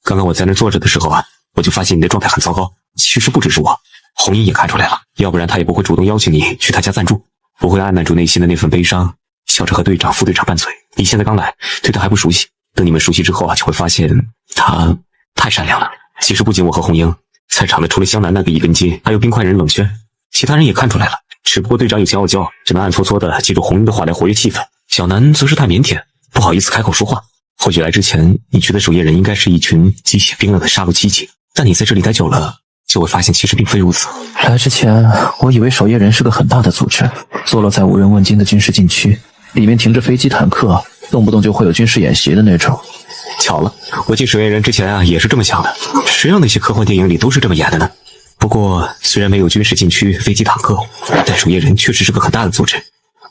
刚刚我在那坐着的时候啊，我就发现你的状态很糟糕。其实不只是我，红英也看出来了，要不然他也不会主动邀请你去他家暂住，不会按捺住内心的那份悲伤，笑着和队长、副队长拌嘴。你现在刚来，对他还不熟悉，等你们熟悉之后啊，就会发现他太善良了。其实不仅我和红英，在场的除了湘南那个一根筋，还有冰块人冷轩，其他人也看出来了。只不过队长有些傲娇，只能暗搓搓的记住红英的话来活跃气氛。小南则是太腼腆，不好意思开口说话。或许来之前，你觉得守夜人应该是一群机械冰冷的杀戮机器，但你在这里待久了，就会发现其实并非如此。来之前，我以为守夜人是个很大的组织，坐落在无人问津的军事禁区，里面停着飞机坦克，动不动就会有军事演习的那种。巧了，我进守夜人之前啊，也是这么想的。谁让那些科幻电影里都是这么演的呢？不过，虽然没有军事禁区、飞机坦克，但守夜人确实是个很大的组织。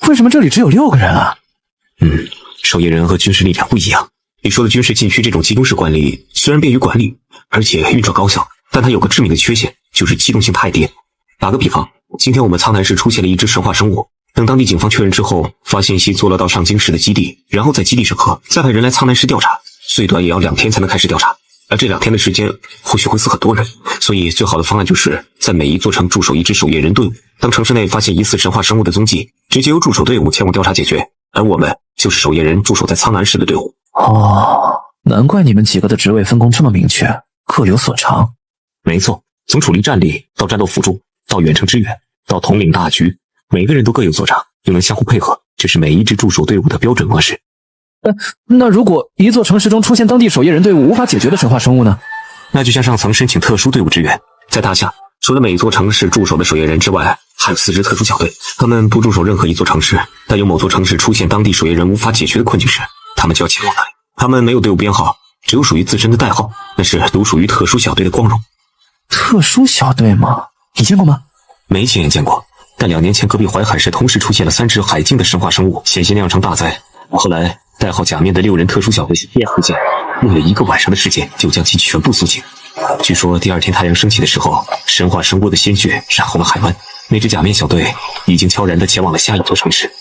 为什么这里只有6个人啊？守夜人和军事力量不一样。你说的军事禁区这种集中式管理，虽然便于管理，而且运转高效，但它有个致命的缺陷，就是机动性太低。打个比方，今天我们苍南市出现了一只神话生物，等当地警方确认之后，发现其坐落到上京市的基地，然后在基地审核，再派人来苍南市调查，最短也要2天才能开始调查。而这2天的时间，或许会死很多人，所以最好的方案就是在每一座城驻守一支守夜人队伍。当城市内发现疑似神话生物的踪迹，直接由驻守队伍前往调查解决。而我们就是守夜人驻守在苍南市的队伍。难怪你们几个的职位分工这么明确，各有所长。没错，从处理战力到战斗辅助，到远程支援，到统领大局，每个人都各有所长，又能相互配合，这是每一支驻守队伍的标准模式。那如果一座城市中出现当地守夜人队伍无法解决的神话生物呢？那就向上层申请特殊队伍支援。在大夏，除了每座城市驻守的守夜人之外，还有4支特殊小队，他们不驻守任何一座城市，但有某座城市出现当地守夜人无法解决的困境时，他们就要前往那里。他们没有队伍编号，只有属于自身的代号，那是独属于特殊小队的光荣。特殊小队吗？你见过吗？没亲眼见过，但2年前隔壁淮海市同时出现了3只海境的神话生物，险些酿成大灾。后来代号假面的6人特殊小队也出现，用了1个晚上的时间就将其全部肃清。据说第2天太阳升起的时候，神话生物的鲜血染红了海湾，那支假面小队已经悄然地前往了下一座城市。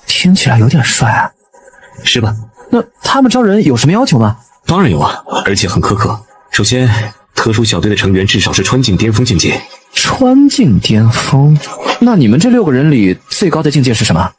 听起来有点帅啊。是吧？那他们招人有什么要求吗？当然有啊，而且很苛刻。首先，特殊小队的成员至少是川境巅峰境界。川境巅峰？那你们这6个人里最高的境界是什么？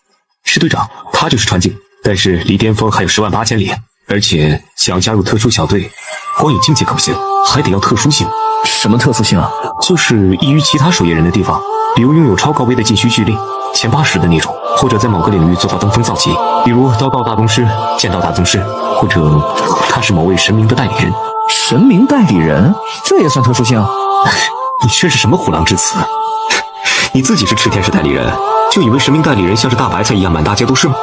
是队长，他就是川境，但是离巅峰还有108000里。而且想加入特殊小队，光有境界可不行，还得要特殊性。什么特殊性啊？就是异于其他守夜人的地方，比如拥有超高危的禁区距离，前80的那种，或者在某个领域做到登峰造极，比如刀道大宗师、剑道大宗师，或者他是某位神明的代理人。神明代理人？这也算特殊性？你这是什么虎狼之词？你自己是赤天使代理人，就以为神明代理人像是大白菜一样满大街都是吗？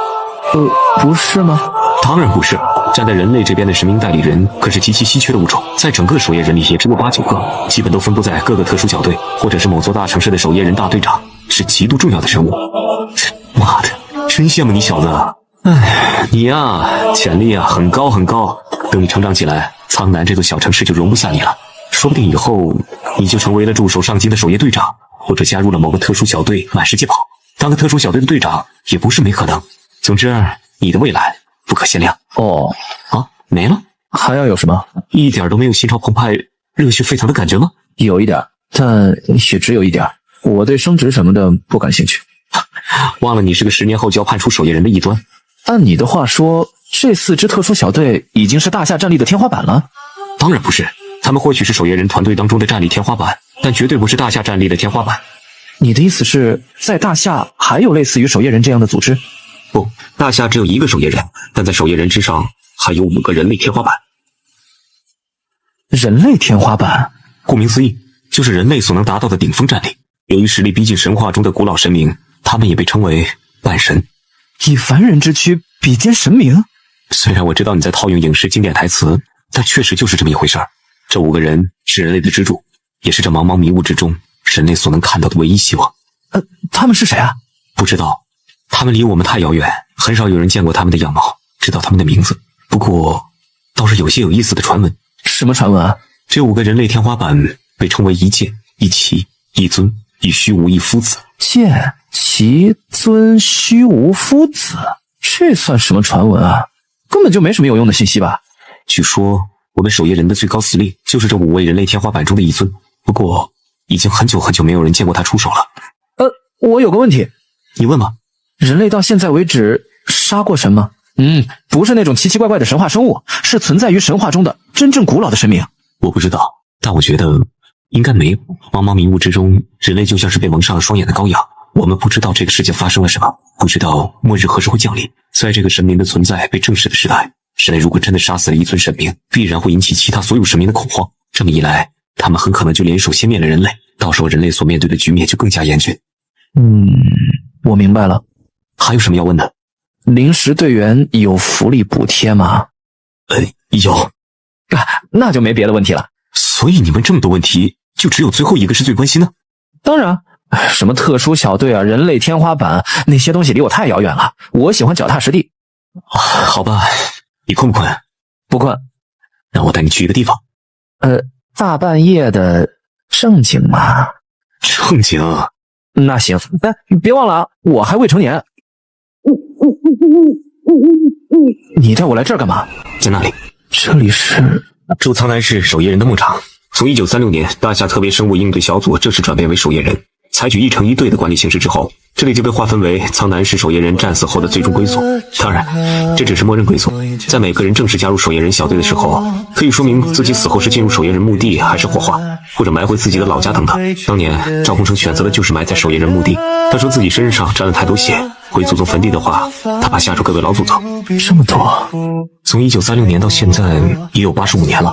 不是吗？当然不是。站在人类这边的神明代理人可是极其稀缺的物种，在整个守夜人里也只有8、9个，基本都分布在各个特殊小队，或者是某座大城市的守夜人大队长，是极度重要的人物。妈的，真羡慕你小子！哎，你呀，潜力啊很高很高，等你成长起来，苍南这座小城市就容不下你了。说不定以后你就成为了驻守上京的守夜队长，或者加入了某个特殊小队满世界跑，当个特殊小队的队长也不是没可能。总之，你的未来不可限量。哦，啊，没了？还要有什么？一点都没有心潮澎湃、热血沸腾的感觉吗？有一点，但也只有一点。我对升职什么的不感兴趣。忘了你是个10年后就要判出守夜人的异端。按你的话说，这4支特殊小队已经是大夏战力的天花板了？当然不是，他们或许是守夜人团队当中的战力天花板，但绝对不是大夏战力的天花板。你的意思是在大夏还有类似于守夜人这样的组织？不，大夏只有1个守夜人，但在守夜人之上还有5个人类天花板。人类天花板，顾名思义，就是人类所能达到的顶峰战力。由于实力逼近神话中的古老神明，他们也被称为半神。以凡人之躯比肩神明？虽然我知道你在套用影视经典台词，但确实就是这么一回事儿。这5个人是人类的支柱，也是这茫茫迷雾之中人类所能看到的唯一希望。他们是谁啊？不知道，他们离我们太遥远，很少有人见过他们的样貌，知道他们的名字。不过，倒是有些有意思的传闻。什么传闻啊？这5个人类天花板被称为一剑、一奇、一尊、一虚无、一夫子。剑、奇、尊、虚无、夫子，这算什么传闻啊？根本就没什么有用的信息吧？据说我们守夜人的最高司令就是这5位人类天花板中的一尊，不过已经很久很久没有人见过他出手了。我有个问题，你问吧。人类到现在为止杀过神吗？不是那种奇奇怪怪的神话生物，是存在于神话中的真正古老的神明。我不知道，但我觉得应该没有。茫茫迷雾之中，人类就像是被蒙上了双眼的羔羊。我们不知道这个世界发生了什么，不知道末日何时会降临。在这个神明的存在被证实的时代，人类如果真的杀死了一尊神明，必然会引起其他所有神明的恐慌。这么一来，他们很可能就联手先灭了人类，到时候人类所面对的局面就更加严峻。我明白了。还有什么要问的？临时队员有福利补贴吗？有。那就没别的问题了。所以你问这么多问题，就只有最后一个是最关心的？当然，什么特殊小队啊、人类天花板那些东西离我太遥远了，我喜欢脚踏实地。好吧，你困不困？不困。那我带你去一个地方。大半夜的正经吗？正经。那行，别忘了啊，我还未成年。你带我来这儿干嘛？在那里。这里是驻苍南市守夜人的牧场。从1936年大夏特别生物应对小组正式转变为守夜人，采取1城1队的管理形式之后，这里就被划分为苍南市守夜人战死后的最终归宿。当然，这只是默认归宿。在每个人正式加入守夜人小队的时候，可以说明自己死后是进入守夜人墓地，还是火化，或者埋回自己的老家等等。当年赵洪成选择的就是埋在守夜人墓地。他说自己身上沾了太多血，回祖宗坟地的话，他怕吓出各个老祖宗。这么多，从1936年到现在也有85年了。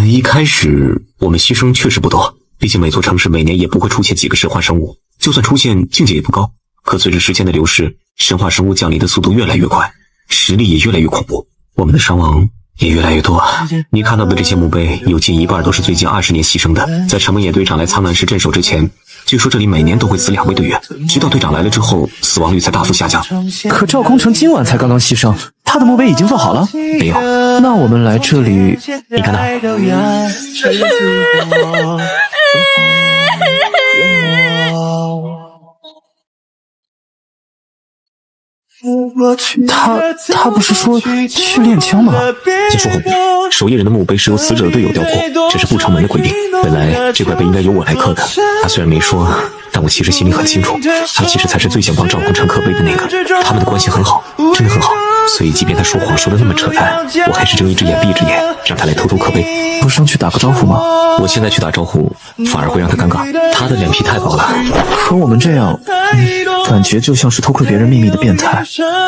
一开始我们牺牲确实不多，毕竟每座城市每年也不会出现几个神话生物，就算出现境界也不高。可随着时间的流逝，神话生物降临的速度越来越快，实力也越来越恐怖，我们的伤亡也越来越多。你看到的这些墓碑，有近一半都是最近20年牺牲的。在陈梦野队长来苍南市镇守之前，据说这里每年都会死2位队员，直到队长来了之后，死亡率才大幅下降。可赵空城今晚才刚刚牺牲，他的墓碑已经做好了？没有。那我们来这里，你看那他不是说去练枪吗？先说后面，守夜人的墓碑是由死者的队友雕刻，这是不成文的规定。本来这块碑应该由我来刻的，他虽然没说，但我其实心里很清楚，他其实才是最想帮赵洪成刻碑的那个。他们的关系很好，真的很好。所以即便他说谎说的那么扯淡，我还是睁一只眼闭一只眼，让他来偷偷刻碑。不上去打个招呼吗？我现在去打招呼，反而会让他尴尬。他的脸皮太薄了。可我们这样，感觉就像是偷窥别人秘密的变态。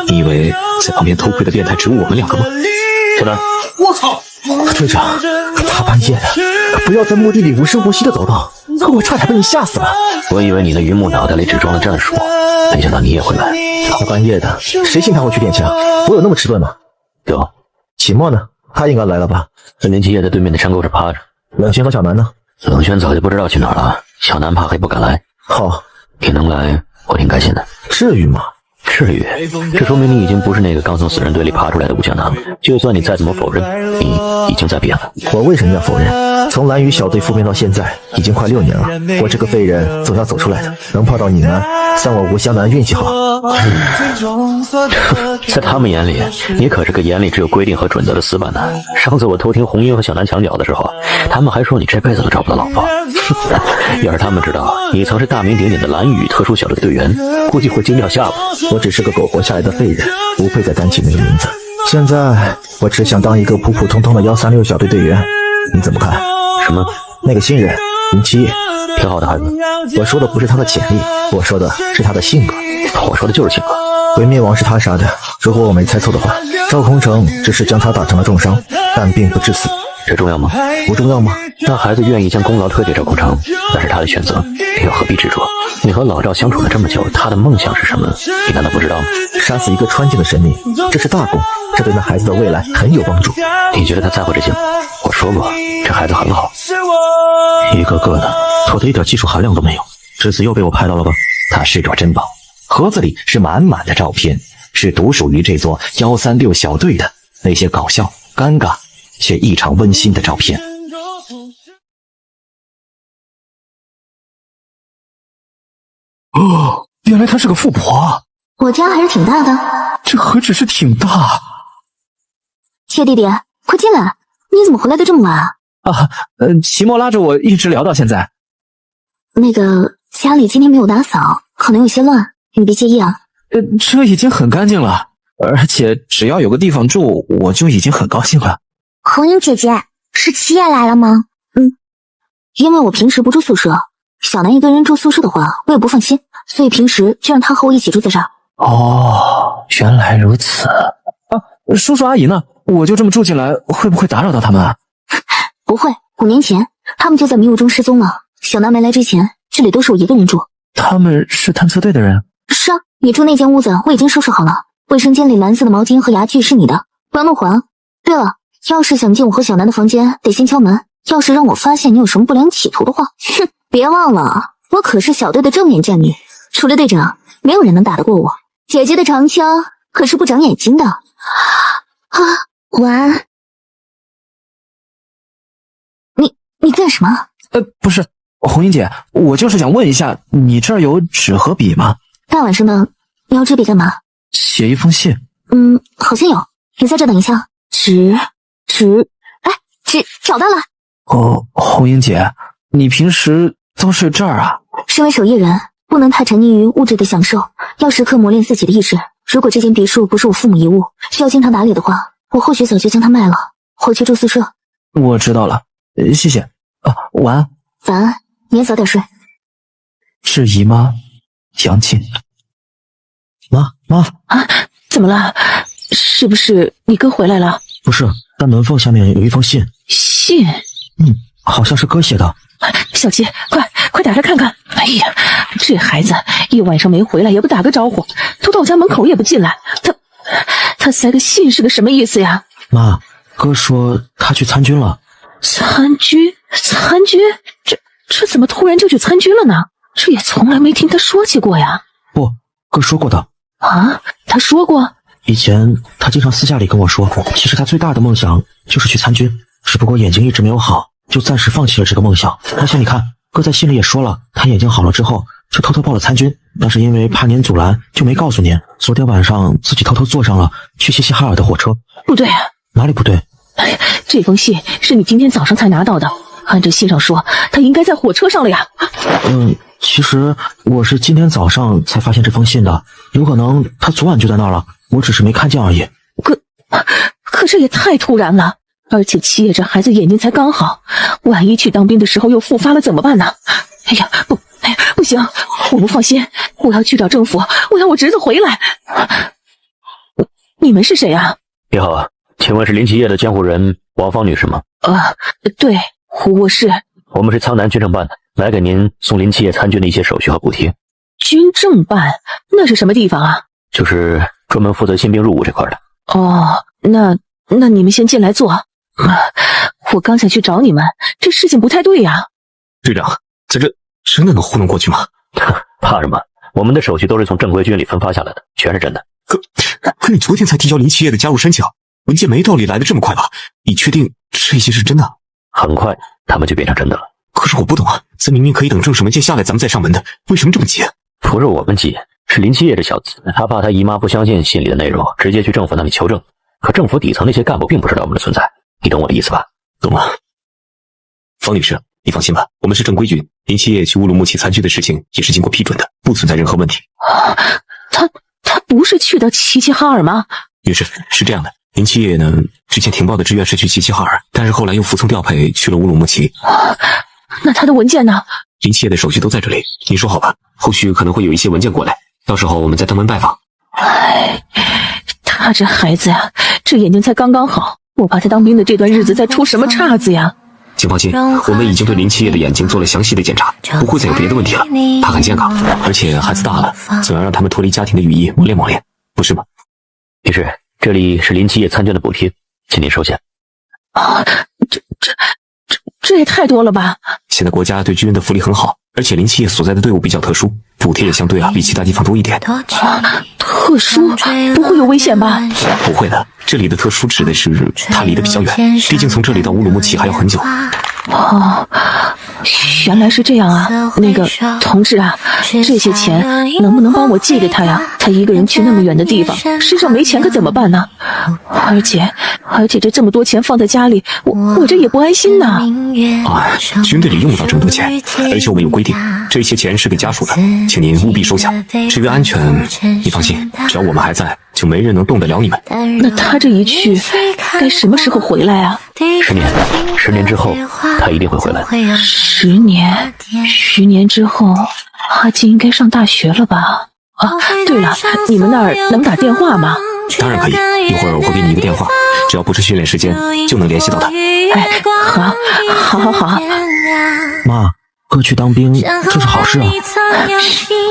你以为在旁边偷窥的变态只有我们2个吗？小南，我操！队长，大半夜的，不要在墓地里无声无息的走动，我差点被你吓死了。我以为你的榆木脑袋里只装了战术，没想到你也会来。大半夜的，谁信他会去练枪？我有那么迟钝吗？有。启墨呢？他应该来了吧？林七夜在对面的山沟这趴着。冷轩和小南呢？冷轩早就不知道去哪儿了，小南怕黑不敢来。好，你能来，我挺开心的。至于吗？至于？这说明你已经不是那个刚从死人堆里爬出来的吴小南了。就算你再怎么否认，你已经在变了。我为什么要否认？从蓝雨小队覆灭到现在，已经快6年了。我这个废人总要走出来的，能泡到你们，算我吴湘南运气好。在他们眼里，你可是个眼里只有规定和准则的死板男。上次我偷听红英和小南墙角的时候，他们还说你这辈子都找不到老婆。要是他们知道你曾是大名鼎鼎的蓝雨特殊小队的队员，估计会惊掉下巴。我只是个苟活下来的废人，不配再担起那个名字。现在我只想当一个普普通通的136小队队员，你怎么看？什么？那个新人林七夜，挺好的孩子。我说的不是他的潜力，我说的是他的性格。我说的就是性格。鬼灭王是他杀的，如果我没猜错的话，赵空城只是将他打成了重伤，但并不致死。这重要吗？不重要吗？那孩子愿意将功劳推给赵空城，那是他的选择，你又何必执着？你和老赵相处了这么久，他的梦想是什么？你难道不知道吗？杀死一个川境的神明，这是大功，这对那孩子的未来很有帮助。你觉得他在乎这些吗？我说过，这孩子很好。一个个的，妥的一点技术含量都没有。这次又被我拍到了吧？它是朵珍宝，盒子里是满满的照片，是独属于这座136小队的那些搞笑、尴尬却异常温馨的照片。哦，原来她是个富婆啊！我家还是挺大的，这何止是挺大。切弟弟，快进来！你怎么回来的这么晚啊？齐墨拉着我一直聊到现在。那个家里今天没有打扫，可能有些乱，你别介意啊。这已经很干净了，而且只要有个地方住，我就已经很高兴了。红英姐姐，是七夜来了吗？因为我平时不住宿舍，小南一个人住宿舍的话，我也不放心，所以平时就让他和我一起住在这儿。哦，原来如此。叔叔阿姨呢？我就这么住进来，会不会打扰到他们啊？不会，5年前他们就在迷雾中失踪了。小南没来之前，这里都是我一个人住。他们是探测队的人？是啊，你住那间屋子我已经收拾好了，卫生间里蓝色的毛巾和牙具是你的，不要弄黄。对了，要是想进我和小南的房间，得先敲门。要是让我发现你有什么不良企图的话，哼，别忘了，我可是小队的正眼战女，除了队长，没有人能打得过我。姐姐的长枪可是不长眼睛的。晚安。你干什么？不是，红英姐，我就是想问一下，你这儿有纸和笔吗？大晚上的，你要纸笔干嘛？写一封信。好像有，你在这等一下。纸，找到了。哦，红英姐，你平时都睡这儿啊？身为守夜人，不能太沉溺于物质的享受，要时刻磨练自己的意志。如果这间别墅不是我父母遗物，需要经常打理的话，我或许早就将它卖了，回去住宿舍。我知道了，谢谢。晚安。晚安，你也早点睡。是姨妈杨静。妈怎么了？是不是你哥回来了？不是，但门缝下面有一封信。信？好像是哥写的。小七，快打开看看！哎呀，这孩子一晚上没回来也不打个招呼，都到我家门口也不进来，他塞个信是个什么意思呀？妈，哥说他去参军了。参军？这怎么突然就去参军了呢？这也从来没听他说起过呀。不，哥说过的。啊？他说过？以前他经常私下里跟我说，其实他最大的梦想就是去参军，只不过眼睛一直没有好，就暂时放弃了这个梦想。而且你看，哥在信里也说了，他眼睛好了之后就偷偷报了参军，但是因为怕您阻拦，就没告诉您。昨天晚上自己偷偷坐上了去齐齐哈尔的火车。不对啊。哪里不对？这封信是你今天早上才拿到的，按照信上说，他应该在火车上了呀。其实我是今天早上才发现这封信的，有可能他昨晚就在那儿了，我只是没看见而已。可这也太突然了，而且七爷这孩子眼睛才刚好，万一去当兵的时候又复发了怎么办呢？不行，我不放心，我要去找政府，我要我侄子回来。你们是谁啊？你好，请问是林奇业的监护人王芳女士吗？对，我是。我们是苍南军政办的，来给您送林奇业参军的一些手续和补贴。军政办？那是什么地方啊？就是专门负责新兵入伍这块的。哦，那你们先进来坐。我刚想去找你们，这事情不太对呀。队长，在这真的能糊弄过去吗？怕什么？我们的手续都是从正规军里分发下来的，全是真的。可你昨天才提交林七夜的加入申请，文件没道理来的这么快吧？你确定这些是真的？很快他们就变成真的了。可是我不懂啊，咱明明可以等正式文件下来咱们再上门的，为什么这么急？不是我们急，是林七夜这小子，他怕他姨妈不相信信里的内容，直接去政府那里求证。可政府底层那些干部并不知道我们的存在，你懂我的意思吧？懂了。方女士，你放心吧，我们是正规军，林七夜去乌鲁木齐参军的事情也是经过批准的，不存在任何问题。他不是去的齐齐哈尔吗？女士，是这样的，林七夜呢，之前情报的志愿是去齐齐哈尔，但是后来又服从调配去了乌鲁木齐。那他的文件呢？林七夜的手续都在这里，你说好吧，后续可能会有一些文件过来，到时候我们再登门拜访。他这孩子呀，这眼睛才刚刚好，我怕他当兵的这段日子再出什么岔子呀。请放心，我们已经对林七夜的眼睛做了详细的检查，不会再有别的问题了。他很健康，而且孩子大了，总要让他们脱离家庭的羽翼，磨练磨练，不是吗？女士，这里是林七夜参军的补贴，请您收下。这也太多了吧！现在国家对军人的福利很好，而且林七夜所在的队伍比较特殊，补贴也相对比其他地方多一点。特殊不会有危险吧？不会的，这里的特殊指的是它离得比较远，毕竟从这里到乌鲁木齐还要很久。哦，原来是这样啊！那个同志啊，这些钱能不能帮我寄给他呀？他一个人去那么远的地方，身上没钱可怎么办呢？而且这么多钱放在家里，我这也不安心呐。军队里用不到这么多钱，而且我们有规定，这些钱是给家属的，请您务必收下。至于安全，你放心，只要我们还在，就没人能动得了你们。那他这一去，该什么时候回来啊？10年之后，他一定会回来。10年之后，阿金应该上大学了吧？对了，你们那儿能打电话吗？当然可以，一会儿我会给你一个电话，只要不是训练时间，就能联系到他。好。妈，哥去当兵，这是好事啊。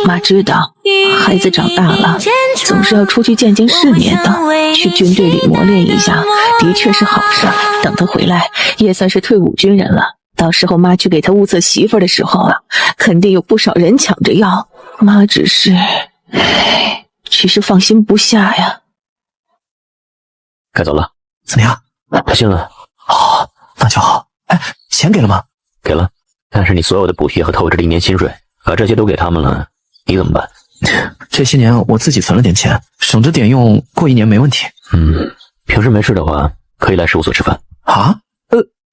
妈知道，孩子长大了，总是要出去见世面的，去军队里磨练一下，的确是好事。等他回来，也算是退伍军人了。到时候妈去给他物色媳妇的时候啊，肯定有不少人抢着要。妈只是放心不下呀。该走了，怎么样？他信了。好，那就好。钱给了吗？给了，但是你所有的补贴和透支的1年薪水，把这些都给他们了，你怎么办？这些年我自己存了点钱，省着点用，过1年没问题。平时没事的话，可以来事务所吃饭。啊？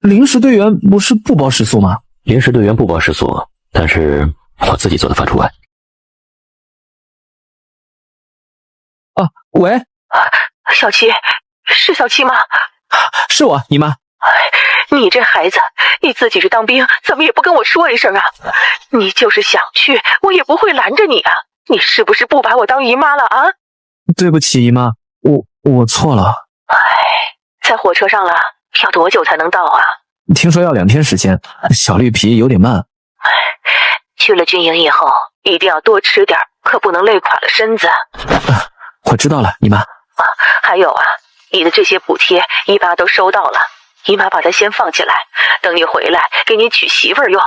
临时队员不是不包食宿吗？临时队员不包食宿，但是我自己做的饭除外。喂，小七，是小七吗？是我，姨妈。你这孩子，你自己去当兵，怎么也不跟我说一声啊？你就是想去，我也不会拦着你啊。你是不是不把我当姨妈了啊？对不起，姨妈，我错了。在火车上了，要多久才能到啊？听说要2天时间，小绿皮有点慢。去了军营以后，一定要多吃点，可不能累垮了身子。我知道了，姨妈。还有啊，你的这些补贴，姨妈都收到了，姨妈把它先放起来，等你回来给你娶媳妇儿用。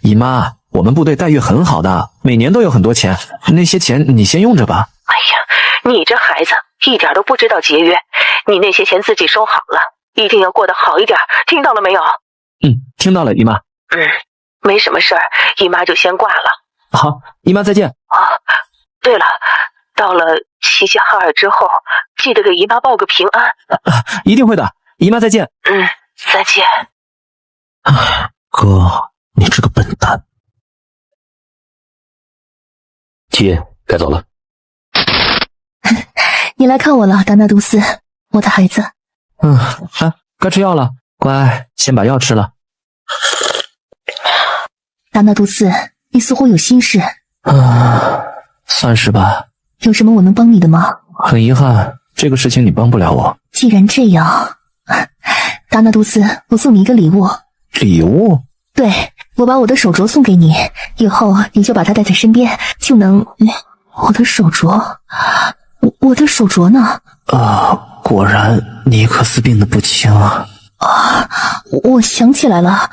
姨妈，我们部队待遇很好的，每年都有很多钱，那些钱你先用着吧。哎呀，你这孩子一点都不知道节约，你那些钱自己收好了，一定要过得好一点，听到了没有？听到了，姨妈。没什么事儿，姨妈就先挂了。好，姨妈再见。对了，到了齐齐哈尔之后，记得给姨妈报个平安。一定会的，姨妈再见。再见。哥，你这个笨蛋。七爷，该走了。你来看我了，达纳杜斯，我的孩子。该吃药了，乖，先把药吃了。达纳杜斯，你似乎有心事。算是吧。有什么我能帮你的吗？很遗憾，这个事情你帮不了我。既然这样，达纳杜斯，我送你一个礼物。礼物？对，我把我的手镯送给你，以后你就把它带在身边，就能……我的手镯，我的手镯呢？果然尼克斯病得不轻啊！我想起来了。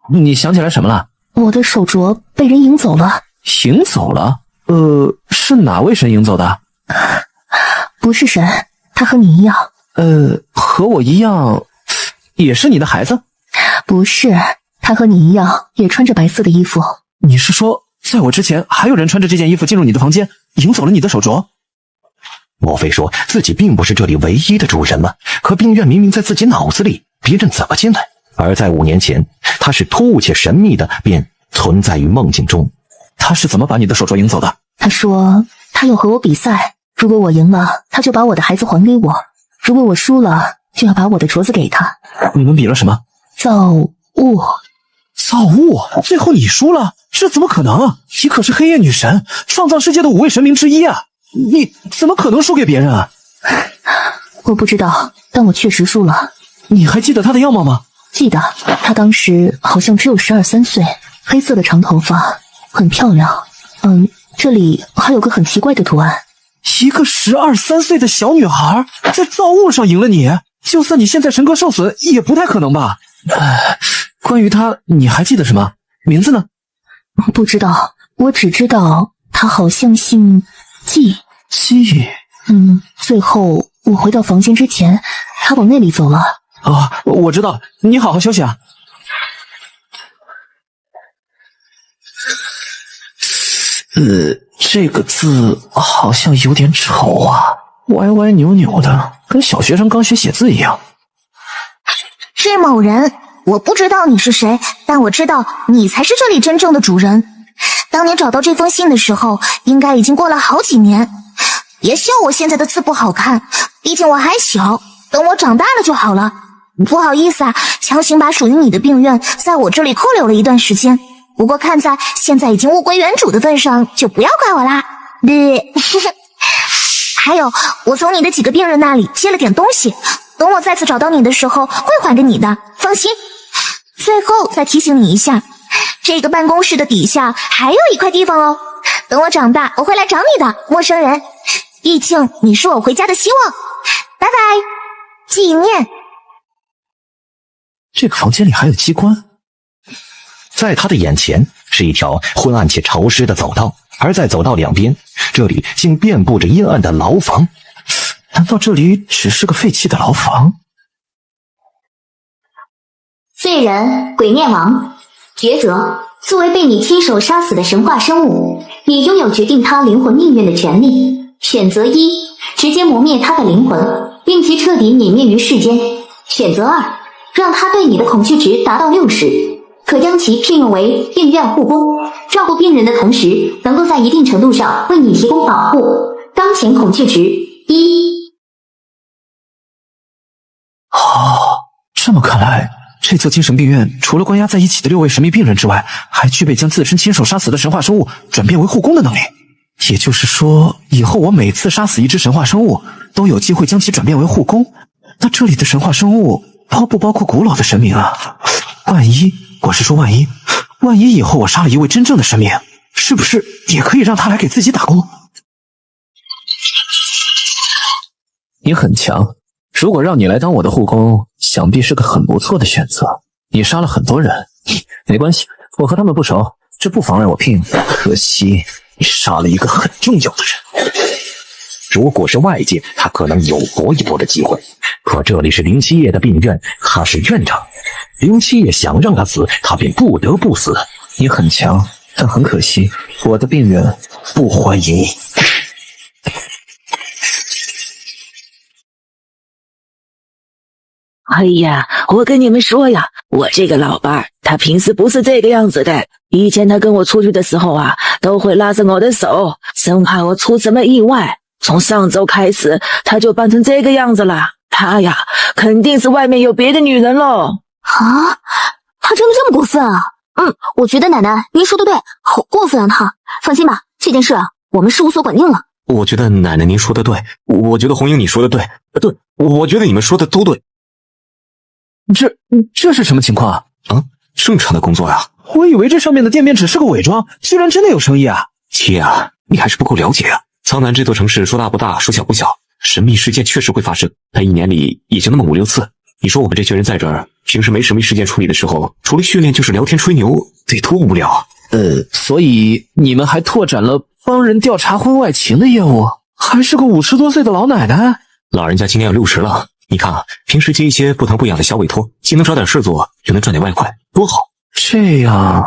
你想起来什么了？我的手镯被人赢走了。引走了？是哪位神引走的？不是神，他和你一样。和我一样，也是你的孩子？不是，他和你一样，也穿着白色的衣服。你是说，在我之前还有人穿着这件衣服进入你的房间，引走了你的手镯？莫非说自己并不是这里唯一的主人吗？可病院明明在自己脑子里，别人怎么进来？而在5年前，他是突兀且神秘的便存在于梦境中。他是怎么把你的手镯引走的？他说他要和我比赛，如果我赢了，他就把我的孩子还给我；如果我输了，就要把我的镯子给他。你们比了什么？造物。造物？最后你输了？这怎么可能啊？你可是黑夜女神，创造世界的5位神明之一啊！你怎么可能输给别人啊？我不知道，但我确实输了。你还记得他的样貌吗？记得，他当时好像只有12、13岁，黑色的长头发，很漂亮。这里还有个很奇怪的图案。一个12、13岁的小女孩在造物上赢了你，就算你现在神格受损，也不太可能吧？关于她，你还记得什么？名字呢？不知道，我只知道她好像姓季。季？最后我回到房间之前，她往那里走了。哦，我知道，你好好休息啊。这个字好像有点丑啊，歪歪扭扭的，跟小学生刚学写字一样。是某人，我不知道你是谁，但我知道你才是这里真正的主人。当你找到这封信的时候，应该已经过了好几年。别笑我现在的字不好看，毕竟我还小，等我长大了就好了。不好意思啊，强行把属于你的病院在我这里扣留了一段时间。不过看在现在已经物归原主的份上，就不要怪我啦。还有，我从你的几个病人那里借了点东西，等我再次找到你的时候会还给你的，放心。最后再提醒你一下，这个办公室的底下还有一块地方哦。等我长大，我会来找你的，陌生人。毕竟你是我回家的希望。拜拜，纪念。这个房间里还有机关。在他的眼前是一条昏暗且潮湿的走道，而在走道两边，这里竟遍布着阴暗的牢房。难道这里只是个废弃的牢房？罪人鬼面王，抉择：作为被你亲手杀死的神话生物，你拥有决定他灵魂命运的权利。选择1，直接磨灭他的灵魂，令其彻底泯灭于世间。选择2，让他对你的恐惧值达到60，可将其聘用为病院护工，照顾病人的同时，能够在一定程度上为你提供保护。当前恐惧值1。这么看来，这座精神病院除了关押在一起的6位神秘病人之外，还具备将自身亲手杀死的神话生物转变为护工的能力。也就是说，以后我每次杀死一只神话生物，都有机会将其转变为护工。那这里的神话生物包不包括古老的神明啊？万一以后我杀了一位真正的神明，是不是也可以让他来给自己打工？你很强，如果让你来当我的护工，想必是个很不错的选择。你杀了很多人，没关系，我和他们不熟，这不妨碍我聘。可惜你杀了一个很重要的人。如果是外界，他可能有搏一搏的机会，可这里是林七夜的病院，他是院长。林七夜想让他死，他便不得不死。你很强，但很可惜，我的病院不欢迎你。哎呀，我跟你们说呀，我这个老伴儿，他平时不是这个样子的。以前他跟我出去的时候啊，都会拉着我的手，生怕我出什么意外。从上周开始，他就扮成这个样子了。他呀，肯定是外面有别的女人喽。啊，他真的这么过分啊？我觉得奶奶您说的对，好过分啊他。放心吧，这件事啊，我们事务所管定了。我觉得奶奶您说的对，我觉得红英你说的对，对，我觉得你们说的都对。这是什么情况啊？正常的工作呀。我以为这上面的店面只是个伪装，居然真的有生意啊！七啊，你还是不够了解啊。苍南这座城市说大不大，说小不小，神秘事件确实会发生，但1年里也就那么5、6次。你说我们这群人在这儿，平时没什么时间处理的时候，除了训练就是聊天吹牛，得多无聊啊！所以你们还拓展了帮人调查婚外情的业务，还是个50多岁的老奶奶。老人家今年要60了，你看啊，平时接一些不疼不痒的小委托，既能找点事做，又能赚点外快，多好！这样，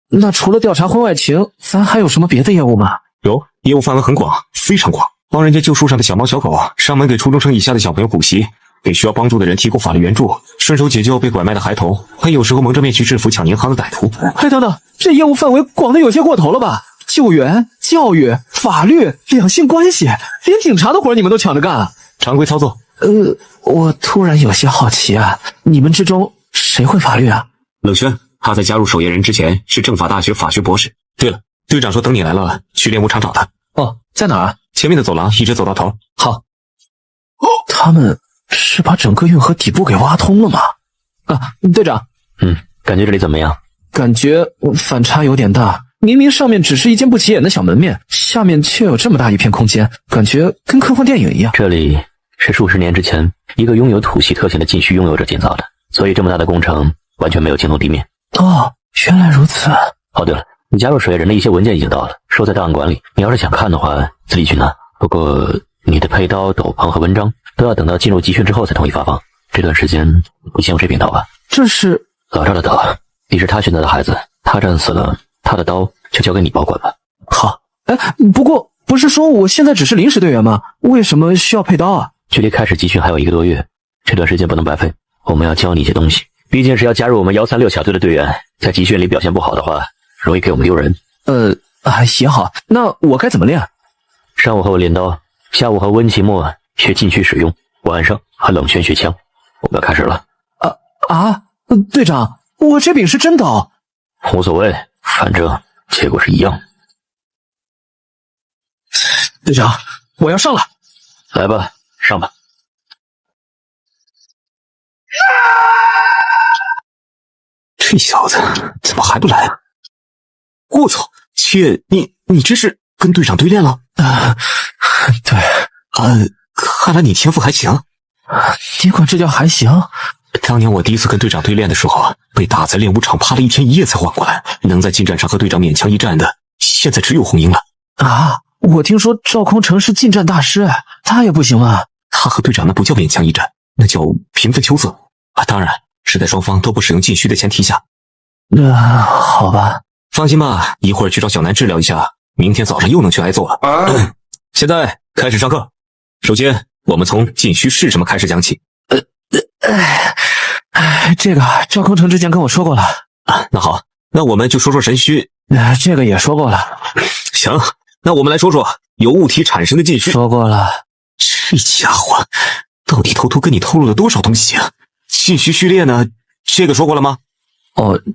那除了调查婚外情，咱还有什么别的业务吗？有，业务范围很广，非常广，帮人家救树上的小猫小狗，上门给初中生以下的小朋友补习，给需要帮助的人提供法律援助，顺手解救被拐卖的孩童，还有时候蒙着面去制服抢银行的歹徒。等等，这业务范围广得有些过头了吧？救援、教育、法律、两性关系，连警察的活你们都抢着干啊！常规操作。我突然有些好奇啊，你们之中谁会法律啊？冷轩，他在加入守夜人之前是政法大学法学博士。对了，队长说等你来了，去练武场找他。哦，在哪儿？前面的走廊一直走到头。好。他们是把整个运河底部给挖通了吗？队长。感觉这里怎么样？感觉反差有点大，明明上面只是一间不起眼的小门面，下面却有这么大一片空间，感觉跟科幻电影一样。这里是数十年之前一个拥有土系特性的禁区拥有者建造的，所以这么大的工程完全没有惊动地面。哦，原来如此。哦，对了，你加入守夜人的一些文件已经到了，收在档案馆里，你要是想看的话，自己去拿。不过你的佩刀、斗篷和文章都要等到进入集训之后才同意发放，这段时间你先用这柄刀吧。这是老赵的刀，你是他选择的孩子，他战死了，他的刀就交给你保管吧。好。不过不是说我现在只是临时队员吗？为什么需要配刀啊？距离开始集训还有1个多月，这段时间不能白费，我们要教你一些东西，毕竟是要加入我们136小队的队员，在集训里表现不好的话，容易给我们丢人。也好，那我该怎么练？上午和我练刀，下午和温奇墨学禁区使用，晚上和冷轩学枪。我们要开始了。队长，我这柄是真刀。无所谓，反正结果是一样。队长，我要上了。来吧，上吧。这小子怎么还不来啊？我操！切，你这是跟队长对练了？对。看来你天赋还行。你管这叫还行？当年我第一次跟队长对练的时候，被打在练武场趴了1天1夜才缓过来。能在近战上和队长勉强一战的，现在只有红英了。我听说赵空城是近战大师，他也不行吗？他和队长那不叫勉强一战，那叫平分秋色当然是在双方都不使用禁虚的前提下。好吧。放心吧，一会儿去找小南治疗一下，明天早上又能去挨揍了。现在开始上课。首先我们从禁虚是什么开始讲起。这个赵空城之前跟我说过了。那好，那我们就说说神虚。这个也说过了。行，那我们来说说由物体产生的禁虚。说过了。这家伙到底偷偷跟你透露了多少东西啊？禁虚序列呢？这个说过了吗？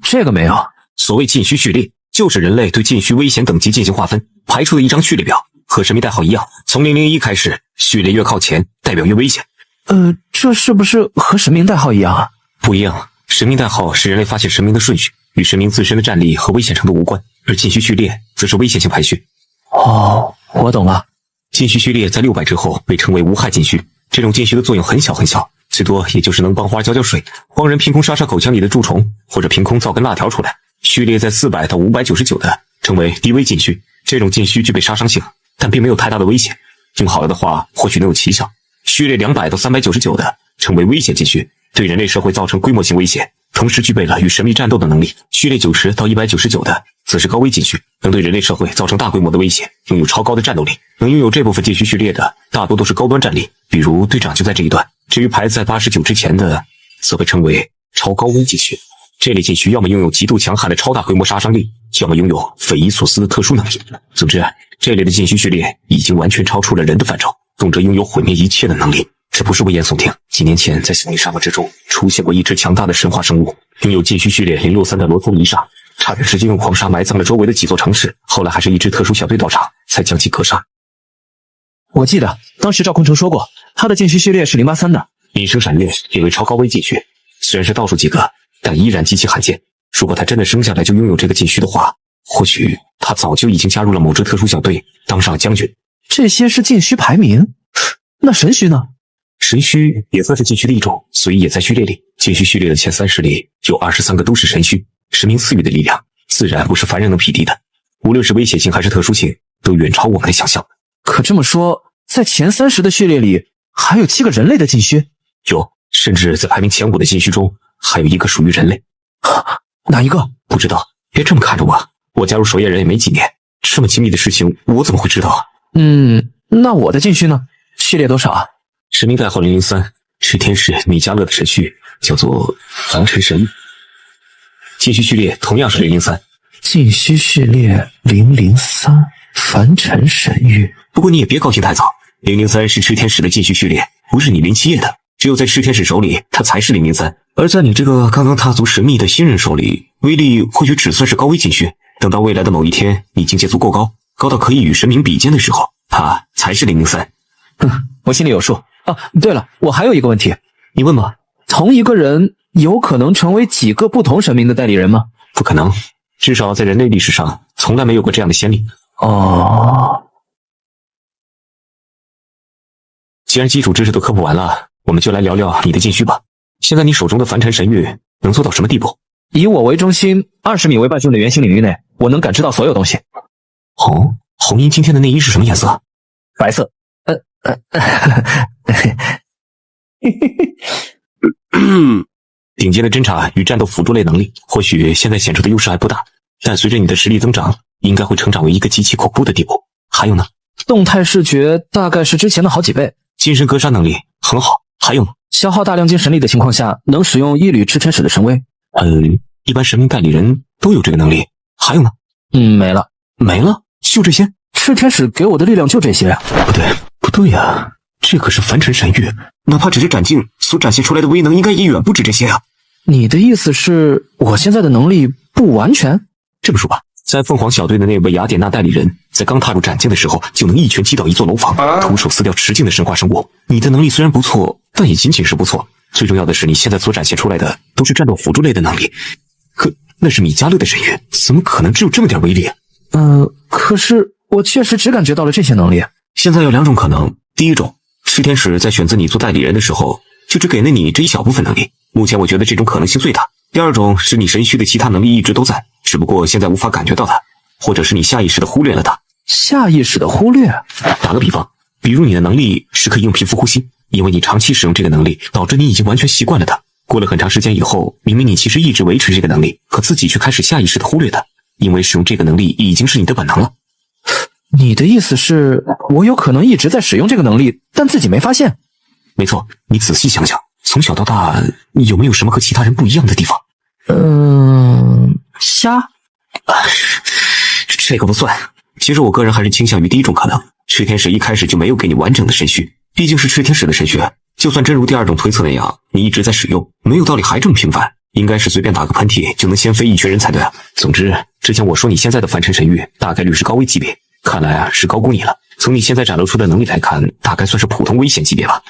这个没有。所谓禁虚序列，就是人类对禁虚危险等级进行划分，排出的一张序列表，和神秘代号一样，从001开始，序列越靠前，代表越危险。这是不是和神明代号一样啊？不一样，神明代号是人类发现神明的顺序，与神明自身的战力和危险程度无关，而禁虚序列则是危险性排序。我懂了。禁虚序列在600之后被称为无害禁虚，这种禁虚的作用很小很小，最多也就是能帮花浇浇水，帮人凭空杀口腔里的蛀虫，或者凭空造根辣条出来。序列在400到599的称为低危禁虚，这种禁虚具备杀伤性，但并没有太大的危险，用好了的话或许能有奇效。序列200到399的称为危险禁虚，对人类社会造成规模性威胁，同时具备了与神秘战斗的能力。序列90到199的则是高危禁虚，能对人类社会造成大规模的威胁，拥有超高的战斗力。能拥有这部分禁虚序列的大多都是高端战力，比如队长就在这一段。至于排在89之前的则被称为超高危禁虚，这类禁虚要么拥有极度强悍的超大规模杀伤力，要么拥有匪夷所思的特殊能力。总之，这类的禁虚序列已经完全超出了人的范畴，动辄拥有毁灭一切的能力。这不是危言耸听，几年前在森林沙漠之中出现过一只强大的神话生物，拥有禁虚序列063的罗松尼莎，差点直接用狂沙埋葬了周围的几座城市，后来还是一支特殊小队到场才将其格杀。我记得当时赵空城说过，他的禁虚序列是083的。隐生闪月也为超高危禁虚，虽然是倒数几个，但依然极其罕见。如果他真的生下来就拥有这个禁虚的话，或许他早就已经加入了某支特殊小队，当上了将军。这些是禁虚排名，那神虚呢？神虚也算是禁区的一种，所以也在序列里。禁区序列的前30里有23个都是神虚，神明赐予的力量，自然不是凡人能匹敌的。无论是危险性还是特殊性，都远超我们的想象。可这么说，在前30的序列里，还有7个人类的禁区？有，甚至在排名前5的禁区中，还有1个属于人类。哪一个？不知道。别这么看着我，我加入守夜人也没几年，这么机密的事情我怎么会知道啊？那我的禁区呢？序列多少啊？神明代号003，是天使米迦勒的神序，叫做凡尘神域。禁区序列同样是003。禁区序列003，凡尘神域。不过你也别高兴太早，003是炽天使的禁区序列，不是你林七夜的。只有在炽天使手里，他才是003。而在你这个刚刚踏足神秘的新人手里，威力或许只算是高危禁区。等到未来的某一天，你境界足够高，高到可以与神明比肩的时候，他才是003。我心里有数。对了，我还有一个问题，你问吧。同一个人有可能成为几个不同神明的代理人吗？不可能，至少在人类历史上从来没有过这样的先例。既然基础知识都科普完了，我们就来聊聊你的禁区吧。现在你手中的凡尘神域能做到什么地步？以我为中心，20米为半径的圆形领域内，我能感知到所有东西。红英今天的内衣是什么颜色？白色。顶尖的侦察与战斗辅助类能力，或许现在显出的优势还不大，但随着你的实力增长，应该会成长为一个极其恐怖的地步。还有呢？动态视觉大概是之前的好几倍。精神格杀能力很好。还有呢？消耗大量精神力的情况下，能使用一缕炽天使的神威。一般神明代理人都有这个能力。还有呢？没了。没了？就这些？炽天使给我的力量就这些。不对呀，这可是凡尘神域，哪怕只是斩境所展现出来的威能，应该也远不止这些啊。你的意思是我现在的能力不完全？这么说吧，在凤凰小队的那位雅典娜代理人，在刚踏入斩境的时候，就能一拳击倒一座楼房，徒手撕掉持境的神话生物。你的能力虽然不错，但也仅仅是不错。最重要的是，你现在所展现出来的都是战斗辅助类的能力。可那是米迦勒的神域，怎么可能只有这么点威力？可是我确实只感觉到了这些能力。现在有2种可能，第一种，炽天使在选择你做代理人的时候，就只给了你这一小部分能力。目前我觉得这种可能性最大。第二种是你神虚的其他能力一直都在，只不过现在无法感觉到它，或者是你下意识的忽略了它。下意识的忽略？打个比方，比如你的能力是可以用皮肤呼吸，因为你长期使用这个能力，导致你已经完全习惯了它。过了很长时间以后，明明你其实一直维持这个能力，可自己却开始下意识的忽略它，因为使用这个能力已经是你的本能了。你的意思是，我有可能一直在使用这个能力，但自己没发现？没错，你仔细想想，从小到大，你有没有什么和其他人不一样的地方？瞎？这个不算。其实我个人还是倾向于第一种可能，炽天使一开始就没有给你完整的神虚，毕竟是炽天使的神虚，就算真如第2种推测那样，你一直在使用，没有道理还这么频繁，应该是随便打个喷嚏就能掀飞一群人才对啊。总之，之前我说你现在的凡尘神域大概率是高危级别，看来是高估你了。从你现在展露出的能力来看，大概算是普通危险级别吧。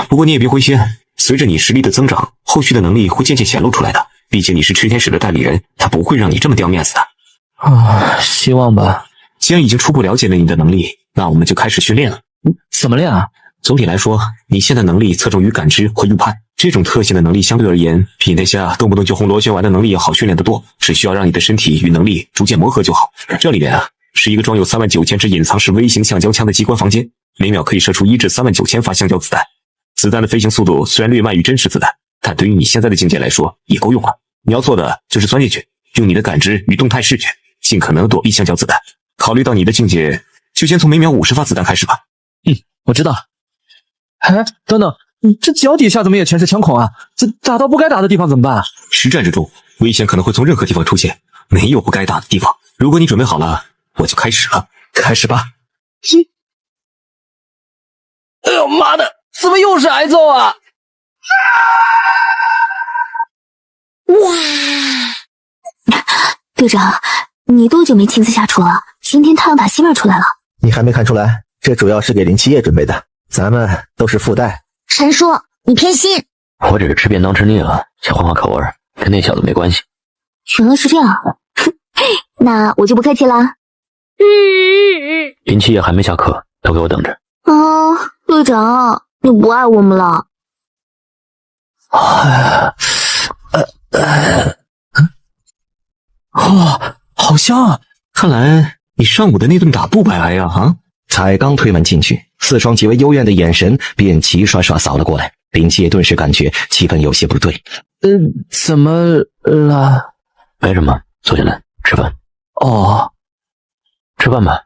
不过你也别灰心，随着你实力的增长，后续的能力会渐渐显露出来的。毕竟你是炽天使的代理人，他不会让你这么掉面子的。希望吧。既然已经初步了解了你的能力，那我们就开始训练了。怎么练啊？总体来说，你现在能力侧重于感知和预判，这种特性的能力相对而言，比那些动不动就轰螺旋丸的能力要好训练得多，只需要让你的身体与能力逐渐磨合就好。这里边是一个装有39000支隐藏式微型橡胶枪的机关房间，每秒可以射出1至39000发橡胶子弹。子弹的飞行速度虽然略慢于真实子弹，但对于你现在的境界来说也够用了。你要做的就是钻进去，用你的感知与动态视觉，尽可能躲避橡胶子弹。考虑到你的境界，就先从每秒50发子弹开始吧。我知道。等等，这脚底下怎么也全是枪孔啊？这打到不该打的地方怎么办？实战之中，危险可能会从任何地方出现，没有不该打的地方。如果你准备好了，我就开始了。开始吧。哎呦妈的，怎么又是挨揍啊？队长，你多久没亲自下厨了？今天太阳打西面出来了。你还没看出来，这主要是给林七夜准备的，咱们都是附带。陈叔，你偏心。我只是吃便当吃腻了，想换换口味，跟那小子没关系。原来是这样，那我就不客气啦。林七夜还没下课，都给我等着。队长，你不爱我们了？好香啊！看来你上午的那顿打不白挨呀！啊！才刚推门进去，4双极为幽怨的眼神便齐刷刷扫了过来。林七夜顿时感觉气氛有些不对。怎么了？没什么，坐下来吃饭。哦，吃饭吧。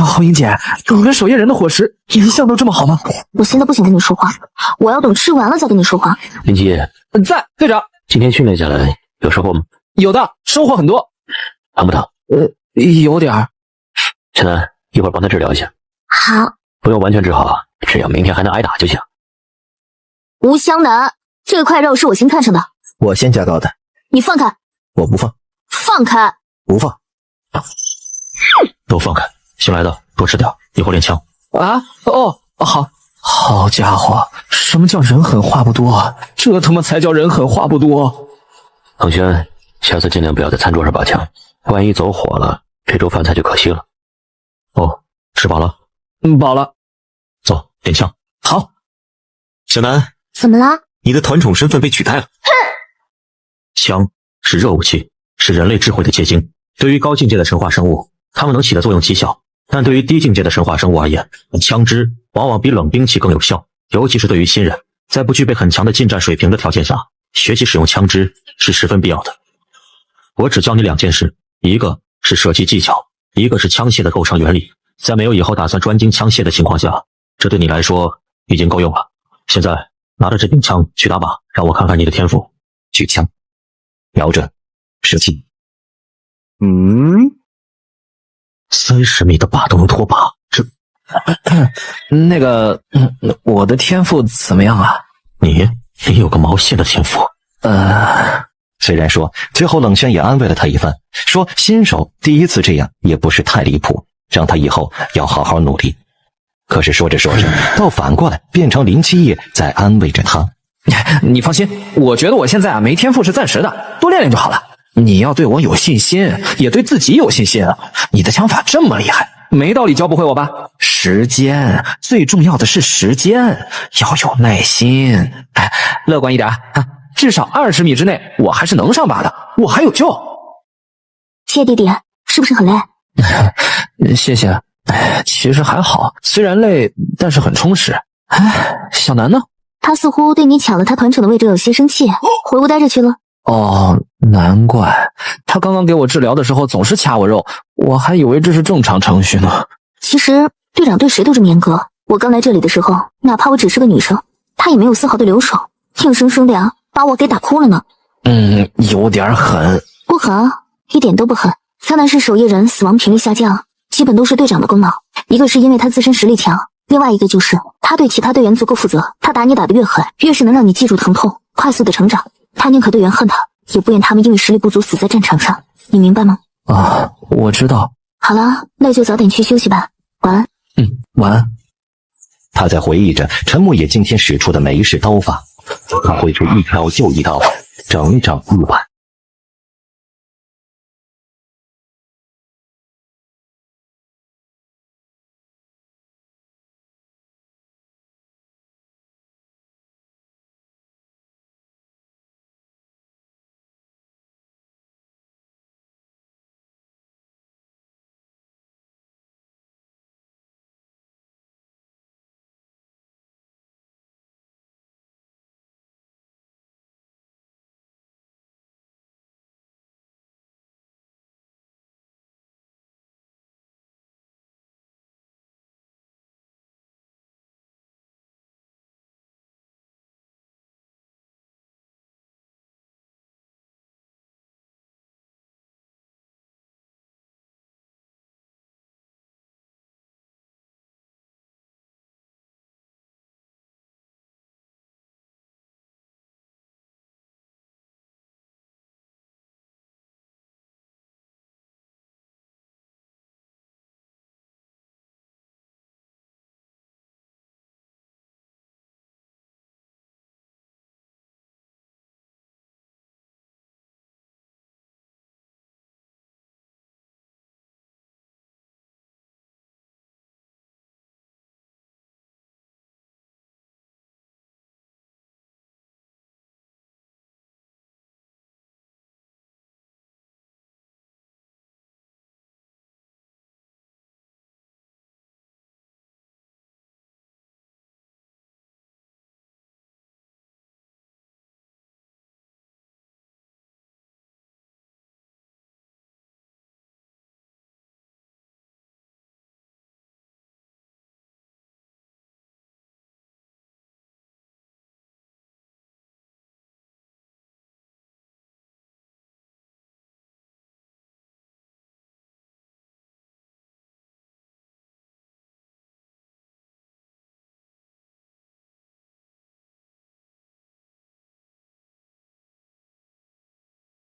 红英姐，我跟守夜人的伙食一向都这么好吗？我现在不想跟你说话，我要等吃完了再跟你说话。林七夜在，队长。今天训练下来有收获吗？有的，收获很多。疼不疼？有点儿。小南，一会儿帮他治疗一下。好，不用完全治好，只要明天还能挨打就行。吴湘南，这块肉是我新看上的，我先加高的。你放开！我不放。放开！不放。都放开。新来的多吃点，一会儿练枪。啊？哦，好。好家伙，什么叫人狠话不多？这他妈才叫人狠话不多。恒轩，下次尽量不要在餐桌上把枪，万一走火了，这桌饭菜就可惜了。哦，吃饱了？饱了。走，点枪。好。小南，怎么了？你的团宠身份被取代了。枪是热武器，是人类智慧的结晶。对于高境界的神话生物，它们能起的作用极小，但对于低境界的神话生物而言，枪支往往比冷兵器更有效。尤其是对于新人，在不具备很强的近战水平的条件下，学习使用枪支是十分必要的。我只教你2件事，一个是射击技巧，一个是枪械的构成原理。在没有以后打算专精枪械的情况下，这对你来说已经够用了。现在拿着这柄枪去打靶，让我看看你的天赋。举枪，瞄准，射击。 30米的靶都能脱靶，这那个，我的天赋怎么样啊？你有个毛线的天赋？虽然说最后冷轩也安慰了他一番，说新手第一次这样也不是太离谱，让他以后要好好努力。可是说着说着，倒反过来变成林七夜在安慰着他。你放心，我觉得我现在没天赋是暂时的，多练练就好了。你要对我有信心，也对自己有信心。你的枪法这么厉害，没道理教不会我吧？时间，最重要的是时间，要有耐心。乐观一点啊，至少20米之内我还是能上靶的，我还有救。谢弟弟，是不是很累？谢谢。其实还好，虽然累，但是很充实。小南呢？他似乎对你抢了他团宠的位置有些生气，回屋待着去了。哦，难怪他刚刚给我治疗的时候总是掐我肉，我还以为这是正常程序呢。其实队长对谁都这么严格。我刚来这里的时候，哪怕我只是个女生，他也没有丝毫的留手，硬生生的呀把我给打哭了呢。有点狠。不狠，一点都不狠。苍南市守夜人死亡频率下降，基本都是队长的功劳。一个是因为他自身实力强，另外一个就是他对其他队员足够负责。他打你打得越狠，越是能让你记住疼痛，快速的成长。他宁可队员恨他，也不愿他们因为实力不足死在战场上。你明白吗？我知道。好了，那就早点去休息吧。晚安。晚安。他在回忆着陈牧野今天使出的每一式刀法，他挥出一招就一刀，整整1晚。